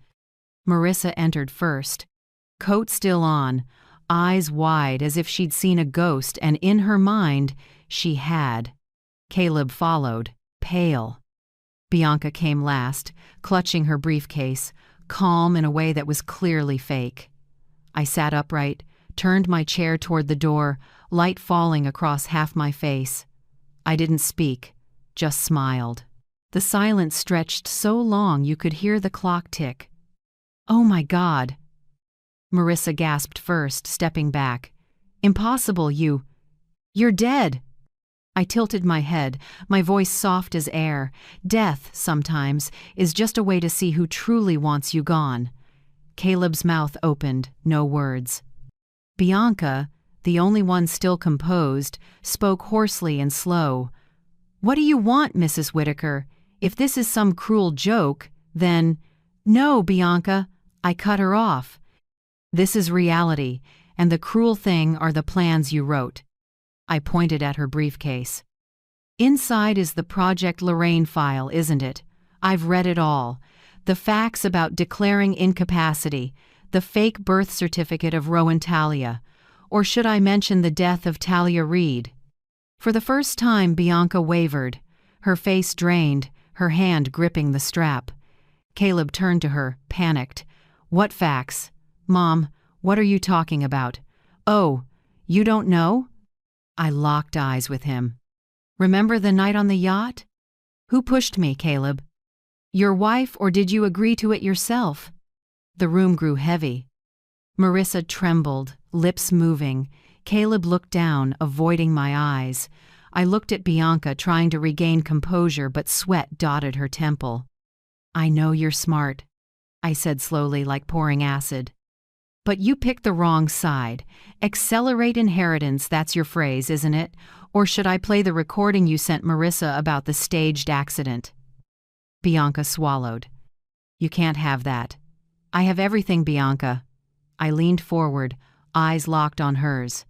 Marissa entered first, coat still on, eyes wide as if she'd seen a ghost, and in her mind, she had. Caleb followed, pale. Bianca came last, clutching her briefcase, calm in a way that was clearly fake. I sat upright, turned my chair toward the door, light falling across half my face. I didn't speak, just smiled. The silence stretched so long you could hear the clock tick. "Oh my God!" Marissa gasped first, stepping back. "Impossible, you're dead!" I tilted my head, my voice soft as air. "Death, sometimes, is just a way to see who truly wants you gone." Caleb's mouth opened, no words. Bianca, the only one still composed, spoke hoarsely and slow. "What do you want, Mrs. Whitaker? If this is some cruel joke, then—" "No, Bianca," I cut her off. "This is reality, and the cruel thing are the plans you wrote." I pointed at her briefcase. "Inside is the Project Lorraine file, isn't it? I've read it all. The facts about declaring incapacity, the fake birth certificate of Rowan Talia, or should I mention the death of Talia Reed?" For the first time, Bianca wavered, her face drained, her hand gripping the strap. Caleb turned to her, panicked. "What facts? Mom, what are you talking about? Oh, you don't know?" I locked eyes with him. "Remember the night on the yacht?" "Who pushed me, Caleb? Your wife, or did you agree to it yourself?" The room grew heavy. Marissa trembled, lips moving. Caleb looked down, avoiding my eyes. I looked at Bianca, trying to regain composure, but sweat dotted her temple. "I know you're smart," I said slowly, like pouring acid. "But you picked the wrong side. Accelerate inheritance, that's your phrase, isn't it? Or should I play the recording you sent Marissa about the staged accident?" Bianca swallowed. "You can't have that." "I have everything, Bianca." I leaned forward, eyes locked on hers.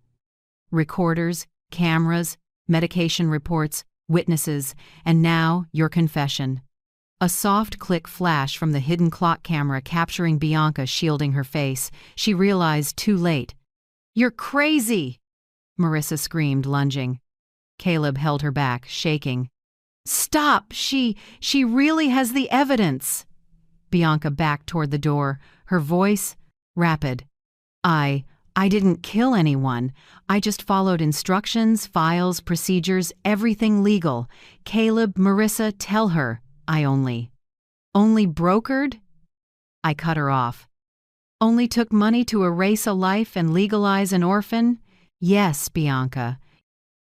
"Recorders, cameras, medication reports, witnesses, and now your confession." A soft click flashed from the hidden clock camera, capturing Bianca shielding her face. She realized too late. "You're crazy!" Marissa screamed, lunging. Caleb held her back, shaking. "Stop! She really has the evidence!" Bianca backed toward the door, her voice rapid. I didn't kill anyone. I just followed instructions, files, procedures, everything legal. Caleb, Marissa, tell her. I only brokered?" I cut her off. "Only took money to erase a life and legalize an orphan?" "Yes, Bianca.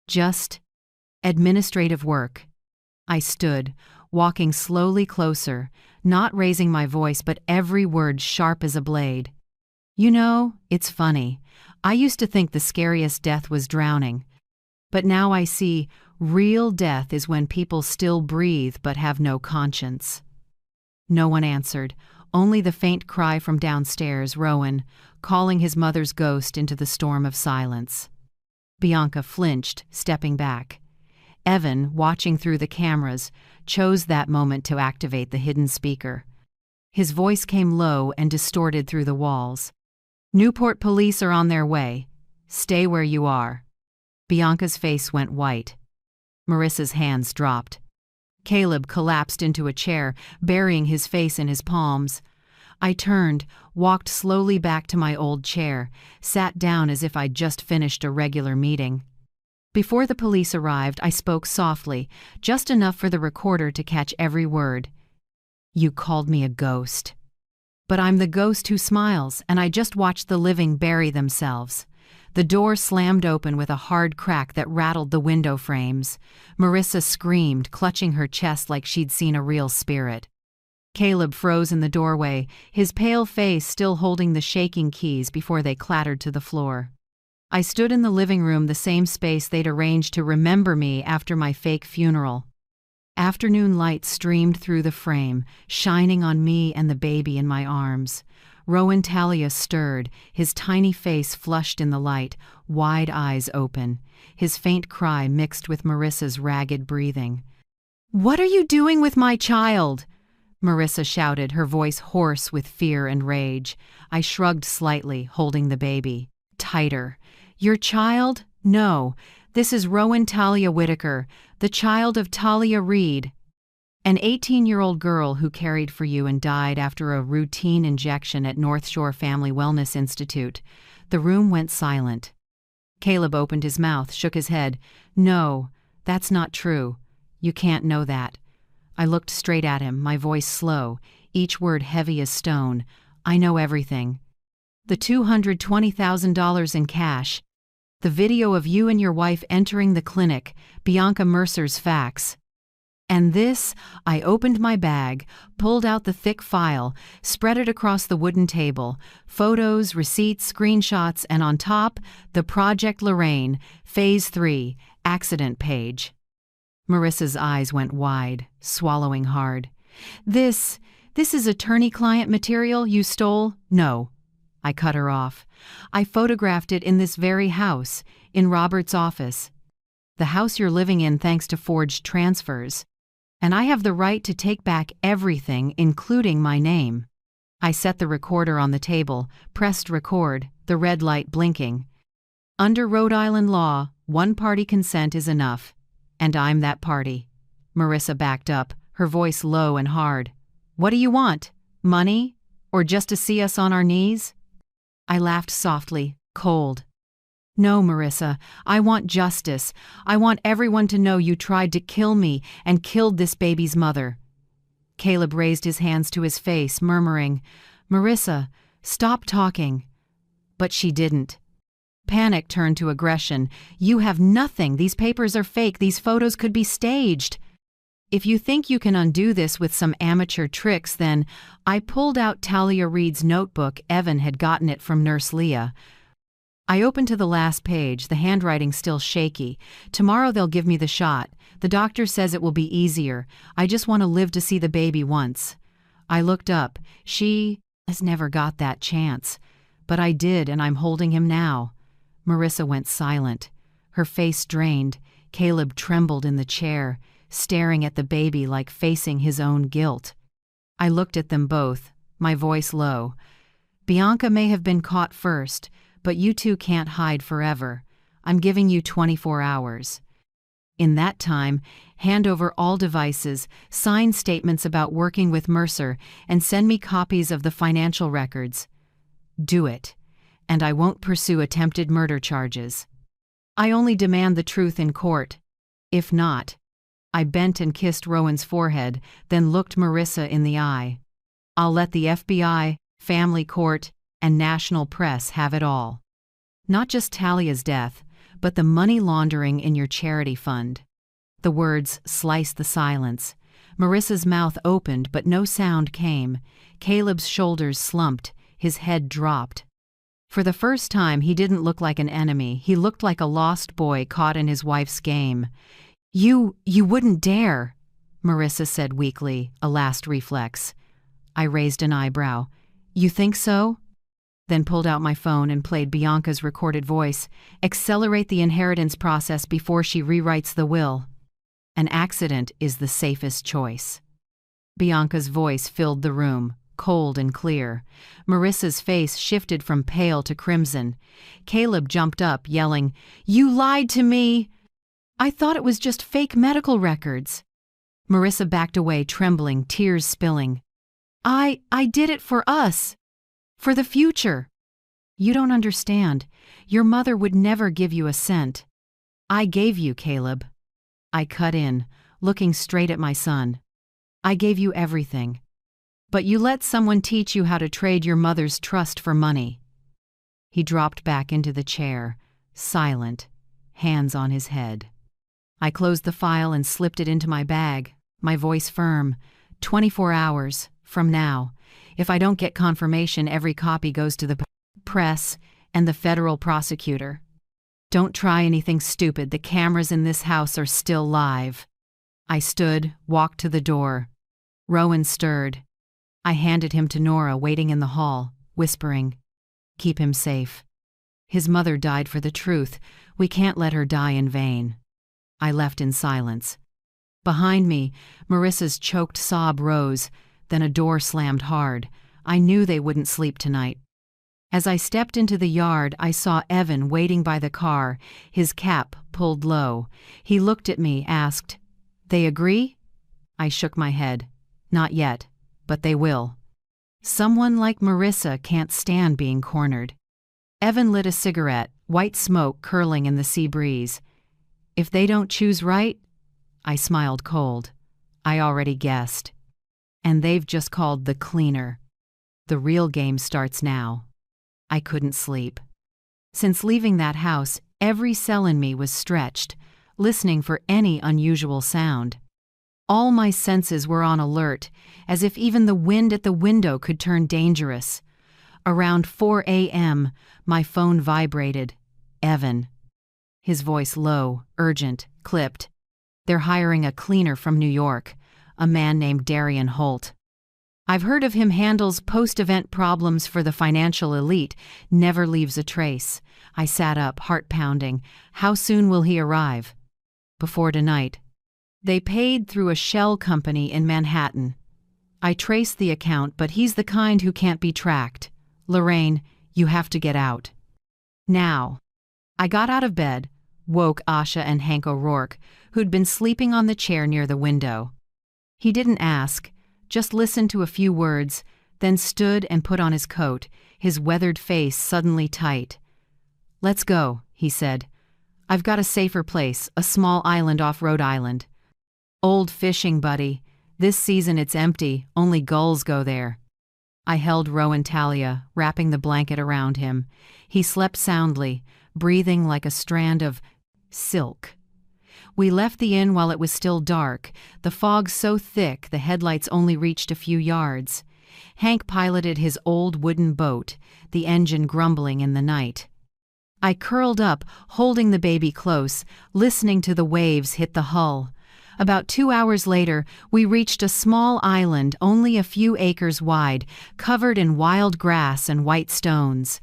Just administrative work." I stood, walking slowly closer, not raising my voice, but every word sharp as a blade. "You know, it's funny. I used to think the scariest death was drowning. But now I see real death is when people still breathe but have no conscience." No one answered, only the faint cry from downstairs, Rowan, calling his mother's ghost into the storm of silence. Bianca flinched, stepping back. Evan, watching through the cameras, chose that moment to activate the hidden speaker. His voice came low and distorted through the walls. "Newport police are on their way. Stay where you are." Bianca's face went white. Marissa's hands dropped. Caleb collapsed into a chair, burying his face in his palms. I turned, walked slowly back to my old chair, sat down as if I'd just finished a regular meeting. Before the police arrived, I spoke softly, just enough for the recorder to catch every word. "You called me a ghost. But I'm the ghost who smiles, and I just watched the living bury themselves." The door slammed open with a hard crack that rattled the window frames. Marissa screamed, clutching her chest like she'd seen a real spirit. Caleb froze in the doorway, his pale face still holding the shaking keys before they clattered to the floor. I stood in the living room, the same space they'd arranged to remember me after my fake funeral. Afternoon light streamed through the frame, shining on me and the baby in my arms. Rowan Talia stirred, his tiny face flushed in the light, wide eyes open. His faint cry mixed with Marissa's ragged breathing. "What are you doing with my child?" Marissa shouted, her voice hoarse with fear and rage. I shrugged slightly, holding the baby. Tighter. "Your child? No. This is Rowan Talia Whitaker, the child of Talia Reed. An 18-year-old girl who cared for you and died after a routine injection at North Shore Family Wellness Institute." The room went silent. Caleb opened his mouth, shook his head. "No, that's not true. You can't know that." I looked straight at him, my voice slow, each word heavy as stone. "I know everything. The $220,000 in cash. The video of you and your wife entering the clinic, Bianca Mercer's fax." And this, I opened my bag, pulled out the thick file, spread it across the wooden table, photos, receipts, screenshots, and on top, the Project Lorraine, Phase 3, accident page. Marissa's eyes went wide, swallowing hard. This is attorney-client material you stole? No. I cut her off. I photographed it in this very house, in Robert's office. The house you're living in thanks to forged transfers. And I have the right to take back everything, including my name. I set the recorder on the table, pressed record, the red light blinking. Under Rhode Island law, one-party consent is enough. And I'm that party. Marissa backed up, her voice low and hard. What do you want? Money? Or just to see us on our knees? I laughed softly, cold. No, Marissa, I want justice. I want everyone to know you tried to kill me and killed this baby's mother. Caleb raised his hands to his face, murmuring, Marissa, stop talking. But she didn't. Panic turned to aggression. You have nothing. These papers are fake. These photos could be staged. If you think you can undo this with some amateur tricks, then I pulled out Talia Reed's notebook. Evan had gotten it from Nurse Leah. I opened to the last page, the handwriting still shaky. Tomorrow they'll give me the shot. The doctor says it will be easier. I just want to live to see the baby once. I looked up. She has never got that chance. But I did, and I'm holding him now. Marissa went silent. Her face drained. Caleb trembled in the chair, staring at the baby like facing his own guilt. I looked at them both, my voice low. Bianca may have been caught first, but you two can't hide forever. I'm giving you 24 hours. In that time, hand over all devices, sign statements about working with Mercer, and send me copies of the financial records. Do it, and I won't pursue attempted murder charges. I only demand the truth in court. If not, I bent and kissed Rowan's forehead, then looked Marissa in the eye. I'll let the FBI, family court, and national press have it all. Not just Talia's death, but the money laundering in your charity fund. The words sliced the silence. Marissa's mouth opened, but no sound came. Caleb's shoulders slumped, his head dropped. For the first time, he didn't look like an enemy. He looked like a lost boy caught in his wife's game. You wouldn't dare, Marissa said weakly, a last reflex. I raised an eyebrow. You think so? Then pulled out my phone and played Bianca's recorded voice. Accelerate the inheritance process before she rewrites the will. An accident is the safest choice. Bianca's voice filled the room, cold and clear. Marissa's face shifted from pale to crimson. Caleb jumped up, yelling, You lied to me! I thought it was just fake medical records. Marissa backed away, trembling, tears spilling. I did it for us. For the future. You don't understand. Your mother would never give you a cent. I gave you, Caleb. I cut in, looking straight at my son. I gave you everything. But you let someone teach you how to trade your mother's trust for money. He dropped back into the chair, silent, hands on his head. I closed the file and slipped it into my bag, my voice firm. 24 hours, from now. If I don't get confirmation, every copy goes to the press and the federal prosecutor. Don't try anything stupid. The cameras in this house are still live. I stood, walked to the door. Rowan stirred. I handed him to Nora, waiting in the hall, whispering, Keep him safe. His mother died for the truth. We can't let her die in vain. I left in silence. Behind me, Marissa's choked sob rose. Then a door slammed hard. I knew they wouldn't sleep tonight. As I stepped into the yard, I saw Evan waiting by the car, his cap pulled low. He looked at me, asked, They agree? I shook my head. Not yet, but they will. Someone like Marissa can't stand being cornered. Evan lit a cigarette, white smoke curling in the sea breeze. If they don't choose right, I smiled cold. I already guessed. And they've just called the cleaner. The real game starts now. I couldn't sleep. Since leaving that house, every cell in me was stretched, listening for any unusual sound. All my senses were on alert, as if even the wind at the window could turn dangerous. Around 4 a.m., my phone vibrated. Evan. His voice low, urgent, clipped. They're hiring a cleaner from New York, a man named Darian Holt. I've heard of him, handles post-event problems for the financial elite, never leaves a trace. I sat up, heart pounding. How soon will he arrive? Before tonight. They paid through a shell company in Manhattan. I traced the account, but he's the kind who can't be tracked. Lorraine, you have to get out. Now. I got out of bed, woke Asha and Hank O'Rourke, who'd been sleeping on the chair near the window. He didn't ask, just listened to a few words, then stood and put on his coat, his weathered face suddenly tight. "Let's go," he said. "I've got a safer place, a small island off Rhode Island. Old fishing buddy. This season it's empty, only gulls go there." I held Rowan Talia, wrapping the blanket around him. He slept soundly, breathing like a strand of silk. We left the inn while it was still dark, the fog so thick the headlights only reached a few yards. Hank piloted his old wooden boat, the engine grumbling in the night. I curled up, holding the baby close, listening to the waves hit the hull. About 2 hours later, we reached a small island only a few acres wide, covered in wild grass and white stones.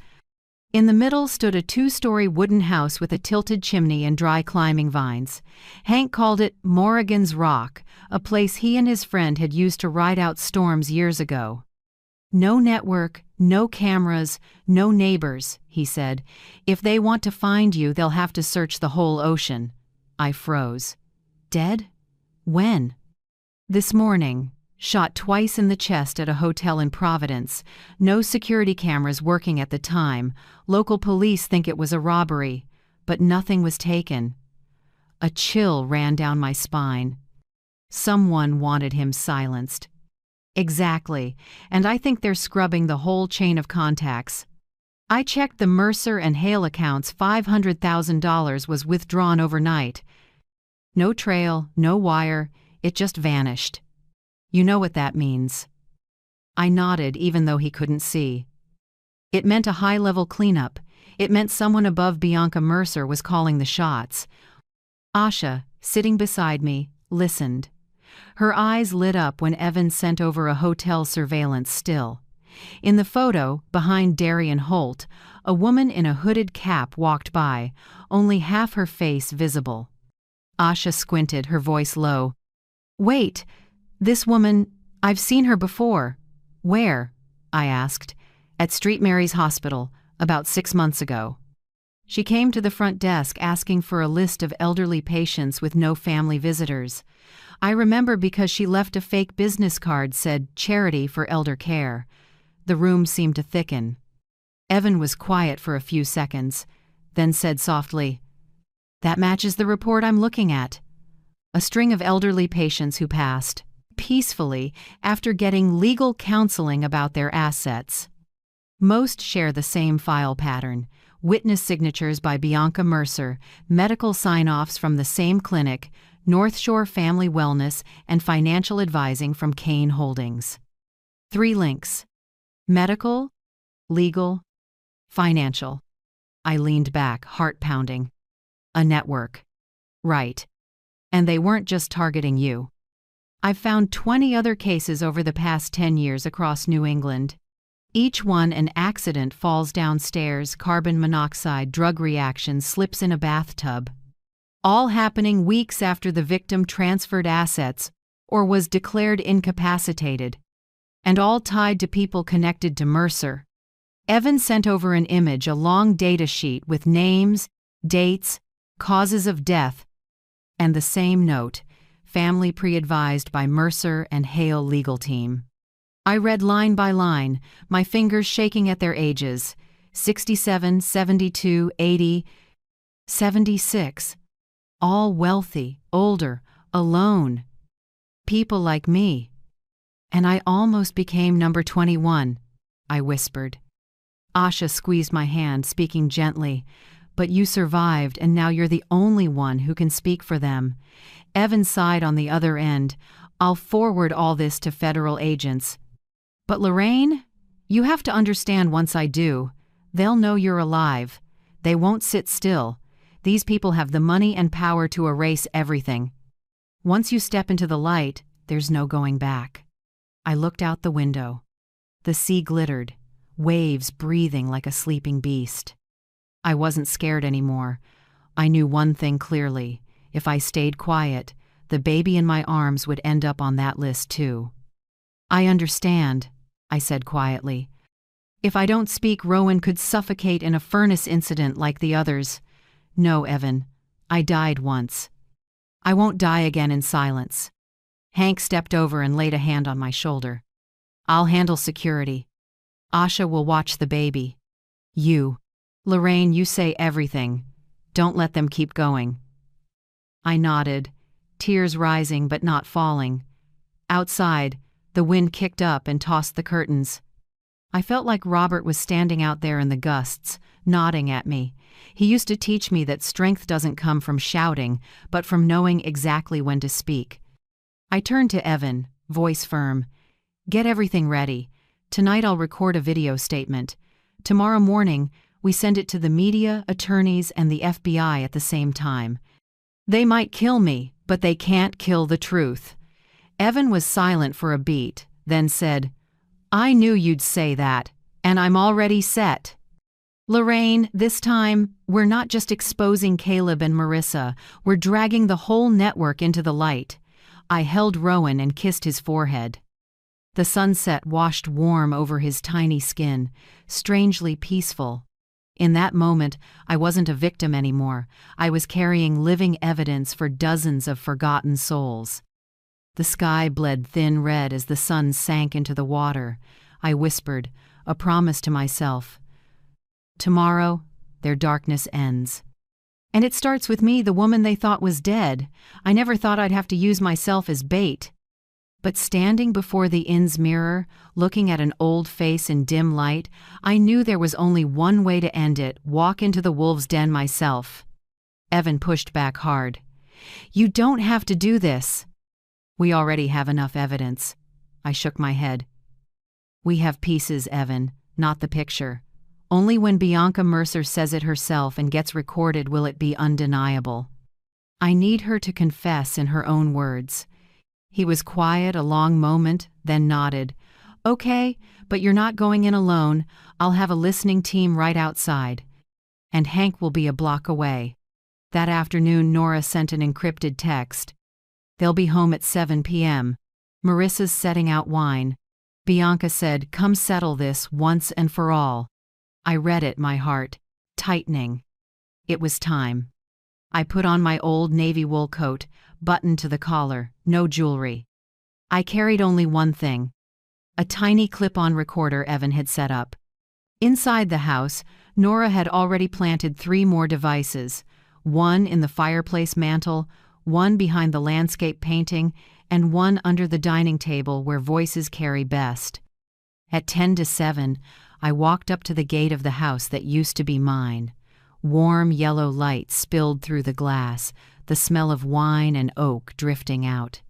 In the middle stood a 2-story wooden house with a tilted chimney and dry climbing vines. Hank called it Morrigan's Rock, a place he and his friend had used to ride out storms years ago. "No network, no cameras, no neighbors," he said. "If they want to find you, they'll have to search the whole ocean." I froze. Dead? When? "This morning. Shot twice in the chest at a hotel in Providence. No security cameras working at the time. Local police think it was a robbery, but nothing was taken." A chill ran down my spine. Someone wanted him silenced. Exactly, and I think they're scrubbing the whole chain of contacts. I checked the Mercer and Hale accounts. $500,000 was withdrawn overnight. No trail, no wire, it just vanished. You know what that means. I nodded even though he couldn't see. It meant a high-level cleanup. It meant someone above Bianca Mercer was calling the shots. Asha, sitting beside me, listened. Her eyes lit up when Evan sent over a hotel surveillance still. In the photo, behind Darian Holt, a woman in a hooded cap walked by, only half her face visible. Asha squinted, her voice low. "Wait, this woman, I've seen her before." "Where?" I asked. "At St. Mary's Hospital, about 6 months ago." She came to the front desk asking for a list of elderly patients with no family visitors. I remember because she left a fake business card said Charity for Elder Care. The room seemed to thicken. Evan was quiet for a few seconds, then said softly, "That matches the report I'm looking at." A string of elderly patients who passed peacefully after getting legal counseling about their assets. Most share the same file pattern: witness signatures by Bianca Mercer, medical sign-offs from the same clinic, North Shore Family Wellness, and financial advising from Kane Holdings. 3 links: medical, legal, financial. I leaned back, heart pounding. A network. Right. And they weren't just targeting you. I've found 20 other cases over the past 10 years across New England. Each one an accident, falls downstairs, carbon monoxide, drug reaction, slips in a bathtub. All happening weeks after the victim transferred assets or was declared incapacitated. And all tied to people connected to Mercer. Evan sent over an image, a long data sheet with names, dates, causes of death, and the same note: family pre-advised by Mercer and Hale legal team. I read line by line, my fingers shaking at their ages: 67, 72, 80, 76. All wealthy, older, alone. People like me. And I almost became number 21, I whispered. Asha squeezed my hand, speaking gently. "But you survived, and now you're the only one who can speak for them. Evan sighed on the other end. I'll forward all this to federal agents. But Lorraine, you have to understand once I do, they'll know you're alive. They won't sit still. These people have the money and power to erase everything. Once you step into the light, there's no going back. I looked out the window. The sea glittered, waves breathing like a sleeping beast. I wasn't scared anymore. I knew one thing clearly. If I stayed quiet, the baby in my arms would end up on that list too. I understand, I said quietly. If I don't speak, Rowan could suffocate in a furnace incident like the others. No, Evan, I died once. I won't die again in silence. Hank stepped over and laid a hand on my shoulder. I'll handle security. Asha will watch the baby. Lorraine, you say everything. Don't let them keep going. I nodded, tears rising but not falling. Outside, the wind kicked up and tossed the curtains. I felt like Robert was standing out there in the gusts, nodding at me. He used to teach me that strength doesn't come from shouting, but from knowing exactly when to speak. I turned to Evan, voice firm. Get everything ready. Tonight I'll record a video statement. Tomorrow morning, we send it to the media, attorneys, and the FBI at the same time. They might kill me, but they can't kill the truth. Evan was silent for a beat, then said, I knew you'd say that, and I'm already set. Lorraine, this time, we're not just exposing Caleb and Marissa, we're dragging the whole network into the light. I held Rowan and kissed his forehead. The sunset washed warm over his tiny skin, strangely peaceful. In that moment, I wasn't a victim anymore. I was carrying living evidence for dozens of forgotten souls. The sky bled thin red as the sun sank into the water. I whispered, a promise to myself. Tomorrow, their darkness ends. And it starts with me, the woman they thought was dead. I never thought I'd have to use myself as bait. But standing before the inn's mirror, looking at an old face in dim light, I knew there was only one way to end it, walk into the wolves' den myself. Evan pushed back hard. You don't have to do this. We already have enough evidence. I shook my head. We have pieces, Evan, not the picture. Only when Bianca Mercer says it herself and gets recorded will it be undeniable. I need her to confess in her own words. He was quiet a long moment, then nodded. Okay, but you're not going in alone. I'll have a listening team right outside. And Hank will be a block away. That afternoon, Nora sent an encrypted text. They'll be home at 7 p.m. Marissa's setting out wine. Bianca said, come settle this once and for all. I read it, my heart tightening. It was time. I put on my old navy wool coat, buttoned to the collar, no jewelry. I carried only one thing. A tiny clip-on recorder Evan had set up. Inside the house, Nora had already planted 3 more devices, one in the fireplace mantel, one behind the landscape painting, and one under the dining table where voices carry best. At 10 to 7, I walked up to the gate of the house that used to be mine. Warm yellow light spilled through the glass, the smell of wine and oak drifting out.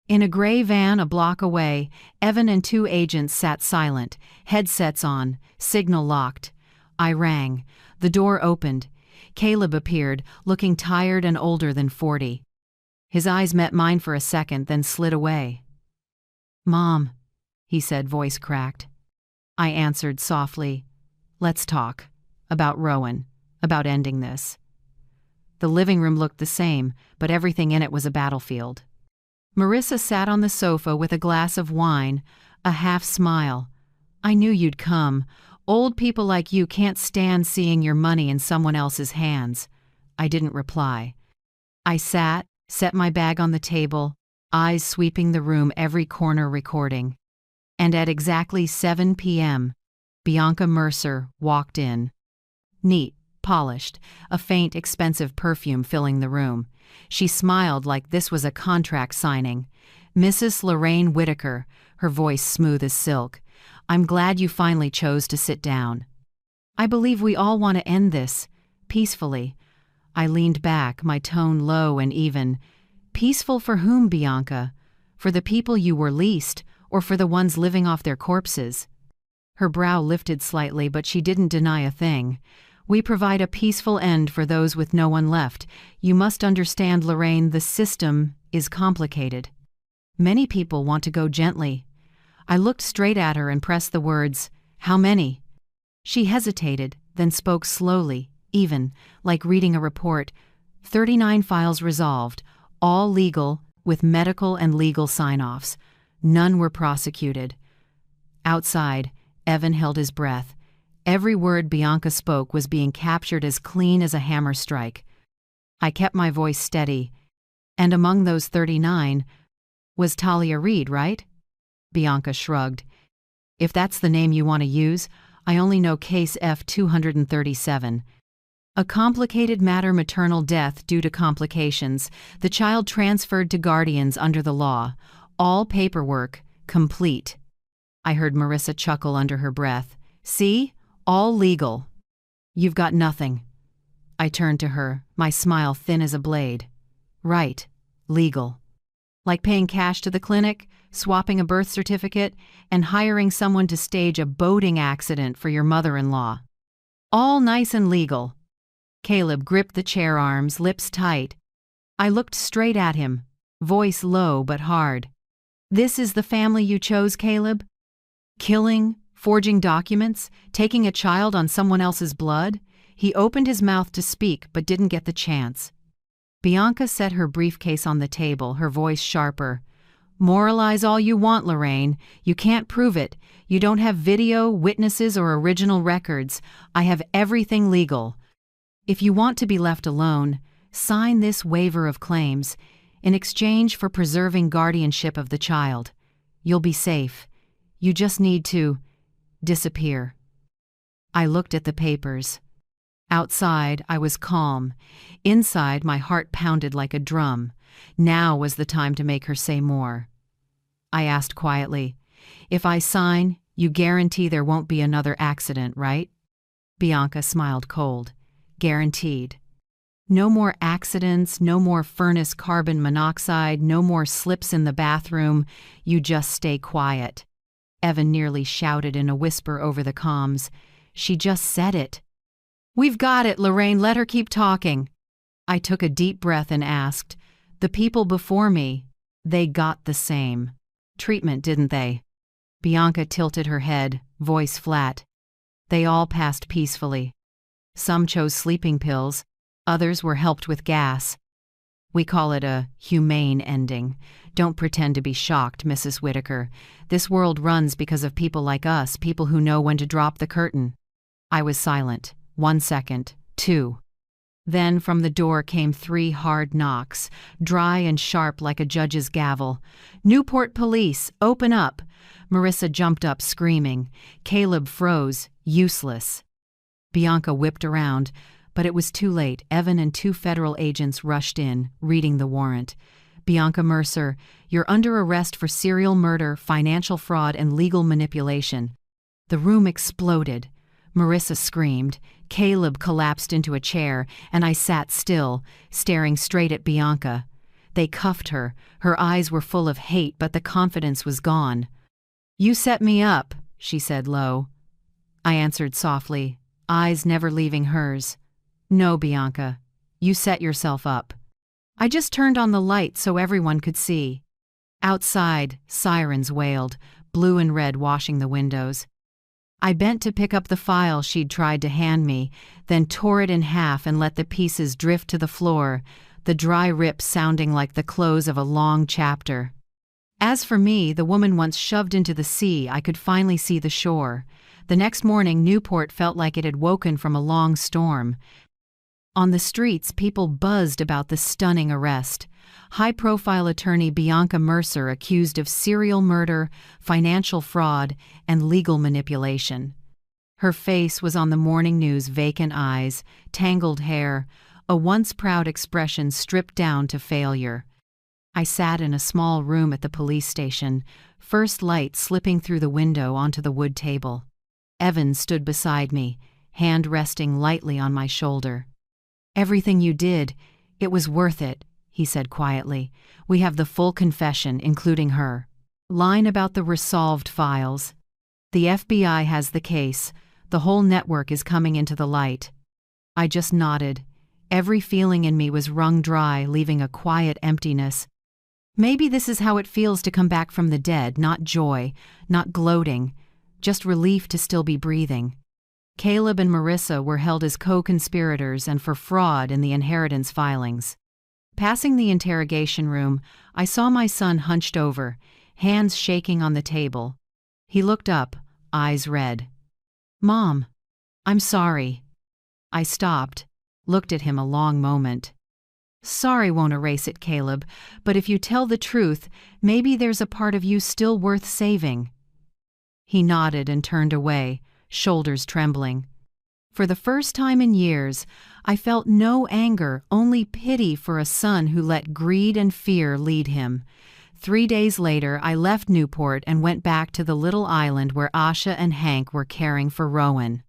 In a gray van a block away, Evan and 2 agents sat silent, headsets on, signal locked. I rang. The door opened. Caleb appeared, looking tired and older than 40. His eyes met mine for a second, then slid away. Mom, he said, voice cracked. I answered softly, let's talk. About Rowan. About ending this. The living room looked the same, but everything in it was a battlefield. Marissa sat on the sofa with a glass of wine, a half smile. I knew you'd come. Old people like you can't stand seeing your money in someone else's hands. I didn't reply. I sat, set my bag on the table, eyes sweeping the room, every corner recording. And at exactly 7 p.m., Bianca Mercer walked in. Neat, polished, a faint, expensive perfume filling the room. She smiled like this was a contract signing. Mrs. Lorraine Whitaker, her voice smooth as silk. I'm glad you finally chose to sit down. I believe we all want to end this, peacefully. I leaned back, my tone low and even. Peaceful for whom, Bianca? For the people you were leased, or for the ones living off their corpses? Her brow lifted slightly, but she didn't deny a thing. We provide a peaceful end for those with no one left. You must understand, Lorraine, the system is complicated. Many people want to go gently. I looked straight at her and pressed the words, "How many?" She hesitated, then spoke slowly, even, like reading a report. 39 files resolved, all legal, with medical and legal sign-offs. None were prosecuted. Outside, Evan held his breath. Every word Bianca spoke was being captured as clean as a hammer strike. I kept my voice steady. And among those 39 was Talia Reed, right? Bianca shrugged. If that's the name you want to use, I only know case F-237. A complicated matter, maternal death due to complications. The child transferred to guardians under the law. All paperwork complete. I heard Marissa chuckle under her breath. See? All legal. You've got nothing. I turned to her, my smile thin as a blade. Right. Legal. Like paying cash to the clinic, swapping a birth certificate, and hiring someone to stage a boating accident for your mother-in-law. All nice and legal. Caleb gripped the chair arms, lips tight. I looked straight at him, voice low but hard. This is the family you chose, Caleb? Killing, forging documents, taking a child on someone else's blood? He opened his mouth to speak but didn't get the chance. Bianca set her briefcase on the table, her voice sharper. Moralize all you want, Lorraine. You can't prove it. You don't have video, witnesses, or original records. I have everything legal. If you want to be left alone, sign this waiver of claims in exchange for preserving guardianship of the child. You'll be safe. You just need to disappear. I looked at the papers. Outside, I was calm. Inside, my heart pounded like a drum. Now was the time to make her say more. I asked quietly, "If I sign, you guarantee there won't be another accident, right?" Bianca smiled cold. Guaranteed. No more accidents, no more furnace carbon monoxide, no more slips in the bathroom. You just stay quiet. Evan nearly shouted in a whisper over the comms. She just said it. We've got it, Lorraine. Let her keep talking. I took a deep breath and asked, the people before me, they got the same treatment, didn't they? Bianca tilted her head, voice flat. They all passed peacefully. Some chose sleeping pills, others were helped with gas. We call it a humane ending. Don't pretend to be shocked, Mrs. Whitaker. This world runs because of people like us, people who know when to drop the curtain. I was silent. 1 second, 2. Then from the door came 3 hard knocks, dry and sharp like a judge's gavel. Newport Police, open up! Marissa jumped up screaming. Caleb froze, useless. Bianca whipped around, but it was too late. Evan and 2 federal agents rushed in, reading the warrant. Bianca Mercer, you're under arrest for serial murder, financial fraud, and legal manipulation. The room exploded. Marissa screamed. Caleb collapsed into a chair, and I sat still, staring straight at Bianca. They cuffed her. Her eyes were full of hate, but the confidence was gone. You set me up, she said low. I answered softly, eyes never leaving hers. No, Bianca, you set yourself up. I just turned on the light so everyone could see. Outside, sirens wailed, blue and red washing the windows. I bent to pick up the file she'd tried to hand me, then tore it in half and let the pieces drift to the floor, the dry rip sounding like the close of a long chapter. As for me, the woman once shoved into the sea, I could finally see the shore. The next morning, Newport felt like it had woken from a long storm. On the streets, people buzzed about the stunning arrest. High-profile attorney Bianca Mercer accused of serial murder, financial fraud, and legal manipulation. Her face was on the morning news, vacant eyes, tangled hair, a once proud expression stripped down to failure. I sat in a small room at the police station, first light slipping through the window onto the wood table. Evan stood beside me, hand resting lightly on my shoulder. Everything you did, it was worth it, he said quietly. "We have the full confession, including her line about the resolved files. The FBI has the case. The whole network is coming into the light." I just nodded. Every feeling in me was wrung dry, leaving a quiet emptiness. Maybe this is how it feels to come back from the dead, not joy, not gloating, just relief to still be breathing. Caleb and Marissa were held as co-conspirators and for fraud in the inheritance filings. Passing the interrogation room, I saw my son hunched over, hands shaking on the table. He looked up, eyes red. "Mom, I'm sorry." I stopped, looked at him a long moment. "Sorry won't erase it, Caleb, but if you tell the truth, maybe there's a part of you still worth saving." He nodded and turned away, shoulders trembling. For the first time in years, I felt no anger, only pity for a son who let greed and fear lead him. 3 days later, I left Newport and went back to the little island where Asha and Hank were caring for Rowan.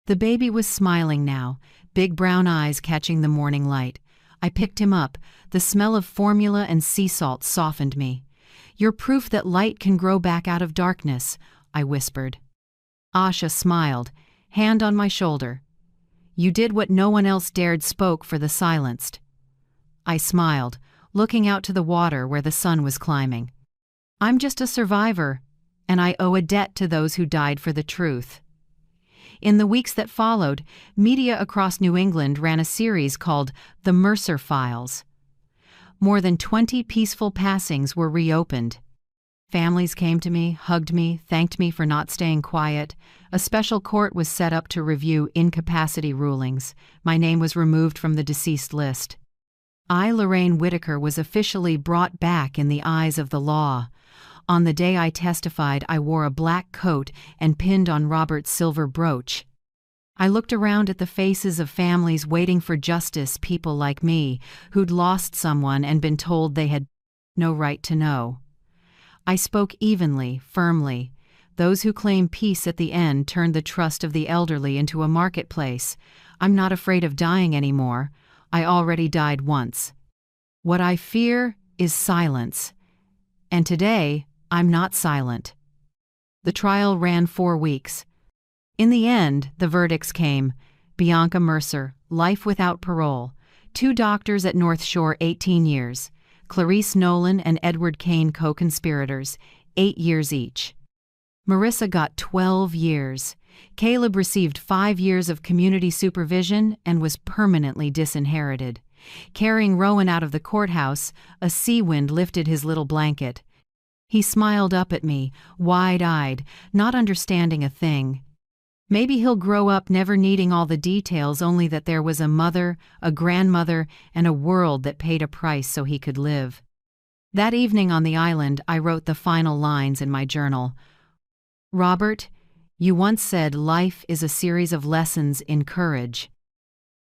The baby was smiling now, big brown eyes catching the morning light. I picked him up. The smell of formula and sea salt softened me. "You're proof that light can grow back out of darkness," I whispered. Asha smiled, hand on my shoulder. "You did what no one else dared, spoke for the silenced." I smiled, looking out to the water where the sun was climbing. "I'm just a survivor, and I owe a debt to those who died for the truth." In the weeks that followed, media across New England ran a series called The Mercer Files. More than 20 peaceful passings were reopened. Families came to me, hugged me, thanked me for not staying quiet. A special court was set up to review incapacity rulings. My name was removed from the deceased list. I, Lorraine Whitaker, was officially brought back in the eyes of the law. On the day I testified, I wore a black coat and pinned on Robert's silver brooch. I looked around at the faces of families waiting for justice, people like me, who'd lost someone and been told they had no right to know. I spoke evenly, firmly. Those who claim peace at the end turned the trust of the elderly into a marketplace. I'm not afraid of dying anymore. I already died once. What I fear is silence. And today, I'm not silent. The trial ran 4 weeks. In the end, the verdicts came. Bianca Mercer, life without parole. 2 doctors at North Shore, 18 years. Clarice Nolan and Edward Kane, co-conspirators, 8 years each. Marissa got 12 years. Caleb received 5 years of community supervision and was permanently disinherited. Carrying Rowan out of the courthouse, a sea wind lifted his little blanket. He smiled up at me, wide-eyed, not understanding a thing. Maybe he'll grow up never needing all the details, only that there was a mother, a grandmother, and a world that paid a price so he could live. That evening on the island, I wrote the final lines in my journal. "Robert, you once said life is a series of lessons in courage.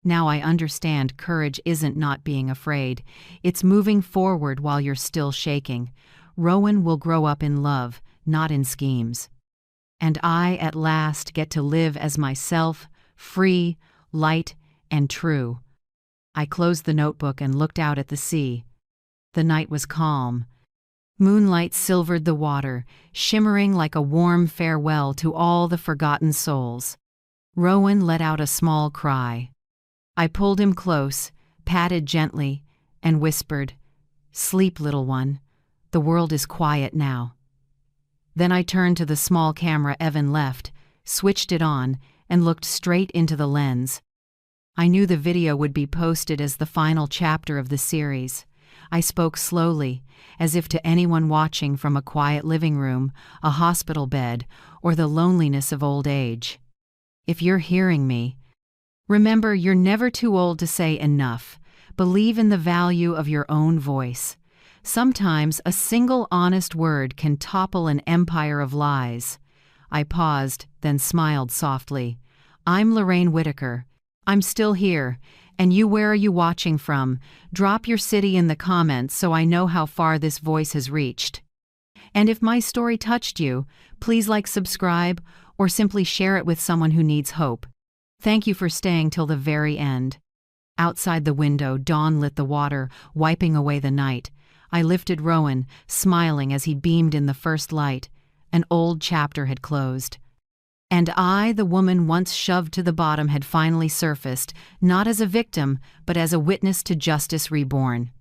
Now I understand courage isn't not being afraid. It's moving forward while you're still shaking. Rowan will grow up in love, not in schemes. And I, at last, get to live as myself, free, light, and true." I closed the notebook and looked out at the sea. The night was calm. Moonlight silvered the water, shimmering like a warm farewell to all the forgotten souls. Rowan let out a small cry. I pulled him close, patted gently, and whispered, "Sleep, little one. The world is quiet now." Then I turned to the small camera Evan left, switched it on, and looked straight into the lens. I knew the video would be posted as the final chapter of the series. I spoke slowly, as if to anyone watching from a quiet living room, a hospital bed, or the loneliness of old age. If you're hearing me, remember you're never too old to say enough. Believe in the value of your own voice. Sometimes a single honest word can topple an empire of lies. I paused, then smiled softly. I'm Lorraine Whitaker. I'm still here. And you, where are you watching from? Drop your city in the comments so I know how far this voice has reached. And if my story touched you, please subscribe, or simply share it with someone who needs hope. Thank you for staying till the very end. Outside the window, dawn lit the water, wiping away the night. I lifted Rowan, smiling as he beamed in the first light. An old chapter had closed. And I, the woman once shoved to the bottom, had finally surfaced, not as a victim, but as a witness to justice reborn.